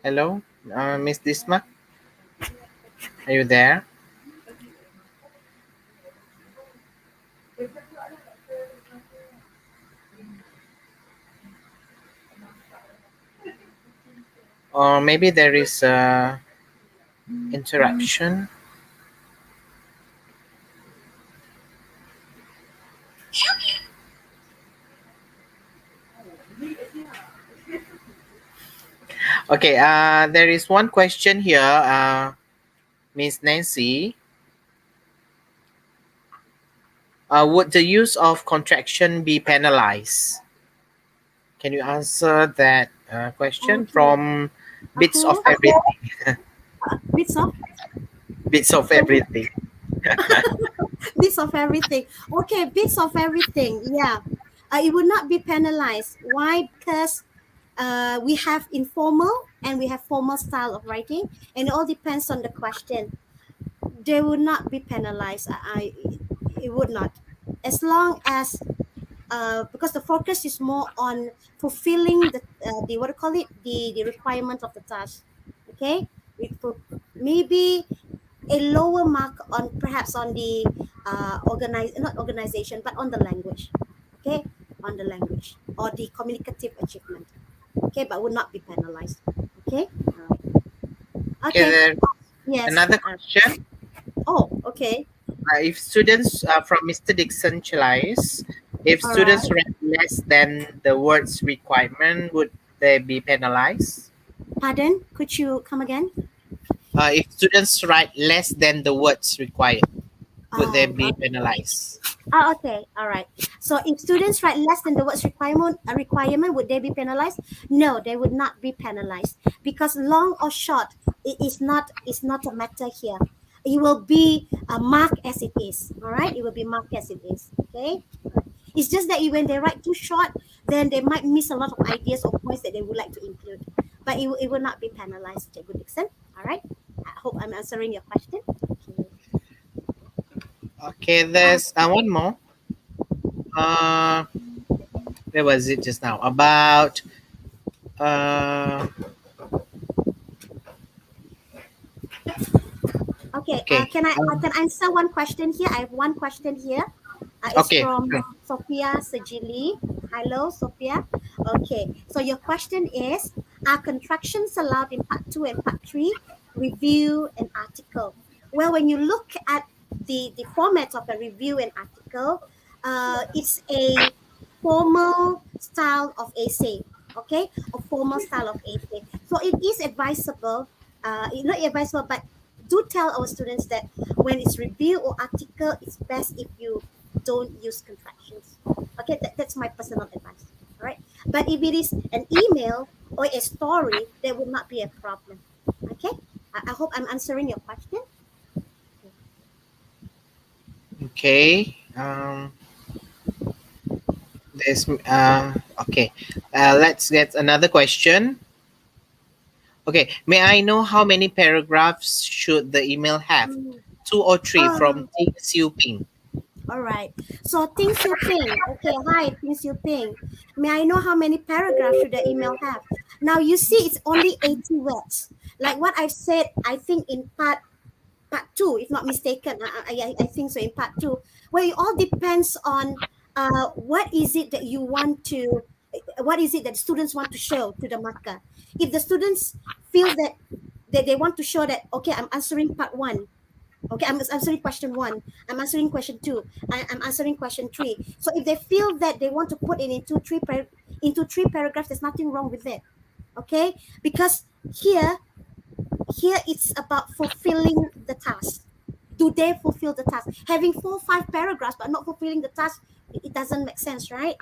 Hello, Miss Disma, are you there? Or maybe there is a interruption. Okay, there is one question here, Miss Nancy. Would the use of contraction be penalized? Can you answer that question Okay. from bits of Okay. everything? Bits of Bits of everything. bits of everything. Okay, bits of everything. Yeah, it would not be penalized. Why? Because we have informal and we have formal style of writing, and it all depends on the question. They would not be penalized. It would not, as long as because the focus is more on fulfilling the what do you call it, the requirement of the task. Okay, maybe a lower mark on perhaps on the not organization but on the language. Okay, on the language or the communicative achievement. Okay, but would not be penalized. Okay, all right. Okay, Okay, then yes. another question. Oh, okay. If students from Mr. Dixon Chalais, if All students right. write less than the words requirement, would they be penalized? Pardon? Could you come again? If students write less than the words required, would they Oh, be penalized? okay. All right. So if students write less than the words requirement, would they be penalized? No, they would not be penalized because long or short, it's not a matter here. It will be marked as it is. All right. It will be marked as it is. Okay. It's just that when they write too short, then they might miss a lot of ideas or points that they would like to include. But it will not be penalized to a good extent. All right. I hope I'm answering your question. Okay. Okay, there's one more. Where was it just now? About Okay, okay. I can answer one question here. I have one question here. It's Okay. from Sophia Sijili. Hello, Sophia. Okay, so your question is: are contractions allowed in part 2 and part 3? Review an article. Well, when you look at the format of a review and article, it's a formal style of essay. Okay, a formal style of essay. So it is advisable. Not advisable, but do tell our students that when it's review or article, it's best if you don't use contractions. Okay, that's my personal advice. All right, but if it is an email or a story, there will not be a problem. Okay, I hope I'm answering your question. Okay. There's okay. Let's get another question. Okay. May I know how many paragraphs should the email have? 2 or 3 Oh, from Ting Siu Ping. all right. So Ting Siu Ping. Okay, hi Ting Siu Ping. May I know how many paragraphs should the email have? Now you see, it's only 80 words. Like what I've said, I think in part 2, if not mistaken. I think so in part 2. Well, it all depends on what is it that you want to, what is it that students want to show to the marker. If the students feel that they want to show that, okay, I'm answering part 1. Okay, I'm answering question 1. I'm answering question 2. I'm answering question 3. So if they feel that they want to put it into three paragraphs, there's nothing wrong with it. Okay, because here it's about fulfilling the task. Do they fulfill the task? Having 4-5 paragraphs but not fulfilling the task, it doesn't make sense, right?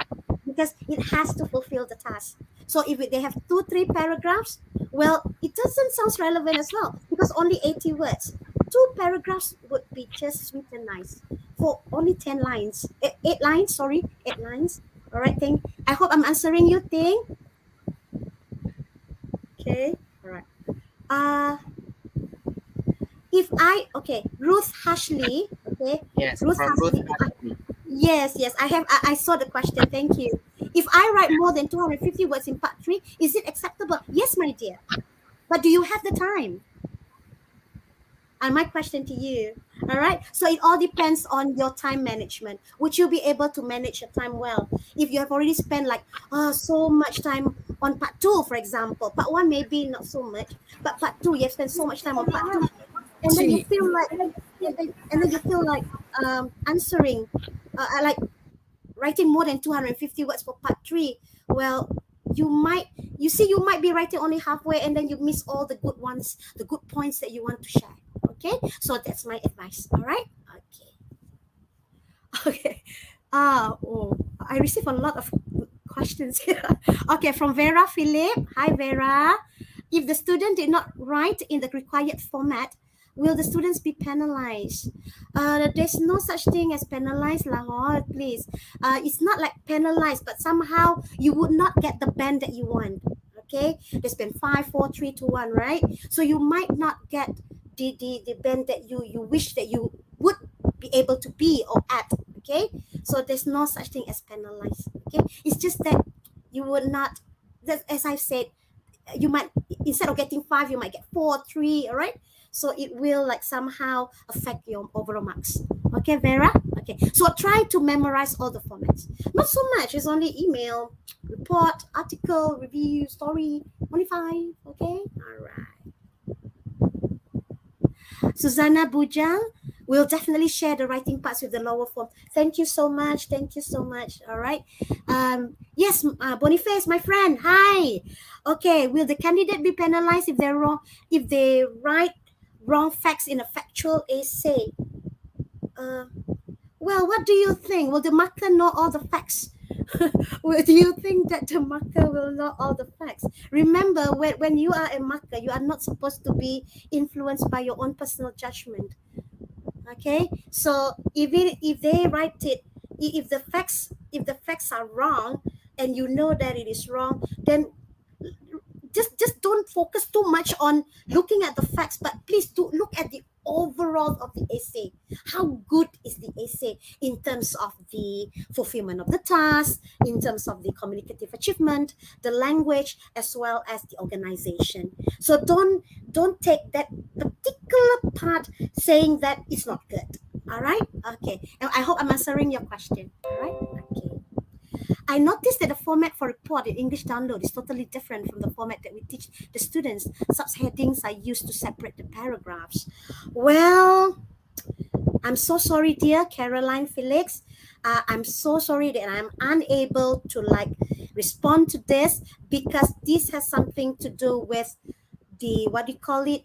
Because it has to fulfill the task. So if they have 2-3 paragraphs, well, it doesn't sound relevant as well because only 80 words. 2 paragraphs would be just sweet and nice for only 10 lines. 8 lines, sorry, 8 lines. All right, Ting. I hope I'm answering you, Ting. Okay, all right. Ruth Hashley. Okay, Yes, Ruth from Ruth Hashley. Ashley. Yes, I saw the question. Thank you. If I write more than 250 words in part 3, is it acceptable? Yes, my dear. But do you have the time? And my question to you. All right. So it all depends on your time management. Would you be able to manage your time well? If you have already spent so much time on part 2, for example, part 1 maybe not so much, but part 2 you have spent so much time on part 2, and then you feel like, answering, like writing more than 250 words for part 3. Well, you might be writing only halfway, and then you miss all the good ones, the good points that you want to share. Okay, so that's my advice. All right. Okay. Okay. I received a lot of questions here. Okay, from Vera Philip. Hi, Vera. If the student did not write in the required format, will the students be penalized? There's no such thing as penalized, Lahore, please. It's not like penalized, but somehow you would not get the band that you want. Okay, there's been 5, 4, 3, 2, 1, right? So you might not get the band that you wish that you would be able to be or at. Okay, so there's no such thing as penalized. Okay, it's just that you would not, that, as I've said, you might, instead of getting 5, you might get 4, 3. All right, so it will like somehow affect your overall marks. Okay, Vera. Okay, so try to memorize all the formats. Not so much, it's only email, report, article, review, story. Only 5. Okay, all right. Susanna Bujang will definitely share the writing parts with the lower form. Thank you so much. Thank you so much. All right. Yes, Boniface, my friend. Hi. Okay. Will the candidate be penalized if they're wrong? If they write wrong facts in a factual essay? Well, what do you think? Will the marker know all the facts? Do you think that the marker will know all the facts? Remember, when you are a marker, you are not supposed to be influenced by your own personal judgment. Okay, so if they write it, if the facts are wrong, and you know that it is wrong, then just don't focus too much on looking at the facts, but please do look at the overall of the essay. How good is the essay in terms of the fulfillment of the task, in terms of the communicative achievement, the language, as well as the organization. So don't take that particular part saying that it's not good. All right. Okay, and I hope I'm answering your question. All right. Okay. I noticed that the format for report in English download is totally different from the format that we teach the students. Subheadings are used to separate the paragraphs. Well, I'm so sorry, dear Caroline Felix. I'm so sorry that I'm unable to respond to this, because this has something to do with the, what do you call it?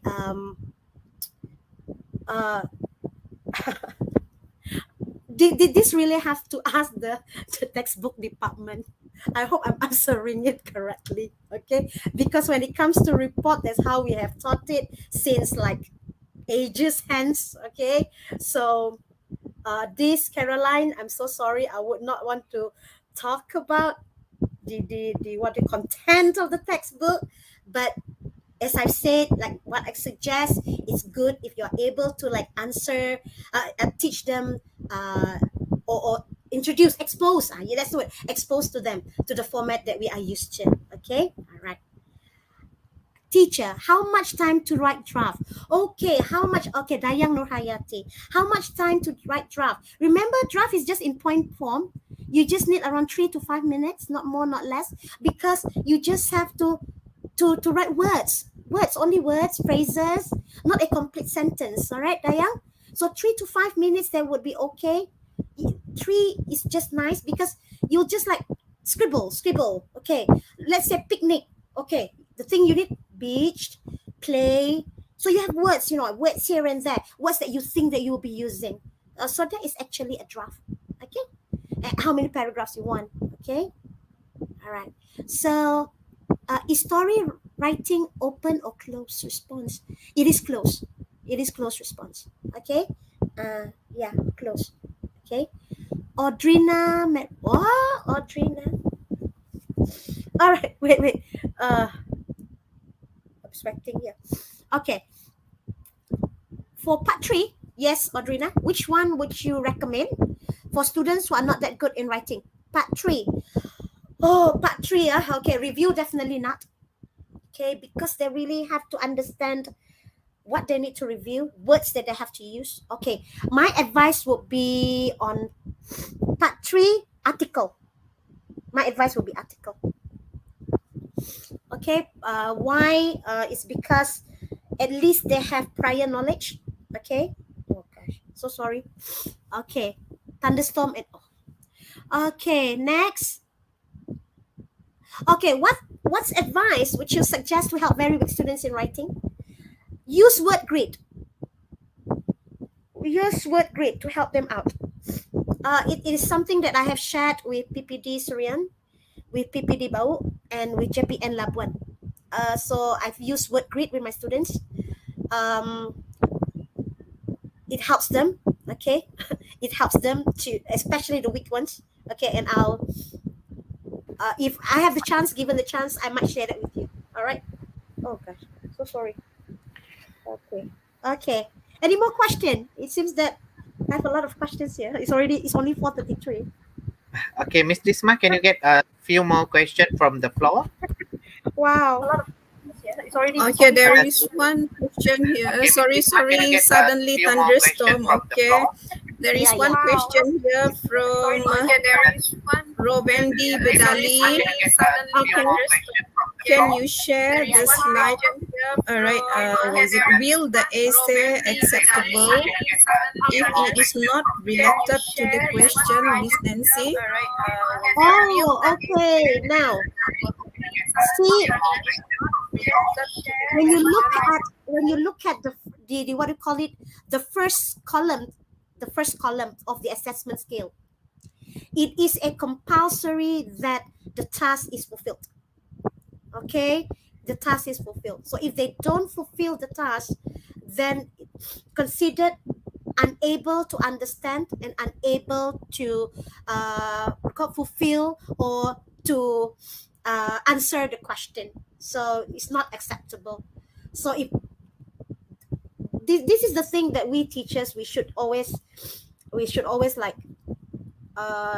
Did this really have to ask the textbook department? I hope I'm answering it correctly, okay? Because when it comes to report, that's how we have taught it since ages hence, okay? So this, Caroline, I'm so sorry. I would not want to talk about the content of the textbook, but as I've said, what I suggest, it's good if you're able to answer, teach them, or introduce, expose. Yeah, that's the word. Expose to them to the format that we are used to. Okay, all right. Teacher, how much time to write draft? Okay, how much? Okay, Dayang Nurhayati, how much time to write draft? Remember, draft is just in point form. You just need around 3 to 5 minutes, not more, not less, because you just have to write words, only words, phrases, not a complete sentence. All right, Dayang? So 3 to 5 minutes, that would be okay. 3 is just nice, because you'll just scribble. Okay, let's say picnic. Okay, the thing you need, beach, play. So you have words, words here and there, words that you think that you will be using. So that is actually a draft. Okay, and how many paragraphs you want? Okay, all right. So is story writing open or closed response? It is closed. It is closed response. Okay. Yeah, close. Okay. Audrina, Audrina. All right. Wait. Abstracting here. Okay. For part 3, yes, Audrina. Which one would you recommend for students who are not that good in writing? Part 3. Oh, part 3. Okay. Review, definitely not. Okay, because they really have to understand what they need to review, words that they have to use. Okay, my advice would be on part 3, article. My advice would be article. Okay, why? It's because at least they have prior knowledge. Okay. Oh gosh, so sorry. Okay, thunderstorm and okay, next. Okay, what's advice would you suggest to help very weak students in writing? Use word grid. Use word grid to help them out. it is something that I have shared with PPD Surian, with PPD Bau, and with JPN Labuan. So I've used word grid with my students. It helps them, okay? It helps them to, especially the weak ones, okay? And I'll, if I have the chance, given the chance, I might share that with you. All right? Oh gosh, so sorry. Okay. Okay. Any more question? It seems that I have a lot of questions here. It's only 4:33. Okay, Miss Disma, can you get a few more questions from the floor? Wow. A lot of questions here. Okay, there is one question here. Okay, Sorry, Miss Disma, can you get a suddenly few more questions thunderstorm. from the Okay, floor? there is Yeah, one yeah. question here from Rovendi Bedali. Okay, can you share the slide? All right. Was it will the essay acceptable if it is not related to the question, Miss Nancy? Oh, okay. Now, see, when you look at the what do you call it, the first column of the assessment scale, it is a compulsory that the task is fulfilled. Okay, the task is fulfilled. So if they don't fulfill the task, then considered unable to understand and unable to fulfill or to answer the question. So it's not acceptable. So if this is the thing that we teachers, we should always like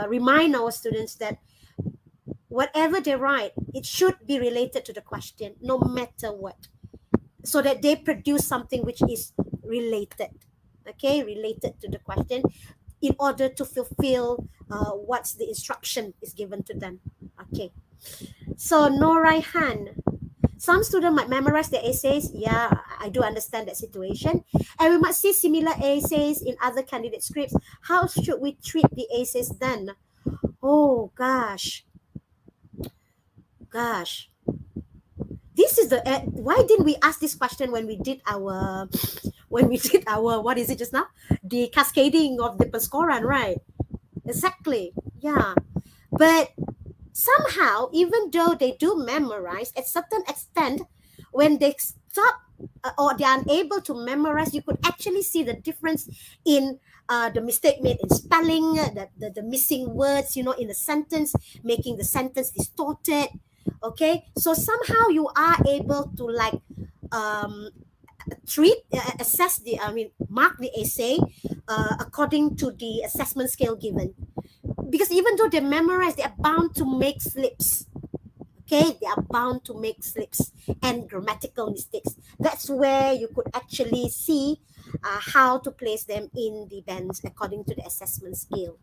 remind our students that whatever they write, it should be related to the question, no matter what, so that they produce something which is related, okay, related to the question, in order to fulfill what's the instruction is given to them. Okay, so Noraihan, some students might memorize the essays. Yeah, I do understand that situation, and we might see similar essays in other candidate scripts. How should we treat the essays then? Oh gosh, this is the why didn't we ask this question when we did our what is it just now, the cascading of the Penskoran, right? Exactly, yeah. But somehow, even though they do memorize, at certain extent, when they stop or they are unable to memorize, you could actually see the difference in the mistake made in spelling, the missing words, in the sentence, making the sentence distorted. Okay, so somehow you are able to like mark the essay according to the assessment scale given, because even though they memorize, they are bound to make slips. Okay, they are bound to make slips and grammatical mistakes. That's where you could actually see how to place them in the bands according to the assessment scale.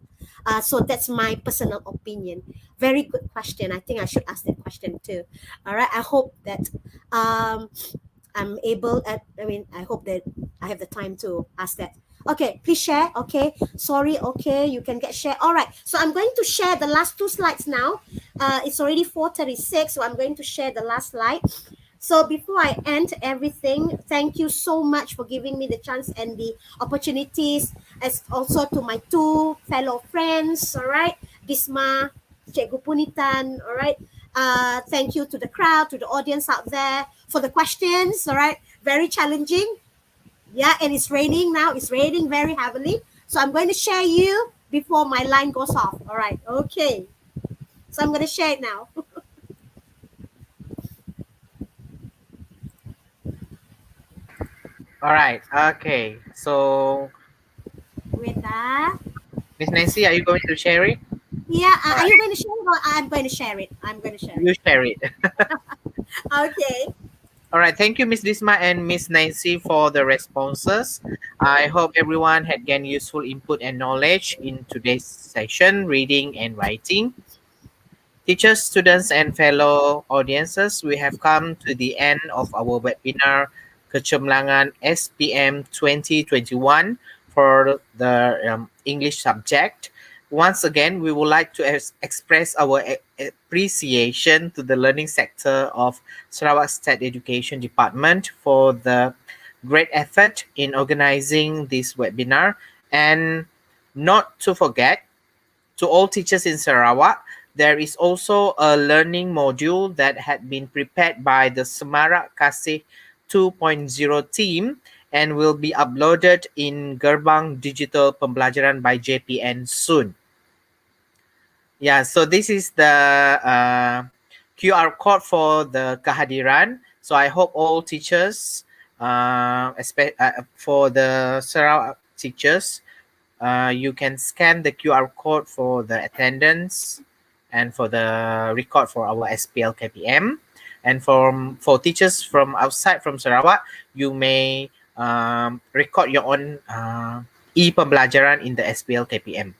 So that's my personal opinion. Very good question. I think I should ask that question too. All right. I hope that I'm able I hope that I have the time to ask that. Okay, please share. Okay, sorry. Okay, you can get share. All right, so I'm going to share the last two slides now. It's already 4:36, so I'm going to share the last slide. So before I end everything, thank you so much for giving me the chance and the opportunities, as also to my two fellow friends. All right, Disma, Cikgu Punitan. All right. Thank you to the crowd, to the audience out there for the questions. All right, very challenging. Yeah, and it's raining now. It's raining very heavily. So I'm going to share you before my line goes off. All right. Okay. So I'm going to share it now. All right. Okay. So, With that. Miss Nancy, are you going to share it? Yeah. Are you going to share it or I'm going to share it? I'm going to share it. You share it. Okay. All right. Thank you, Miss Disma and Miss Nancy, for the responses. I hope everyone had gained useful input and knowledge in today's session, reading and writing. Teachers, students, and fellow audiences, we have come to the end of our webinar, Kecemerlangan SPM 2021 for the English subject. Once again, we would like to express our appreciation to the learning sector of Sarawak State Education Department for the great effort in organizing this webinar, and not to forget To all teachers in Sarawak, there is also a learning module that had been prepared by the Semarak Kasih 2.0 team and will be uploaded in Gerbang Digital Pembelajaran by JPN soon. Yeah, so this is the QR code for the kehadiran. So I hope all teachers, for the Sarawak teachers, you can scan the QR code for the attendance and for the record for our SPL KPM. And for teachers from outside from Sarawak, you may record your own e-pembelajaran in the SPL KPM.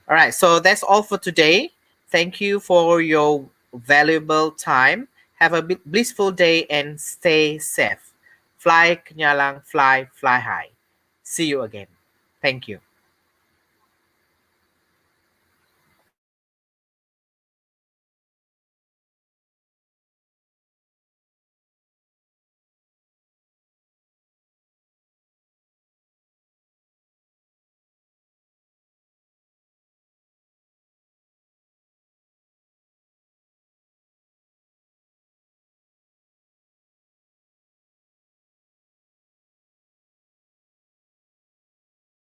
All right, so that's all for today. Thank you for your valuable time. Have a blissful day and stay safe. Fly Kenyalang, fly high. See you again. Thank you.